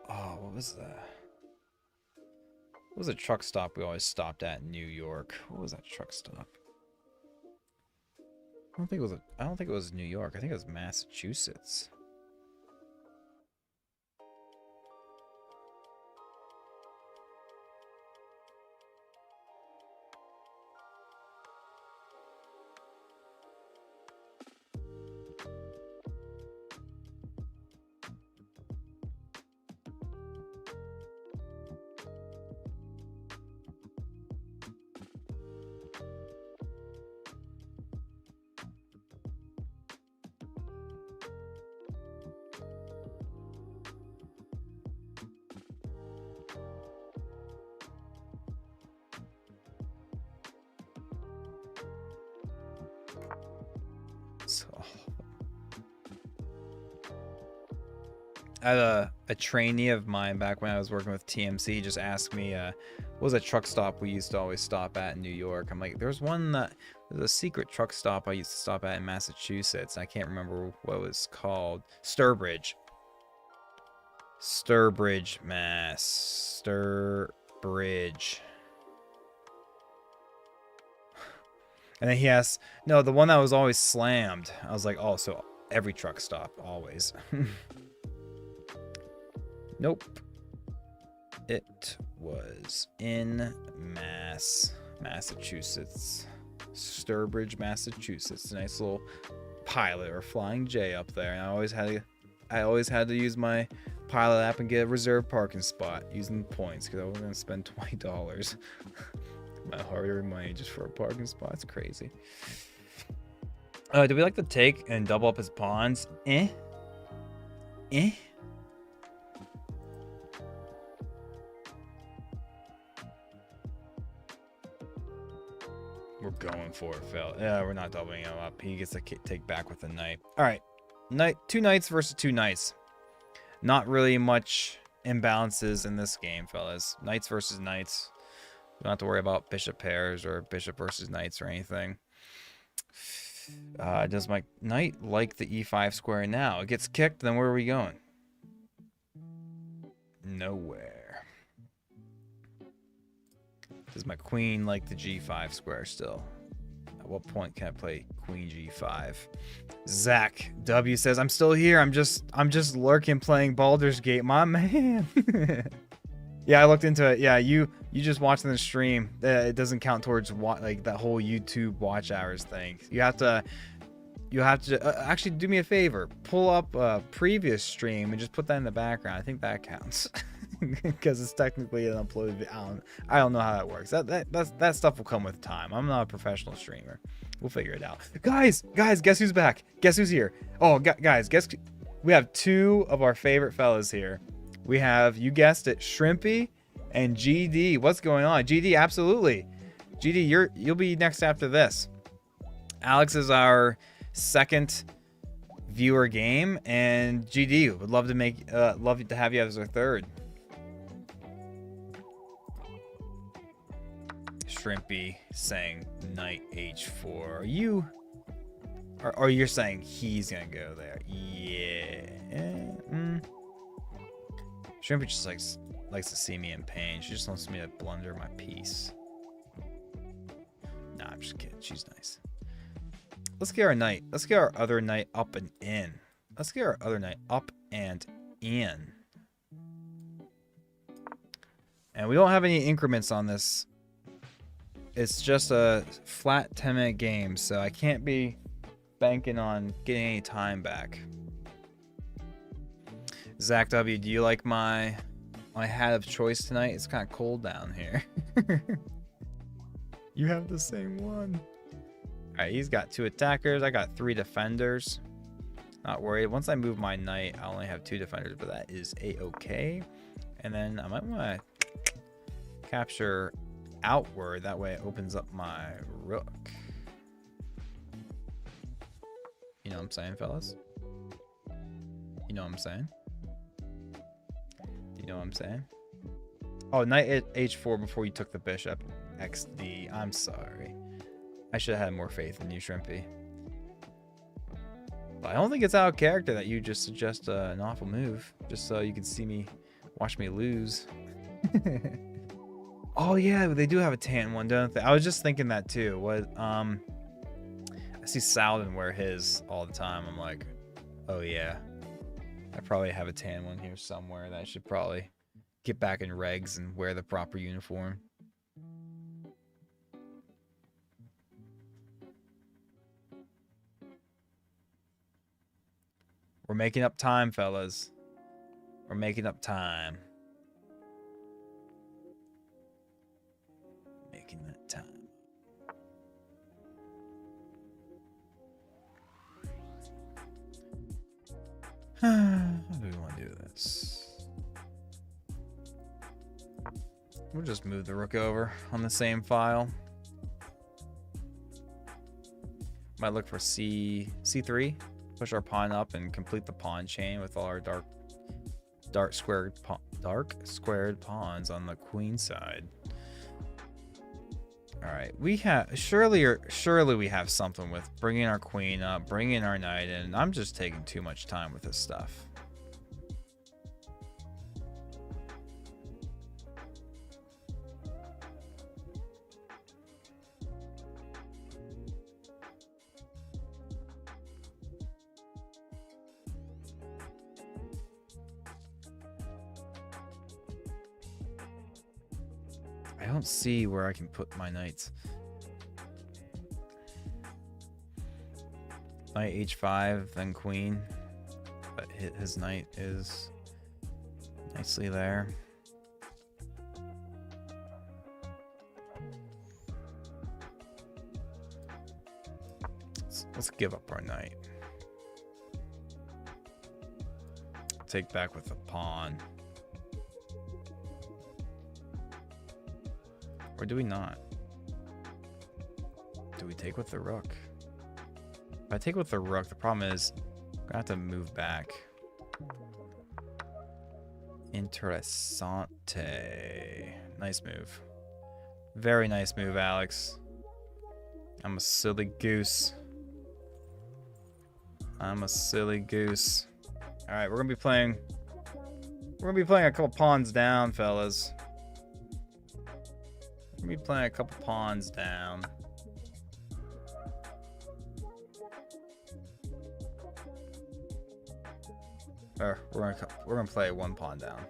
Oh, what was that? What was a truck stop we always stopped at in New York? What was that truck stop? I don't think it was New York. I think it was Massachusetts. So, I had a trainee of mine back when I was working with TMC just asked me, what was a truck stop we used to always stop at in New York? I'm like, there's a secret truck stop I used to stop at in Massachusetts. I can't remember what it was called. Sturbridge, Mass. Sturbridge. And then he asked, no, the one that was always slammed. I was like, oh, so every truck stop, always. Nope. It was in Massachusetts. Sturbridge, Massachusetts. Nice little pilot or Flying J up there. And I always had to use my pilot app and get a reserved parking spot using points because I was going to spend $20. My hard-earned money just for a parking spot. It's crazy. Do we like to take and double up his bonds? We're going for it, Phil. Yeah, we're not doubling him up. He gets to take back with the knight. All right, two knights versus two knights. Not really much imbalances in this game, fellas. Knights versus knights. We don't have to worry about bishop pairs or bishop versus knights or anything. Does my knight like the e5 square now? It gets kicked, then where are we going? Nowhere. Does my queen like the g5 square still? At what point can I play queen g5? Zach W says, I'm still here. I'm just lurking playing Baldur's Gate, my man. Yeah, I looked into it. Yeah, you just watching the stream. It doesn't count towards like that whole YouTube watch hours thing. You have to actually do me a favor. Pull up a previous stream and just put that in the background. I think that counts because it's technically an uploaded video. I don't know how that works. That stuff will come with time. I'm not a professional streamer. We'll figure it out. Guys, guess who's back? Guess who's here? Oh, guys, we have two of our favorite fellas here. We have, you guessed it, Shrimpy and GD. What's going on? GD, absolutely. GD, you'll be next after this. Alex is our second viewer game, and GD would love to have you as our third. Shrimpy saying knight h4. Or you're saying he's gonna go there? Yeah. Shrimpy just likes to see me in pain. She just wants me to blunder my piece. Nah, I'm just kidding. She's nice. Let's get our knight. Let's get our other knight up and in. Let's get our other knight up and in. And we don't have any increments on this. It's just a flat 10-minute game, so I can't be banking on getting any time back. Zach W, do you like my hat of choice tonight? It's kind of cold down here. You have the same one. Alright, he's got 2 attackers. I got 3 defenders. Not worried. Once I move my knight, I only have 2 defenders, but that is a-okay. And then I might want to capture outward. That way it opens up my rook. You know what I'm saying, fellas? You know what I'm saying? You know what I'm saying? Oh, knight at h4 before you took the bishop. XD. I'm sorry. I should have had more faith in you, Shrimpy. But I don't think it's out of character that you just suggest an awful move. Just so you can see me, watch me lose. Oh yeah, they do have a tan one, don't they? I was just thinking that too. What I see Saladin wear his all the time. I'm like, oh yeah. I probably have a tan one here somewhere that I should probably get back in regs and wear the proper uniform. We're making up time, fellas. We're making up time. Making that time. How do we want to do this? We'll just move the rook over on the same file. Might look for C3. Push our pawn up and complete the pawn chain with all our dark squared pawns on the queen side. All right, we have surely we have something with bringing our queen up, bringing our knight in. I'm just taking too much time with this stuff. I don't see where I can put my knights. Knight h5, then queen. But his knight is nicely there. Let's give up our knight. Take back with a pawn. Or do we not? Do we take with the rook? If I take with the rook, the problem is I'm gonna have to move back. Interessante. Nice move. Very nice move, Alex. I'm a silly goose. I'm a silly goose. All right, we're gonna be playing a couple pawns down, fellas. We're gonna be playing a couple pawns down. Or we're gonna play one pawn down.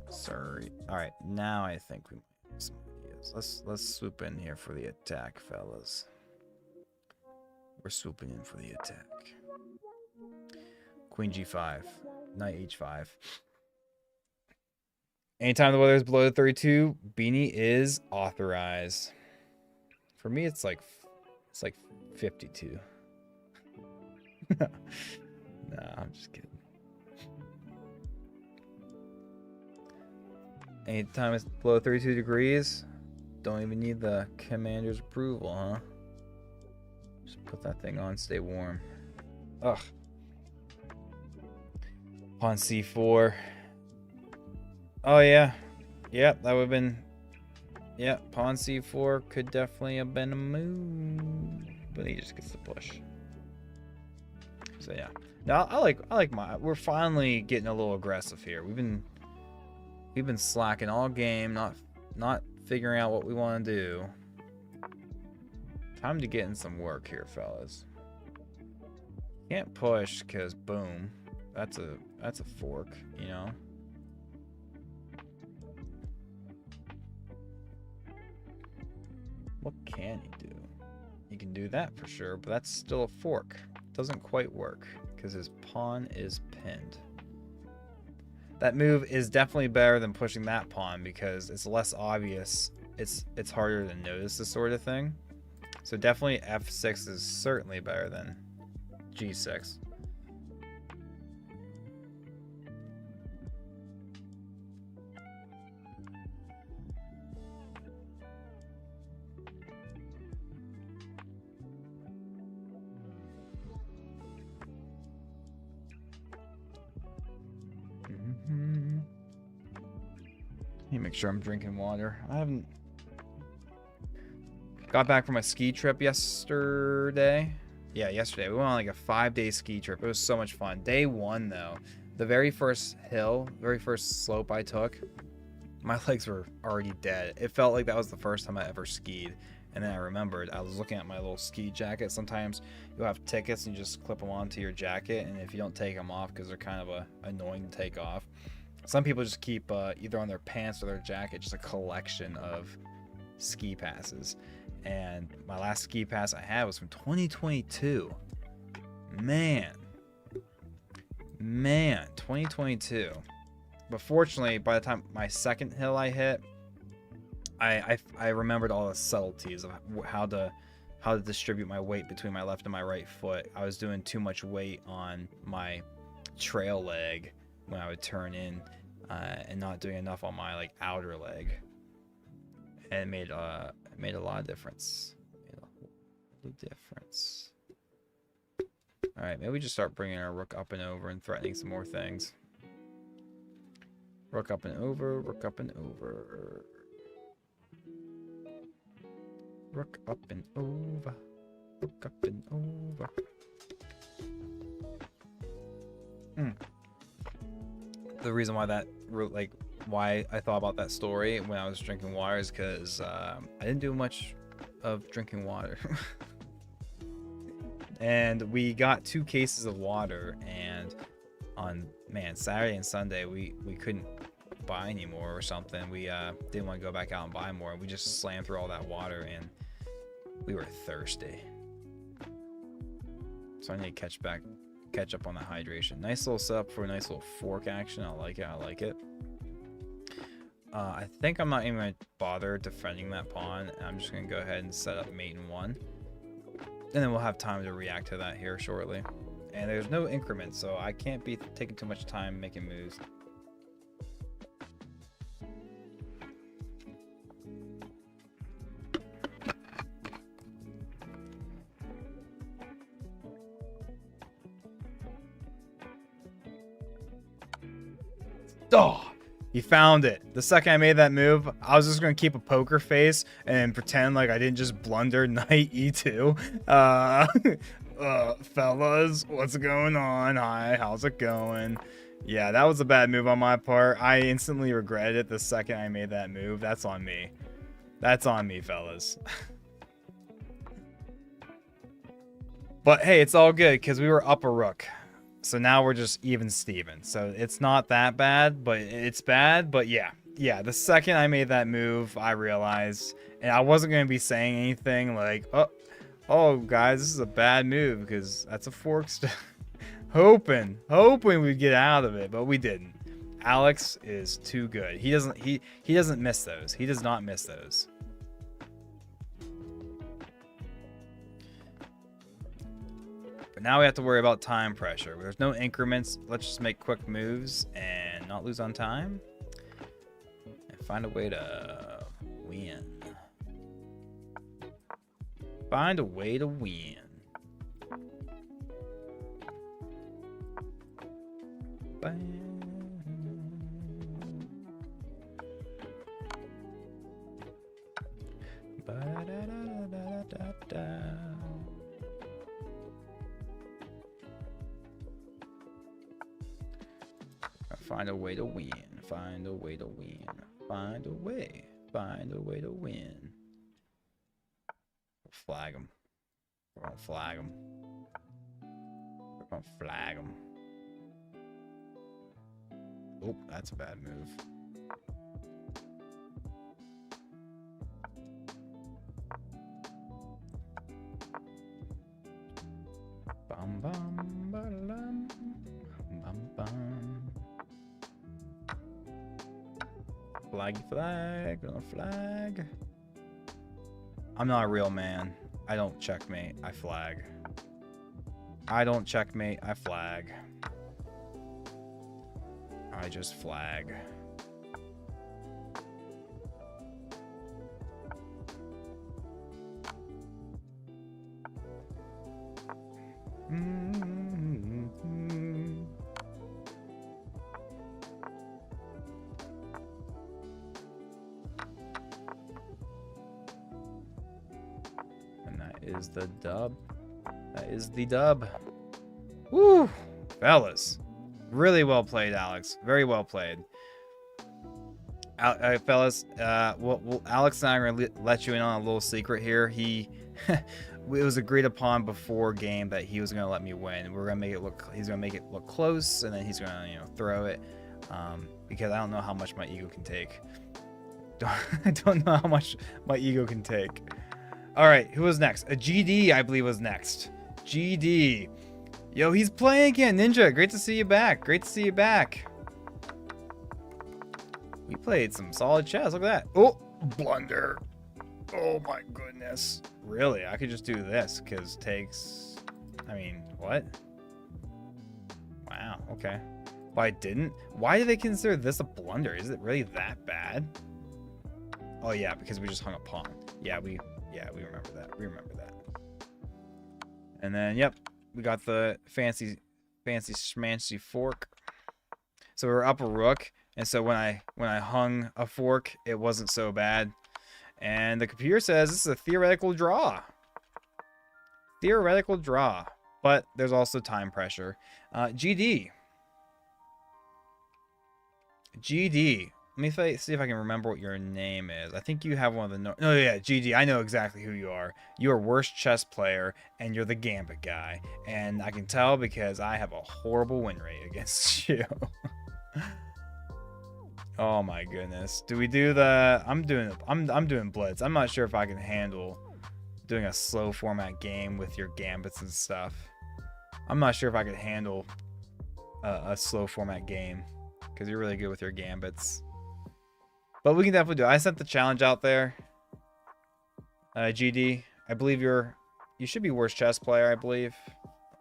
Sorry. All right, now I think we might have some ideas. Let's swoop in here for the attack, fellas. We're swooping in for the attack. Queen g5, knight h5. Anytime the weather is below 32, Beanie is authorized. For me, it's like 52. Nah, I'm just kidding. Anytime it's below 32 degrees, don't even need the commander's approval, huh? Just put that thing on, stay warm. Ugh. Pawn c4. Oh yeah. Yep, that would have been. Yeah, pawn c4 could definitely have been a move, but he just gets the push. So yeah. Now I like my. We're finally getting a little aggressive here. We've been slacking all game, not figuring out what we want to do. Time to get in some work here, fellas. Can't push because boom, that's a fork, you know. What can he do? He can do that for sure, but that's still a fork. Doesn't quite work because his pawn is pinned. That move is definitely better than pushing that pawn because it's less obvious. It's harder to notice this sort of thing. So definitely f6 is certainly better than g6. me make sure I'm drinking water. I haven't got back from a ski trip yesterday. Yeah, yesterday. We went on like a 5-day ski trip. It was so much fun. Day 1 though, the very first hill, very first slope I took, my legs were already dead. It felt like that was the first time I ever skied. And then I remembered, I was looking at my little ski jacket. Sometimes you'll have tickets and you just clip them onto your jacket. And if you don't take them off, because they're kind of annoying to take off. Some people just keep either on their pants or their jacket, just a collection of ski passes. And my last ski pass I had was from 2022. Man, 2022. But fortunately, by the time my second hill I hit, I remembered all the subtleties of how to distribute my weight between my left and my right foot. I was doing too much weight on my trail leg when I would turn in, and not doing enough on my like outer leg, and it made a lot of difference. All right, maybe we just start bringing our rook up and over and threatening some more things. Rook up and over, rook up and over. Rook up and over, rook up and over. The reason why why I thought about that story when I was drinking water is because I didn't do much of drinking water. And we got 2 cases of water, and on Saturday and Sunday we couldn't buy any more or something. We didn't want to go back out and buy more. We just slammed through all that water and we were thirsty. So I need to catch up on the hydration. Nice little setup for a nice little fork action. I like it. I think I'm not even going to bother defending that pawn. I'm just going to go ahead and set up mate in 1. And then we'll have time to react to that here shortly. And there's no increment, so I can't be taking too much time making moves. Oh, he found it. The second I made that move, I was just going to keep a poker face and pretend like I didn't just blunder knight e2. Fellas, what's going on? Hi, how's it going? Yeah, that was a bad move on my part. I instantly regretted it the second I made that move. That's on me. That's on me, fellas. But hey, it's all good because we were up a rook. So now we're just even Steven. So it's not that bad, but it's bad. But yeah, the second I made that move, I realized, and I wasn't going to be saying anything like, oh guys, this is a bad move because that's a fork. hoping we'd get out of it, but we didn't. Alex is too good. He doesn't miss those. He does not miss those. But now we have to worry about time pressure. There's no increments. Let's just make quick moves and not lose on time. And find a way to win. Find a way to win. Find a way to win. Find a way to win. Find a way. Find a way to win. Flag him. We're gonna flag him. We're gonna flag him. Oh, that's a bad move. Bum bum ba-dum. Bum bum. Flaggy flag, gonna flag. I'm not a real man. I don't checkmate, I flag. I don't checkmate, I flag. I just flag. is the dub. That is the dub. Woo! Fellas. Really well played, Alex. Very well played. Fellas, Alex and I are going to let you in on a little secret here. It was agreed upon before game that he was going to let me win. We're going to make it look, he's going to make it look close, and then he's going to, throw it. Because I don't know how much my ego can take. I don't know how much my ego can take. All right, who was next? A GD, I believe, was next. GD. Yo, he's playing again. Ninja, great to see you back. Great to see you back. We played some solid chess. Look at that. Oh, blunder. Oh my goodness. Really? I could just do this because takes... I mean, what? Wow, okay. But I didn't? Why do they consider this a blunder? Is it really that bad? Oh yeah, because we just hung a pawn. Yeah, we remember that. We remember that. And then, yep, we got the fancy schmancy fork. So we were up a rook, and so when I hung a fork, it wasn't so bad. And the computer says this is a theoretical draw. Theoretical draw. But there's also time pressure. GD. GD. Let me see if I can remember what your name is. I think you have one of the... No, yeah, GD. I know exactly who you are. You are worst chess player, and you're the Gambit guy. And I can tell because I have a horrible win rate against you. Oh my goodness. Do we do the... I'm doing Blitz. I'm not sure if I can handle doing a slow format game with your Gambits and stuff. I'm not sure if I could handle a slow format game because you're really good with your Gambits. But we can definitely do it. I sent the challenge out there. GD, I believe you should be worst chess player, I believe,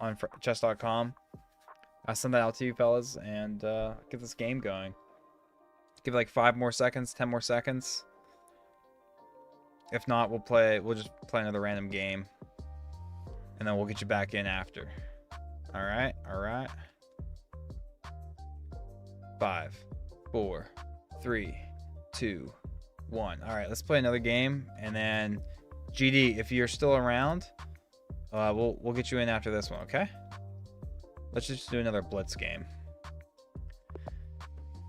on chess.com. I send that out to you, fellas, and get this game going. Give it like 5 more seconds, 10 more seconds. If not, we'll just play another random game. And then we'll get you back in after. Alright, alright. 5, 4, 3, 2, 1. All right, let's play another game, and then GD, if you're still around, we'll get you in after this one. Okay? Let's just do another Blitz game.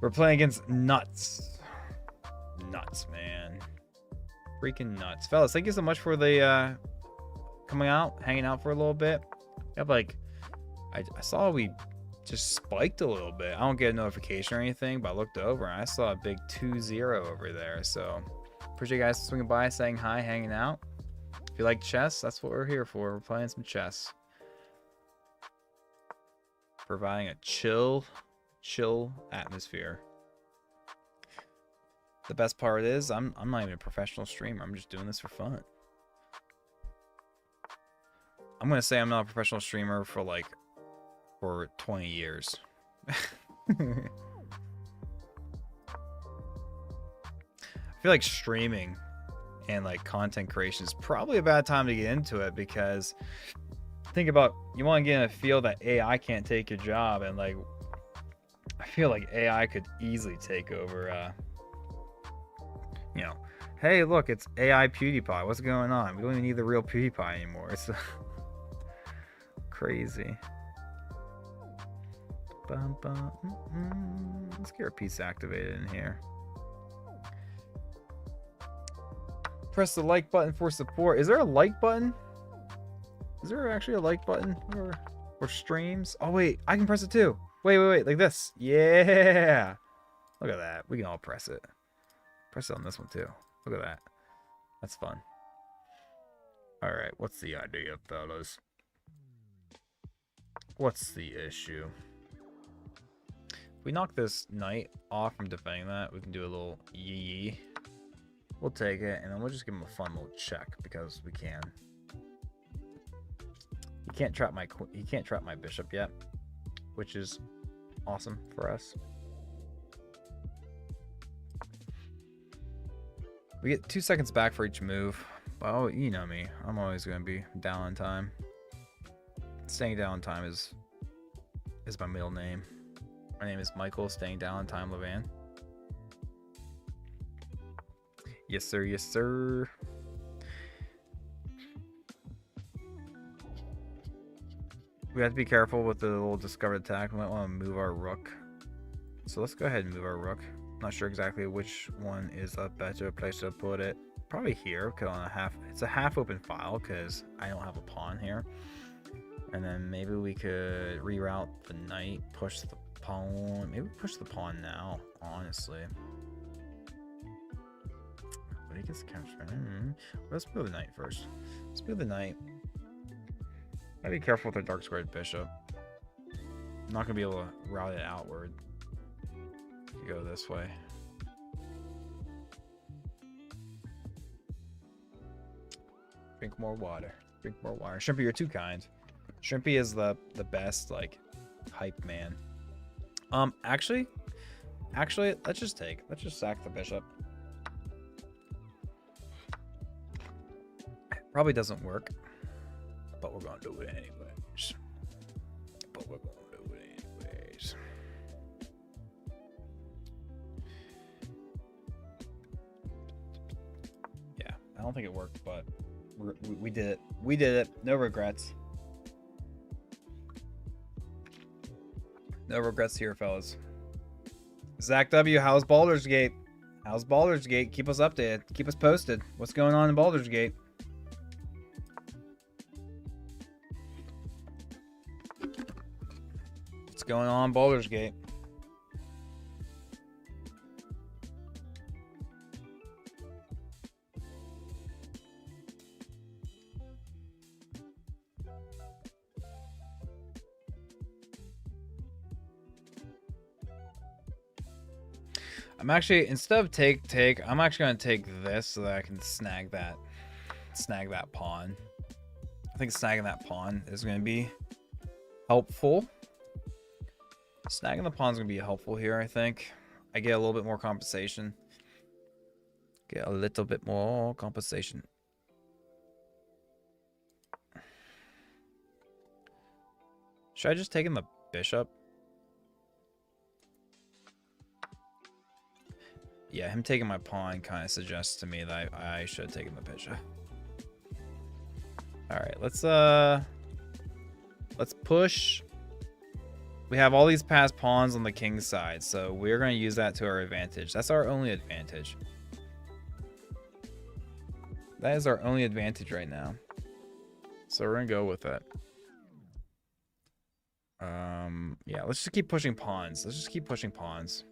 We're playing against Nuts. Nuts, man. Freaking nuts, fellas. Thank you so much for the coming out, hanging out for a little bit. Yep, like I saw we just spiked a little bit. I don't get a notification or anything, but I looked over and I saw a big 2-0 over there. So appreciate you guys swinging by, saying hi, hanging out. If you like chess, that's what we're here for. We're playing some chess, providing a chill atmosphere. The best part is I'm not even a professional streamer. I'm just doing this for fun. I'm gonna say I'm not a professional streamer for 20 years. I feel like streaming and content creation is probably a bad time to get into it, because think about, you want to get in a field that AI can't take your job, and I feel like AI could easily take over hey, look, it's AI PewDiePie. What's going on? We don't even need the real PewDiePie anymore. It's crazy. Let's get our piece activated in here. Press the like button for support. Is there a like button? Is there actually a like button or streams? Oh wait, I can press it too. Wait, like this. Yeah. Look at that. We can all press it. Press it on this one too. Look at that. That's fun. All right, what's the idea, fellas? What's the issue? If we knock this knight off from defending that, we can do a little yee. We'll take it, and then we'll just give him a fun little check because we can. He can't trap my bishop yet, which is awesome for us. We get 2 seconds back for each move. Oh, you know me. I'm always going to be down on time. Staying down on time is my middle name. My name is Michael, staying down on time, Levan. Yes, sir. Yes, sir. We have to be careful with the little discovered attack. We might want to move our rook. So let's go ahead and move our rook. Not sure exactly which one is a better place to put it. Probably here, because on a half, it's a half open file because I don't have a pawn here. And then maybe we could reroute the knight, push the pawn. Maybe push the pawn now, honestly. But he gets captured. Let's move the knight first. Let's move the knight. Gotta be careful with our dark squared bishop. I'm not gonna be able to route it outward. Go this way. Drink more water. Drink more water. Shrimpy, you're too kind. Shrimpy is the best, like, hype man. Actually, let's just sack the bishop. Probably doesn't work, but we're gonna do it anyways. Yeah, I don't think it worked, but we did it. We did it. No regrets. No regrets here, fellas. Zach W, how's Baldur's Gate? How's Baldur's Gate? Keep us updated. Keep us posted. What's going on in Baldur's Gate? What's going on in Baldur's Gate? I'm actually, instead of take, I'm actually gonna take this so that I can snag that pawn. I think snagging that pawn is gonna be helpful. Snagging the pawn is gonna be helpful here, I think. I get a little bit more compensation. Get a little bit more compensation. Should I just take in the bishop? Yeah, him taking my pawn kind of suggests to me that I should have taken the bishop. All right, let's push. We have all these passed pawns on the king's side, so we're going to use that to our advantage. That's our only advantage. That is our only advantage right now. So we're going to go with it. Yeah, let's just keep pushing pawns. Let's just keep pushing pawns.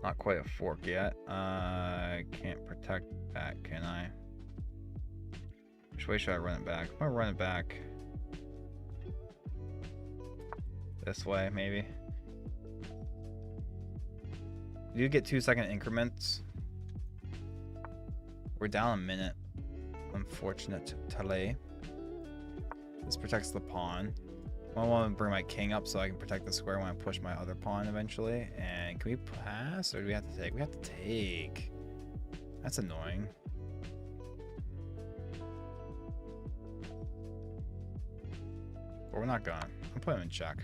Not quite a fork yet. I can't protect that, can I? Which way should I run it back? I'm gonna run it back. This way, maybe. You get 2-second increments. We're down a minute. Unfortunate delay. This protects the pawn. I want to bring my king up so I can protect the square when I push my other pawn eventually. And can we pass or do we have to take? We have to take. That's annoying. But we're not gonna. I'm putting him in check.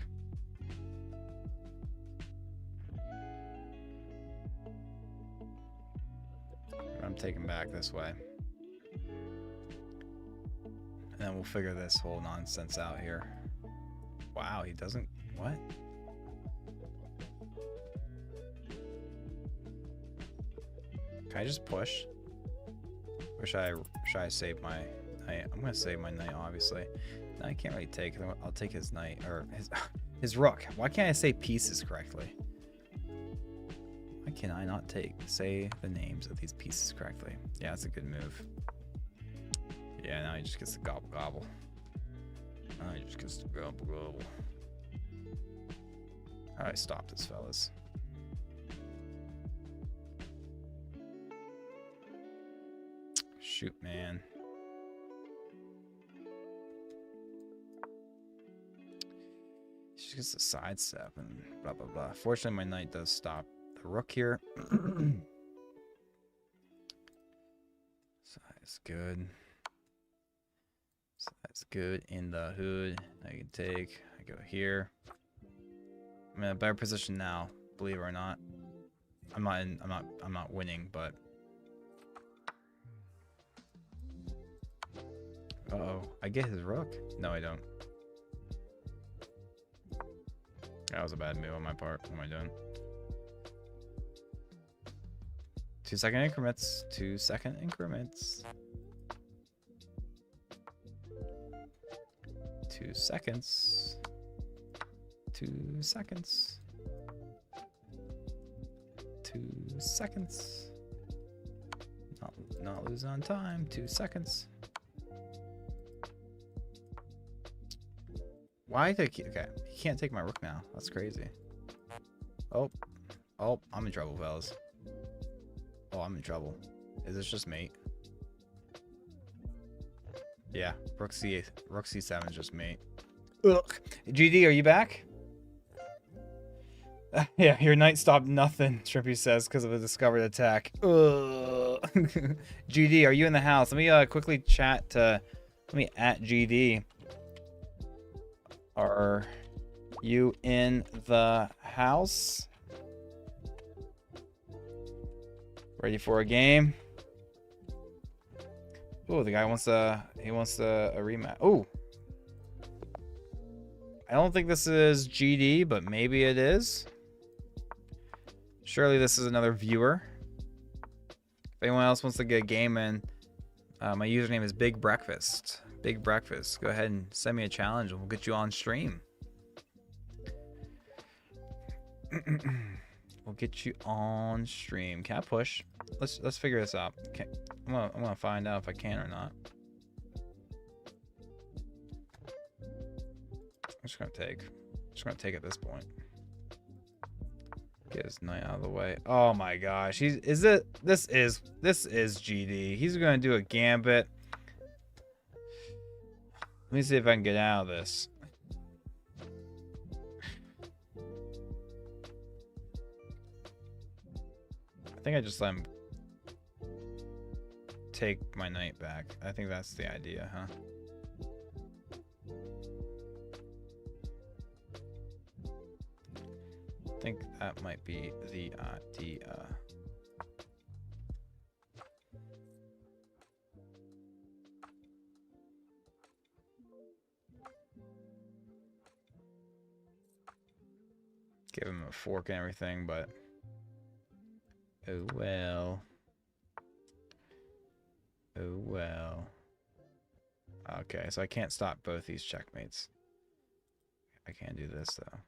I'm taking back this way. And then we'll figure this whole nonsense out here. Wow, he doesn't... What? Can I just push? Or should I save my knight? I'm gonna save my knight, obviously. No, I can't really take. I'll take his knight or his rook. Why can't I say pieces correctly? Why can I not say the names of these pieces correctly? Yeah, that's a good move. Yeah, now he just gets the gobble gobble. Now he just gets the gobble gobble. Alright, stop this, fellas. Shoot, man. He just gets a sidestep and blah blah blah. Fortunately, my knight does stop the rook here. Side's good. Side's good in the hood. I can take. I go here. I'm in a better position now, believe it or not. I'm not winning, but Uh-oh. I get his rook? No, I don't. That was a bad move on my part. What am I doing? 2-second increments. 2-second increments. 2 seconds. 2 seconds. 2 seconds. Not lose on time. 2 seconds. Why did okay? He can't take my rook now. That's crazy. Oh, I'm in trouble, fellas. Oh, I'm in trouble. Is this just mate? Yeah, rook c7 is just mate. Ugh. GD, are you back? Yeah, your knight stopped nothing, Shrimpy says, because of a discovered attack. Ugh. GD, are you in the house? Let me quickly chat to... Let me at GD. Are you in the house? Ready for a game? Oh, the guy wants a rematch. Oh, I don't think this is GD, but maybe it is. Surely this is another viewer. If anyone else wants to get a game in, my username is Big Breakfast. Big Breakfast. Go ahead and send me a challenge, and we'll get you on stream. We'll get you on stream. Can I push? Let's figure this out. Okay, I'm gonna find out if I can or not. I'm just gonna take at this point. Get his knight out of the way. Oh my gosh, this is GD. He's gonna do a gambit. Let me see if I can get out of this. I think I just let him take my knight back. I think that's the idea, huh? I think that might be the idea. Give him a fork and everything, but oh well. Oh well. Okay, so I can't stop both these checkmates. I can't do this though.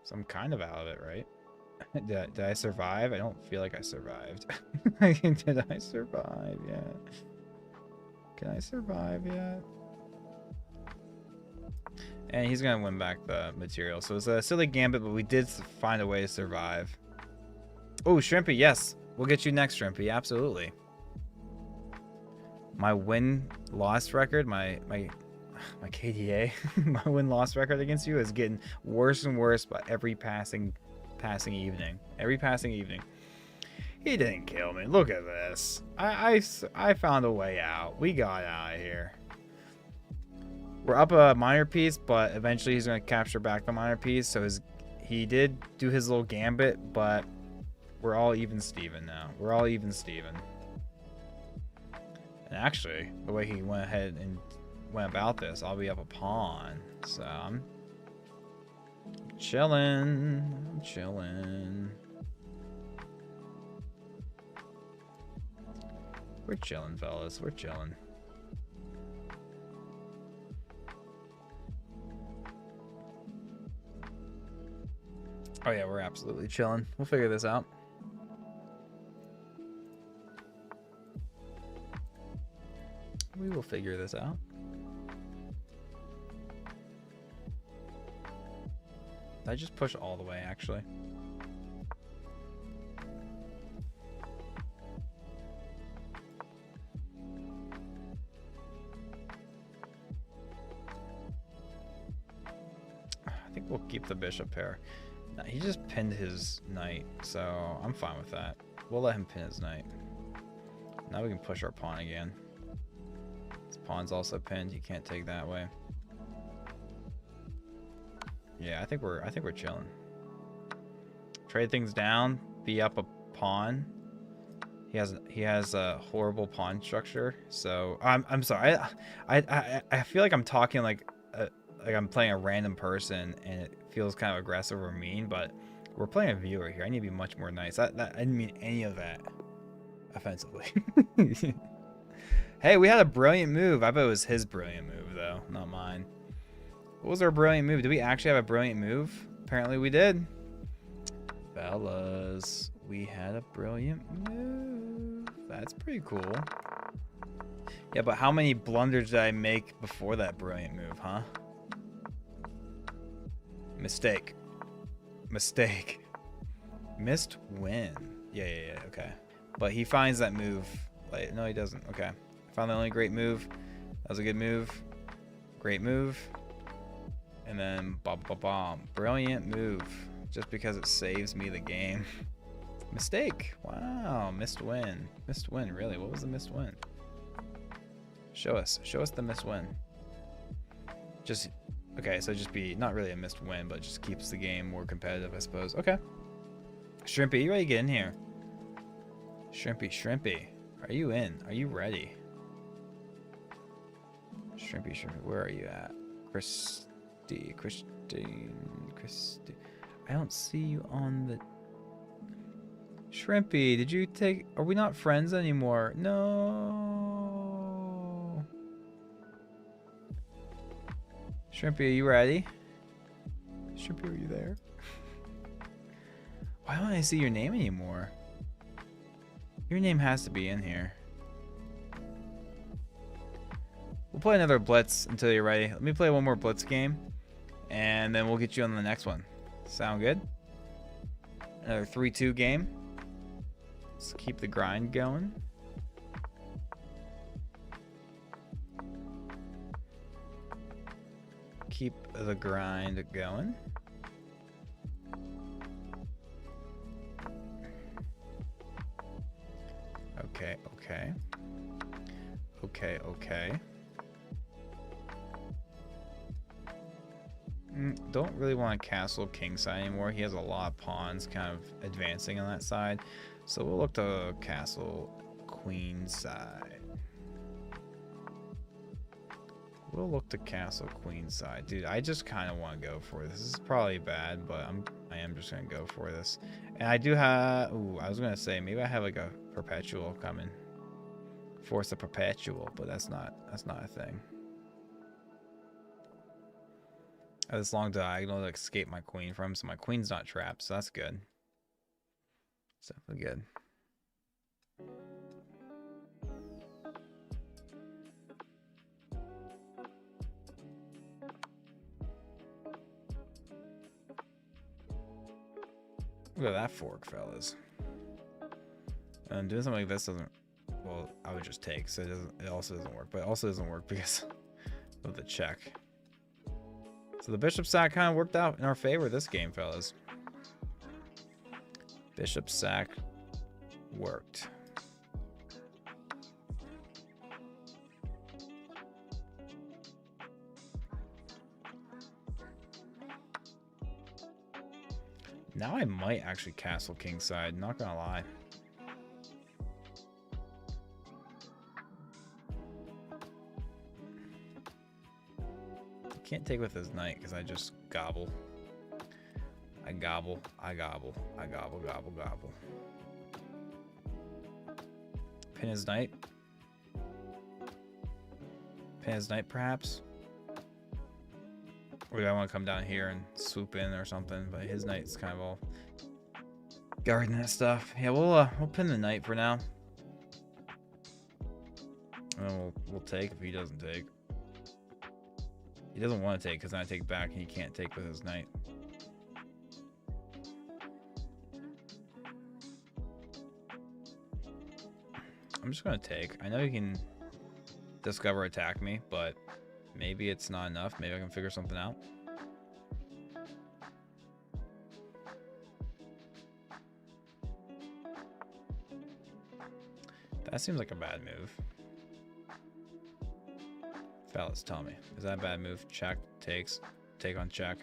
So I'm kind of out of it, right? Did I survive? I don't feel like I survived. Did I survive yet? Can I survive yet? And he's gonna win back the material. So it's a silly gambit, but we did find a way to survive. Oh, Shrimpy, yes. We'll get you next, Shrimpy. Absolutely. My win-loss record, my KDA, my win-loss record against you is getting worse and worse by every passing evening. Every passing evening. He didn't kill me. Look at this. I found a way out. We got out of here. We're up a minor piece, but eventually he's going to capture back the minor piece. So he did do his little gambit, but we're all even Steven now. We're all even Steven. And actually, the way he went ahead and went about this, I'll be up a pawn. So I'm chilling. I'm chilling. We're chilling, fellas. We're chilling. Oh yeah, we're absolutely chilling. We'll figure this out. We will figure this out. Did I just push all the way, actually? I think we'll keep the bishop here. No, he just pinned his knight, so I'm fine with that. We'll let him pin his knight. Now we can push our pawn again. His pawn's also pinned. He can't take that way. Yeah, I think we're chilling. Trade things down. Be up a pawn. He has a horrible pawn structure. So I'm sorry. I feel like I'm talking like I'm playing a random person, and it feels kind of aggressive or mean. But we're playing a viewer here. I need to be much more nice. I didn't mean any of that offensively. Hey, we had a brilliant move. I bet it was his brilliant move though, not mine. What was our brilliant move? Did we actually have a brilliant move? Apparently we did. Fellas, we had a brilliant move. That's pretty cool. Yeah, but how many blunders did I make before that brilliant move, huh? Mistake. Mistake. Missed win. Yeah, okay. But he finds that move. Like, no, he doesn't. Okay. Found the only great move. That was a good move. Great move. And then bomb. Brilliant move. Just because it saves me the game. Mistake. Wow. Missed win. Missed win. Really? What was the missed win? Show us. Show us the missed win. Just... Okay, so just be... Not really a missed win, but just keeps the game more competitive, I suppose. Okay. Shrimpy, you ready to get in here? Shrimpy. Are you in? Are you ready? Shrimpy, where are you at? Christine. I don't see you on the... Shrimpy, did you take... Are we not friends anymore? No. Shrimpy, are you ready? Shrimpy, are you there? Why don't I see your name anymore? Your name has to be in here. We'll play another Blitz until you're ready. Let me play one more Blitz game, and then we'll get you on the next one. Sound good? Another 3-2 game. Let's keep the grind going. Keep the grind going. Okay. Don't really want to castle king side anymore. He has a lot of pawns kind of advancing on that side. So we'll look to castle queen side. We'll look to castle queen side. Dude, I just kind of want to go for this. This is probably bad, but I am just going to go for this. And I do have... Ooh, I was going to say, maybe I have like a perpetual coming. Force a perpetual, but that's not a thing. I have this long diagonal to escape my queen from, so my queen's not trapped, so that's good. It's definitely good. Look at that fork, fellas. And doing something like this doesn't... Well, I would just take, so it also doesn't work. But it also doesn't work because of the check. So the bishop sack kind of worked out in our favor this game, fellas. Bishop sack worked. Now I might actually castle kingside, not gonna lie. Can't take with his knight because I just gobble. I gobble. Pin his knight. Pin his knight, perhaps. Or do I want to come down here and swoop in or something? But his knight's kind of all guarding that stuff. Yeah, we'll pin the knight for now. And then we'll take if he doesn't take. He doesn't want to take because then I take back and he can't take with his knight. I'm just going to take. I know he can discover attack me, but maybe it's not enough. Maybe I can figure something out. That seems like a bad move. Fellas, tell me. Is that a bad move? Check, takes, take on check.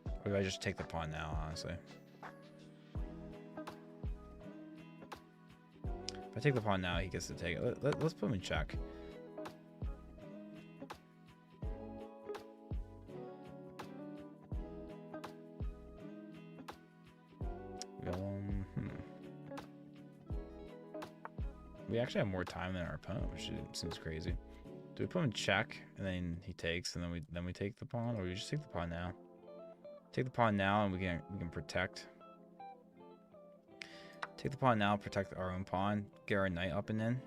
Or do I just take the pawn now, honestly? I take the pawn now, he gets to take it. Let's put him in check. We actually have more time than our opponent, which seems crazy. Do we put him in check and then he takes, and then we take the pawn, or we just take the pawn now? Take the pawn now, and we can protect. Take the pawn now, protect our own pawn, get our knight up and in.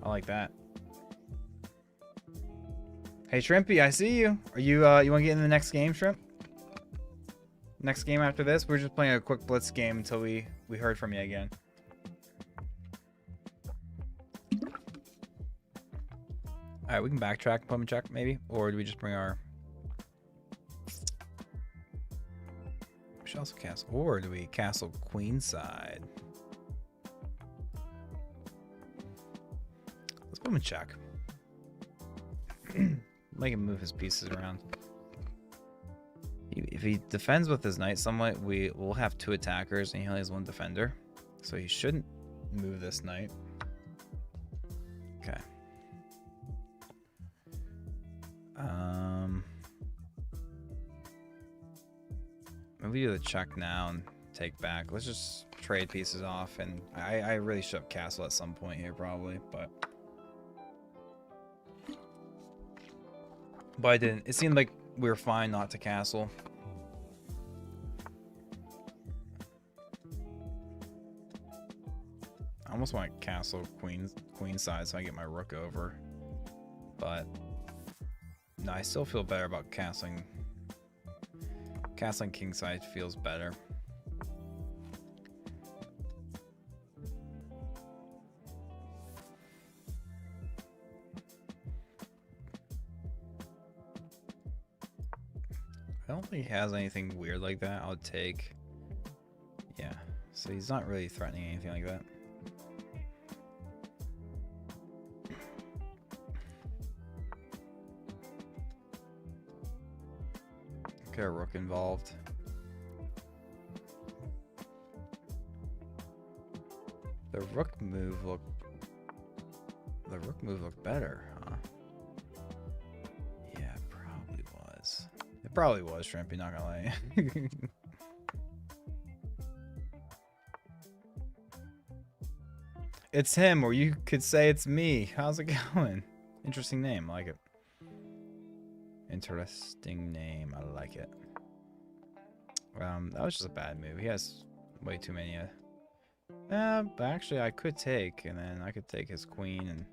I like that. Hey Shrimpy, I see you. Are you you want to get in the next game, Shrimp? Next game after this, we're just playing a quick blitz game until we heard from you again. All right, we can backtrack and put him in check maybe, or do we just bring our? We should also castle, or do we castle queenside? Let's put him in check. Make him move his pieces around. If he defends with his knight somewhat, we'll have 2 attackers and he only has 1 defender, so he shouldn't move this knight. Okay. Maybe do the check now and take back. Let's just trade pieces off, and I really should have castle at some point here probably, but I didn't. It seemed like we were fine not to castle. I almost want to castle queen side so I get my rook over, but no, I still feel better about castling. Castling king side feels better. I don't think he has anything weird like that. I'll take. Yeah, so he's not really threatening anything like that. Get a rook involved. The rook move looked better, huh? Yeah, it probably was. It probably was, Shrimpy, not gonna lie. It's him, or you could say it's me. How's it going? Interesting name, I like it. Interesting name, I like it. That was just a bad move. He has way too many. But actually, I could take, and then I could take his queen, and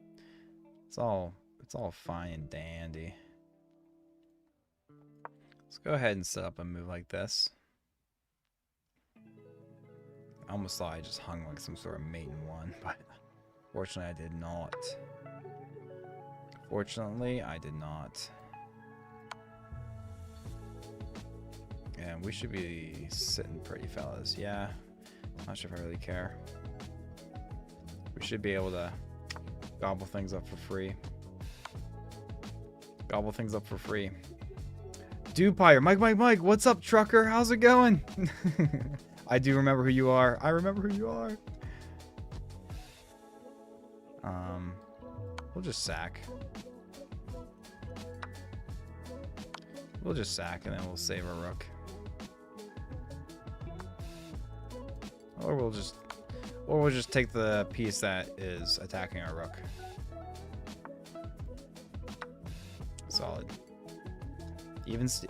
it's all fine and dandy. Let's go ahead and set up a move like this. I almost thought I just hung like some sort of mate in one, but fortunately, I did not. Fortunately, I did not. And we should be sitting pretty, fellas. Yeah, not sure if I really care. We should be able to gobble things up for free. Gobble things up for free. Dupire, Mike, what's up, trucker? How's it going? I do remember who you are. I remember who you are. We'll just sack. We'll just sack, and then we'll save our rook. Or we'll just take the piece that is attacking our rook. Solid. Easy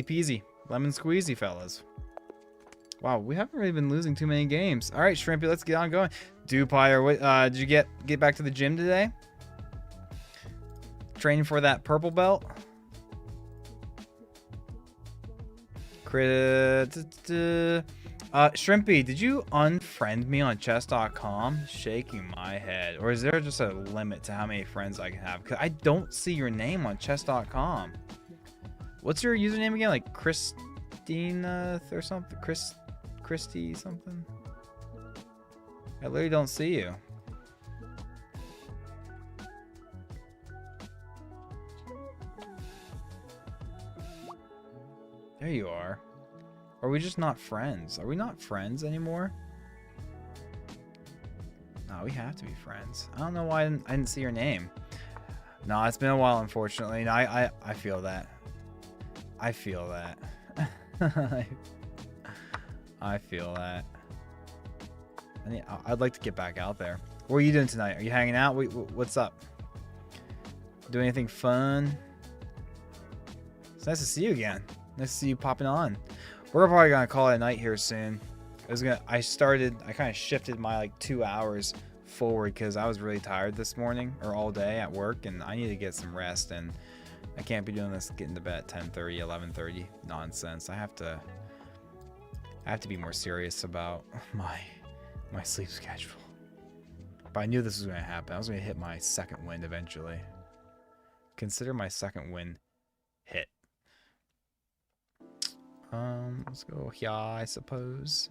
peasy, lemon squeezy, fellas. Wow, we haven't really been losing too many games. All right, Shrimpy, let's get on going. Dupire, what did you get back to the gym today? Training for that purple belt? Shrimpy, did you unfriend me on chess.com? Shaking my head. Or is there just a limit to how many friends I can have? Because I don't see your name on chess.com. What's your username again? Like Christina or something? Christy something? I literally don't see you. There you are. Are we just not friends? Are we not friends anymore? Oh, we have to be friends. I don't know why I didn't see your name. No, it's been a while, unfortunately. No, I feel that. I feel that. I feel that. I'd like to get back out there. What are you doing tonight? Are you hanging out? What's up? Doing anything fun? It's nice to see you again. Nice to see you popping on. We're probably gonna call it a night here soon. I kind of shifted my like 2 hours forward because I was really tired this morning or all day at work, and I need to get some rest, and I can't be doing this getting to bed at 10:30, 11:30 nonsense. I have to be more serious about my sleep schedule. But I knew this was going to happen. I was going to hit my second wind eventually. Consider my second wind hit. Let's go here, I suppose.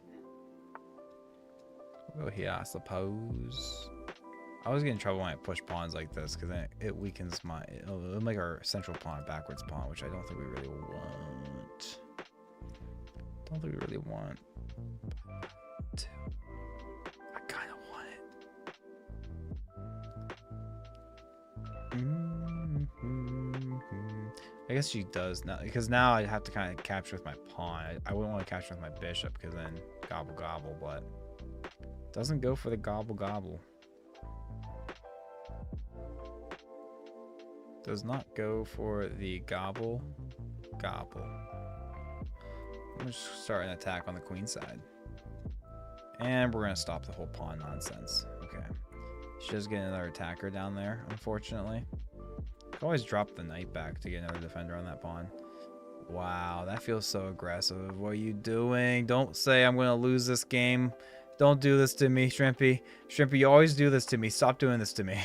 We'll go here, I suppose. I always get in trouble when I push pawns like this because then it weakens it'll make our central pawn a backwards pawn, which I don't think we really want. Don't think we really want. But I kind of want it. I guess she does now, because now I'd have to kind of capture with my pawn. I wouldn't want to capture with my bishop because then gobble gobble, but doesn't go for the gobble gobble. Does not go for the gobble gobble. I'm just start an attack on the queen side. And we're going to stop the whole pawn nonsense. Okay. She does get another attacker down there, unfortunately. I can always drop the knight back to get another defender on that pawn. Wow, that feels so aggressive. What are you doing? Don't say I'm going to lose this game. Don't do this to me, Shrimpy. Shrimpy, you always do this to me. Stop doing this to me.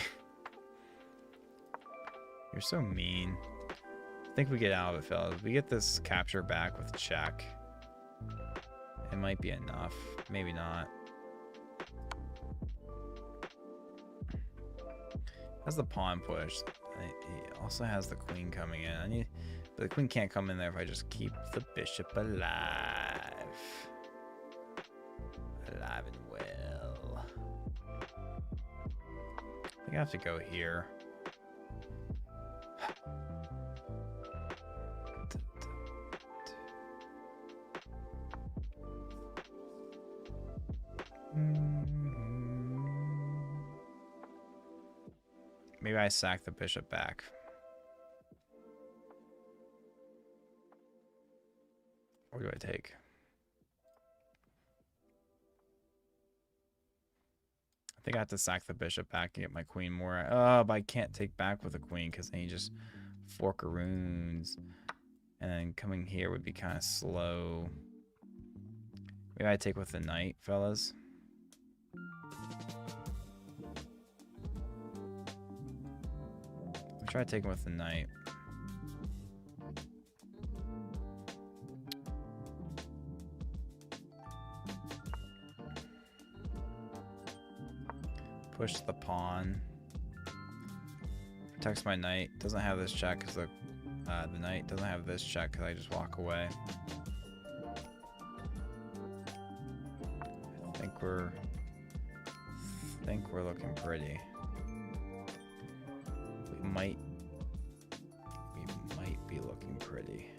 You're so mean. I think we get out of it, fellas. We get this capture back with check. It might be enough. Maybe not. Has the pawn pushed. He also has the queen coming in. But the queen can't come in there if I just keep the bishop alive. Alive and well. I think I have to go here. Maybe I sack the bishop back. What do I take? I think I have to sack the bishop back and get my queen more. Oh, but I can't take back with a queen because then you just fork-a-roons. And then coming here would be kind of slow. Maybe I take with the knight, fellas. I'll try taking with the knight. Push the pawn. Protects my knight. Doesn't have this check because the knight doesn't have this check because I just walk away. I think we're looking pretty. We might be looking pretty.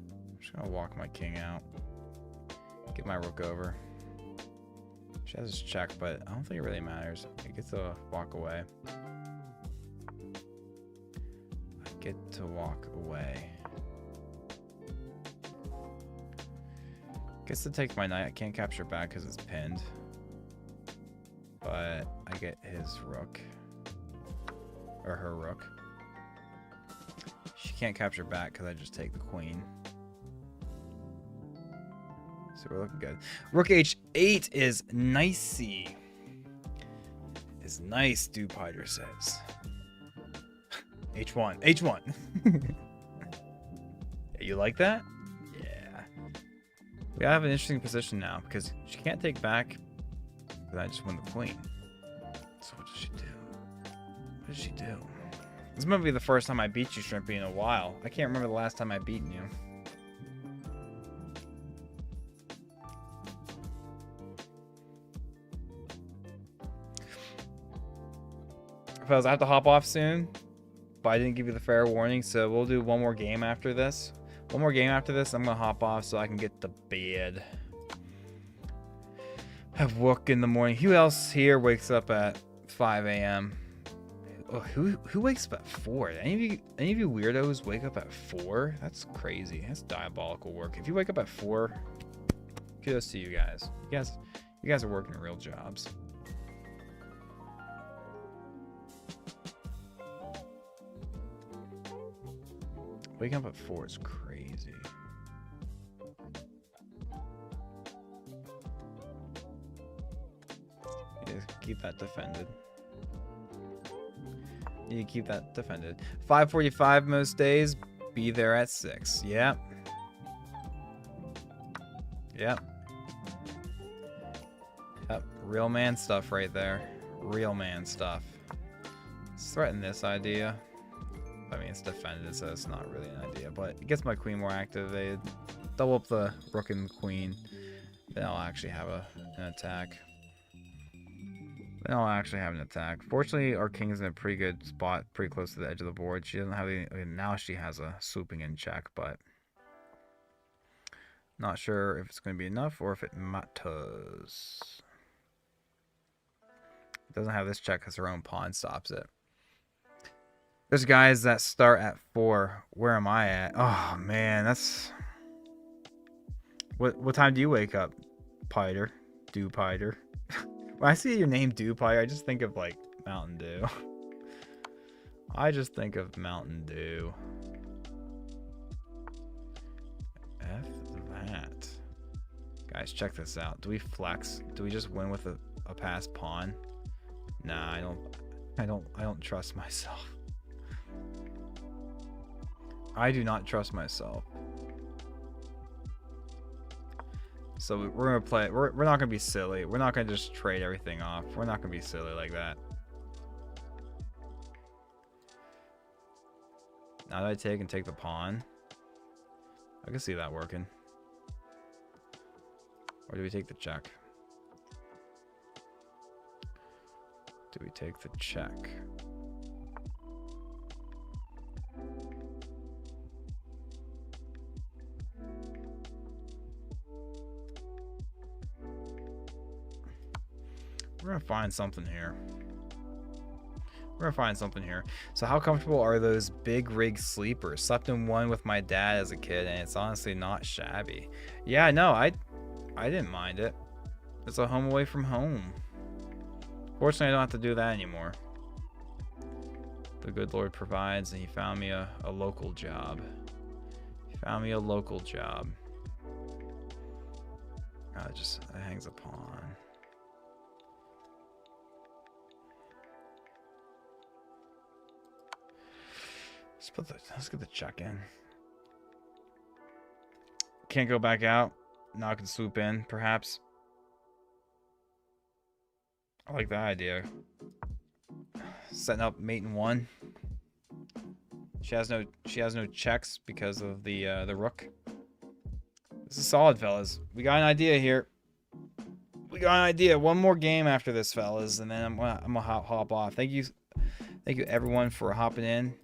I'm just gonna walk my king out. Get my rook over. She has this check, but I don't think it really matters. I get to walk away. Gets to take my knight. I can't capture back because it's pinned. But I get his rook. Or her rook. She can't capture back because I just take the queen. So we're looking good. Rook h8 is nicey. Is nice, Dupe Hydra says. h1. h1. You like that? Yeah. We have an interesting position now because she can't take back. But I just win the queen. So what does she do? What does she do? This might be the first time I beat you, Shrimpy, in a while. I can't remember the last time I beaten you. Fellas, I have to hop off soon, but I didn't give you the fair warning, so we'll do one more game after this. One more game after this, I'm gonna hop off so I can get to bed. Have work in the morning. Who else here wakes up at 5 a.m.? Oh, who wakes up at 4? Any of you weirdos wake up at 4? That's crazy. That's diabolical work. If you wake up at 4, kudos to you guys. You guys are working real jobs. Waking up at 4 is crazy. You just keep that defended. You keep that defended. 5:45 most days. Be there at 6. Yep. Yep. Yep. Real man stuff right there. Real man stuff. Let's threaten this idea. I mean, it's defended, so it's not really an idea, but it gets my queen more activated. Double up the rook and queen. Then I'll actually have an attack. Fortunately, our king is in a pretty good spot, pretty close to the edge of the board. She doesn't have any, now she has a swooping in check, but not sure if it's going to be enough or if it matters. It doesn't have this check because her own pawn stops it. There's guys that start at 4. Where am I at? Oh man, that's what time do you wake up, Piter? Piter. When I see your name Piter, I just think of like Mountain Dew. I just think of Mountain Dew. F that. Guys, check this out. Do we flex? Do we just win with a passed pawn? Nah, I don't trust myself. I do not trust myself. So we're gonna play. We're not gonna be silly. We're not gonna just trade everything off. We're not gonna be silly like that. Now that I take the pawn, I can see that working. Or do we take the check? Do we take the check? We're gonna find something here. So how comfortable are those big rig sleepers? Slept in one with my dad as a kid, and it's honestly not shabby. Yeah, no, I didn't mind it. It's a home away from home. Fortunately, I don't have to do that anymore. The good Lord provides, and he found me a local job. It hangs a pawn. Let's get the check in. Can't go back out. Now I can swoop in, perhaps. I like that idea. Setting up mate in 1. She has no checks because of the rook. This is solid, fellas. We got an idea here. One more game after this, fellas, and then I'm gonna hop off. Thank you everyone for hopping in,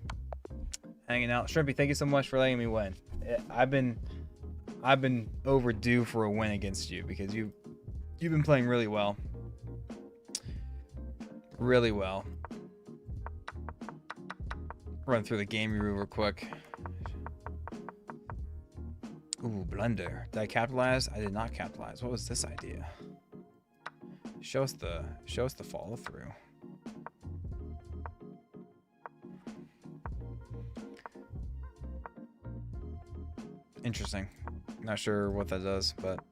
hanging out. Shrimpy, thank you so much for letting me win. I've been overdue for a win against you because you've been playing really well. Really well. Run through the game review real quick. Ooh, blunder. Did I capitalize? I did not capitalize. What was this idea? Show us the follow through. Interesting. Not sure what that does, but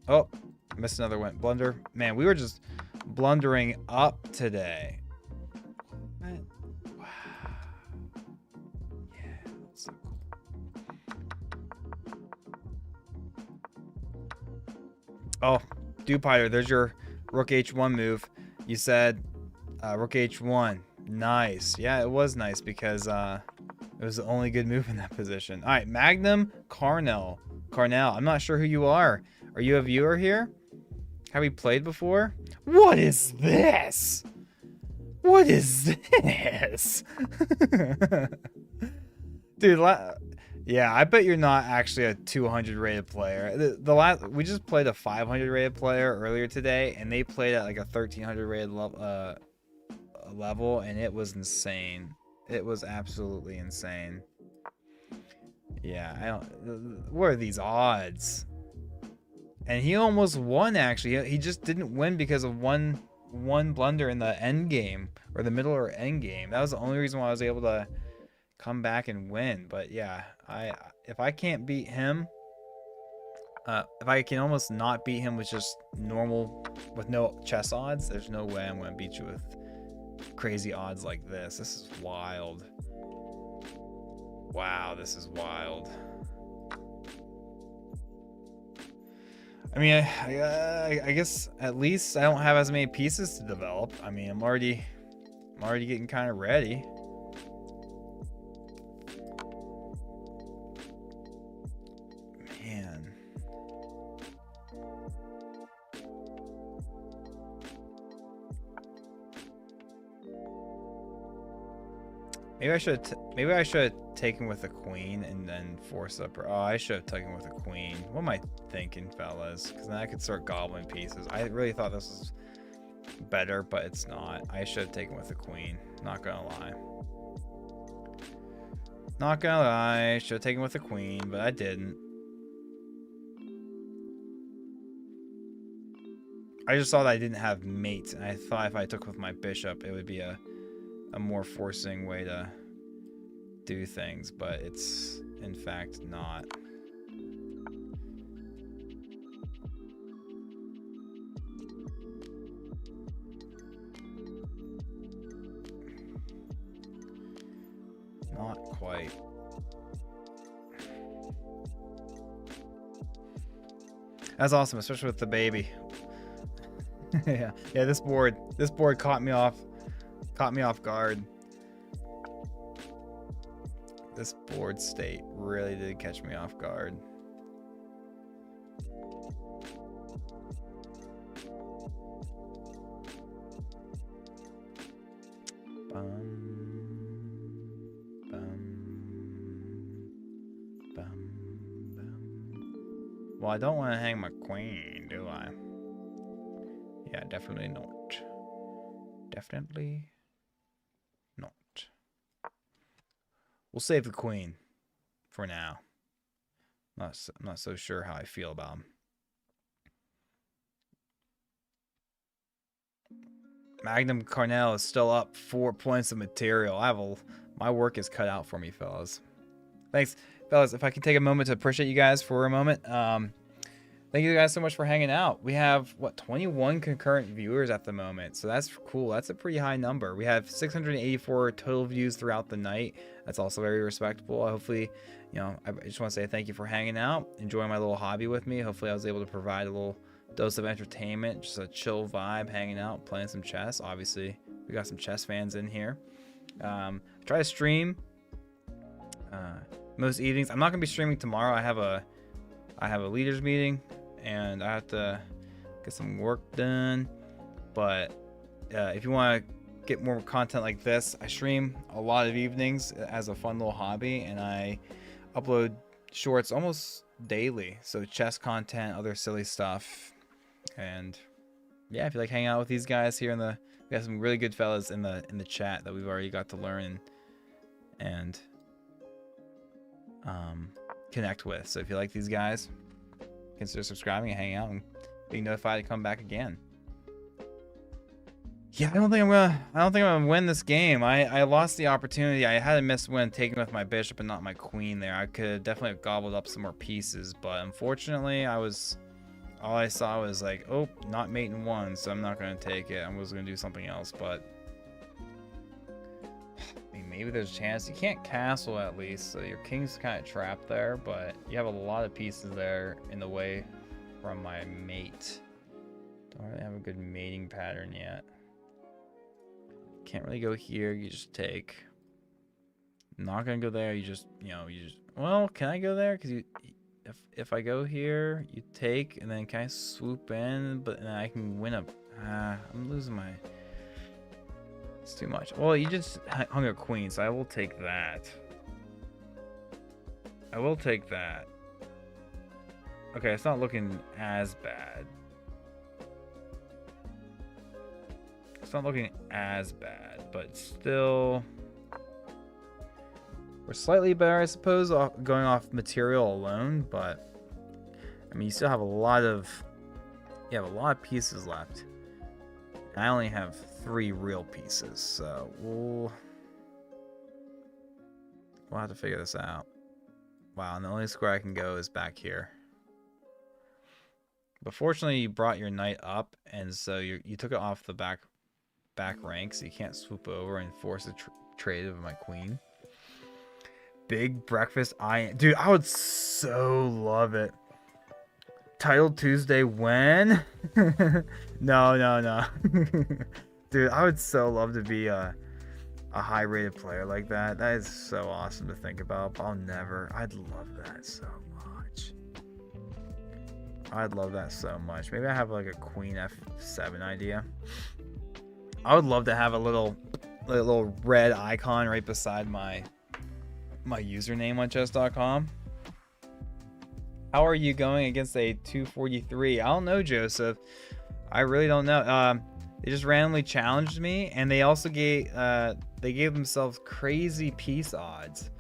oh, missed another one. Blunder. Man, we were just blundering up today. What? Wow. Yeah, that's so cool. Oh, Dupiter, there's your rook h1 move. You said rook h1. Nice. Yeah, it was nice because it was the only good move in that position. All right, Magnum Carnell. I'm not sure who you are. Are you a viewer here? Have we played before? What is this? What is this? Dude, yeah, I bet you're not actually a 200 rated player. The last we just played a 500 rated player earlier today, and they played at like a 1300 rated level, and it was insane. It was absolutely insane. Yeah, I don't. What are these odds? And he almost won. Actually, he just didn't win because of one blunder in the end game or the middle or end game. That was the only reason why I was able to come back and win. But yeah, if I can't beat him, if I can almost not beat him with just normal, with no chess odds, there's no way I'm gonna beat you with crazy odds like this. This is wild. Wow, this is wild. I mean, I guess at least I don't have as many pieces to develop. I mean, I'm already getting kind of ready. Man. Maybe I should have taken with a queen and then force up. Oh, I should have taken with a queen. What am I thinking, fellas? Because then I could start gobbling pieces. I really thought this was better, but it's not. I should have taken with a queen. Not gonna lie. Not gonna lie. Should have taken with a queen, but I didn't. I just saw that I didn't have mate, and I thought if I took with my bishop, it would be a more forcing way to do things, but it's in fact not. Not quite. That's awesome, especially with the baby. yeah, this board caught me off guard. This board state really did catch me off guard. Well, I don't want to hang my queen, do I? Yeah, definitely not. Definitely not. We'll save the queen for now. I'm not so sure how I feel about him. Magnum Carnell is still up 4 points of material. My work is cut out for me, fellas. Thanks, fellas. If I can take a moment to appreciate you guys for a moment. Thank you guys so much for hanging out. We have, what, 21 concurrent viewers at the moment. So that's cool. That's a pretty high number. We have 684 total views throughout the night. That's also very respectable. Hopefully, I just want to say thank you for hanging out, enjoying my little hobby with me. Hopefully I was able to provide a little dose of entertainment, just a chill vibe, hanging out, playing some chess. Obviously, we got some chess fans in here. Try to stream most evenings. I'm not going to be streaming tomorrow. I have a leaders meeting, and I have to get some work done. But if you want to get more content like this, I stream a lot of evenings as a fun little hobby, and I upload shorts almost daily. So chess content, other silly stuff. And yeah, if you like hanging out with these guys here we got some really good fellas in the chat that we've already got to learn and connect with. So if you like these guys, consider subscribing and hanging out and being notified to come back again. Yeah, I don't think I'm gonna win this game. I lost the opportunity. I had a missed win taking with my bishop and not my queen there. I could definitely have gobbled up some more pieces, but unfortunately all I saw was like, oh, not mate in one, so I'm not gonna take it. I was gonna do something else, but I mean, maybe there's a chance. You can't castle at least, so your king's kind of trapped there, but you have a lot of pieces there in the way from my mate. Don't really have a good mating pattern yet. Can't really go here. You just take. Not gonna go there. You just. Well, can I go there? Because if I go here, you take, and then can I swoop in? But then I can win a. I'm losing my. It's too much. Well, you just hung a queen, so I will take that. I will take that. Okay, it's not looking as bad. It's not looking as bad, but still... We're slightly better, I suppose, going off material alone, but... I mean, you still have a lot of... You have a lot of pieces left. I only have 3 real pieces, so we'll have to figure this out. Wow, and the only square I can go is back here. But fortunately, you brought your knight up, and so you took it off the back rank, so you can't swoop over and force a trade of my queen. Big breakfast, dude, I would so love it. Title Tuesday when? No. Dude, I would so love to be a high-rated player like that. That is so awesome to think about, but I'd love that so much. I'd love that so much. Maybe I have like a queen f7 idea. I would love to have a little red icon right beside my username on chess.com. How are you going against a 243? I don't know, Joseph. I really don't know. They just randomly challenged me, and they also gave themselves crazy piece odds.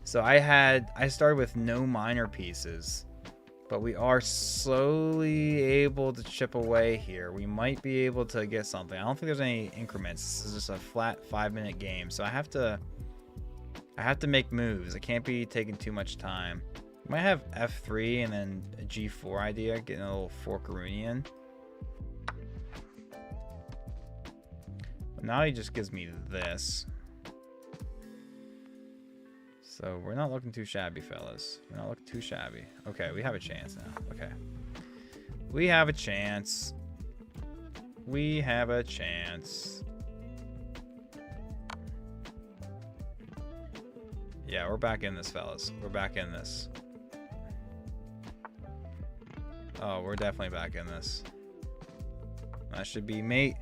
So I started with no minor pieces, but we are slowly able to chip away here. We might be able to get something. I don't think there's any increments. This is just a flat 5-minute game, so I have to make moves. I can't be taking too much time. Might have f3 and then a g4 idea, getting a little Forkarunian. But now he just gives me this. So we're not looking too shabby, fellas. We're not looking too shabby. Okay, we have a chance now. Okay. We have a chance. We have a chance. Yeah, we're back in this, fellas. We're back in this. Oh, we're definitely back in this. That should be mate.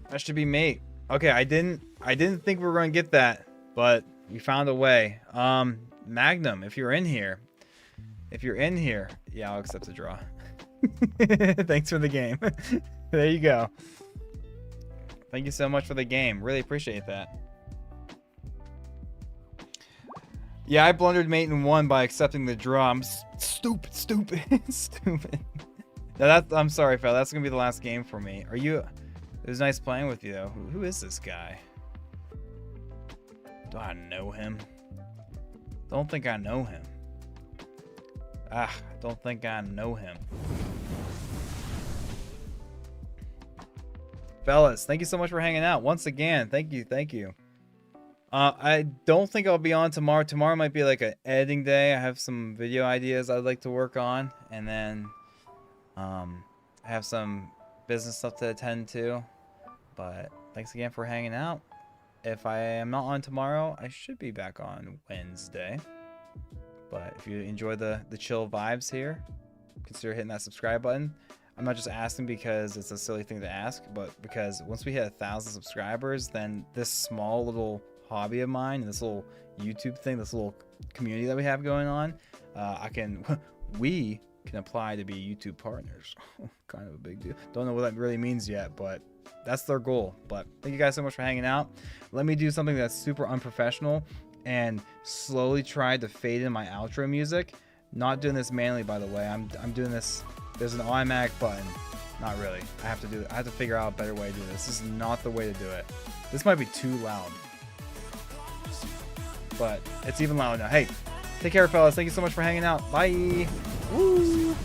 That should be mate. Okay, I didn't think we were going to get that, but we found a way. Magnum, if you're in here. Yeah, I'll accept the draw. Thanks for the game. There you go. Thank you so much for the game. Really appreciate that. Yeah, I blundered mate and won by accepting the draw. I'm stupid. Now I'm sorry, fella. That's gonna be the last game for me. It was nice playing with you, though. Who is this guy? Do I know him? Don't think I know him. Don't think I know him. Fellas, thank you so much for hanging out. Once again, thank you. I don't think I'll be on tomorrow. Tomorrow might be like an editing day. I have some video ideas I'd like to work on, and then I have some business stuff to attend to. But thanks again for hanging out. If I am not on tomorrow, I should be back on Wednesday. But if you enjoy the chill vibes here, consider hitting that subscribe button. I'm not just asking because it's a silly thing to ask, but because once we hit 1,000 subscribers, then this small little hobby of mine, this little YouTube thing, this little community that we have going on, we can apply to be YouTube partners. Kind of a big deal. Don't know what that really means yet, but that's their goal. But thank you guys so much for hanging out. Let me do something that's super unprofessional and slowly try to fade in my outro music. Not doing this manually, by the way. I'm doing this. There's an automatic button. Not really. I have to figure out a better way to do this. This is not the way to do it. This might be too loud, but it's even louder now. Hey, take care, fellas. Thank you so much for hanging out. Bye. Woo.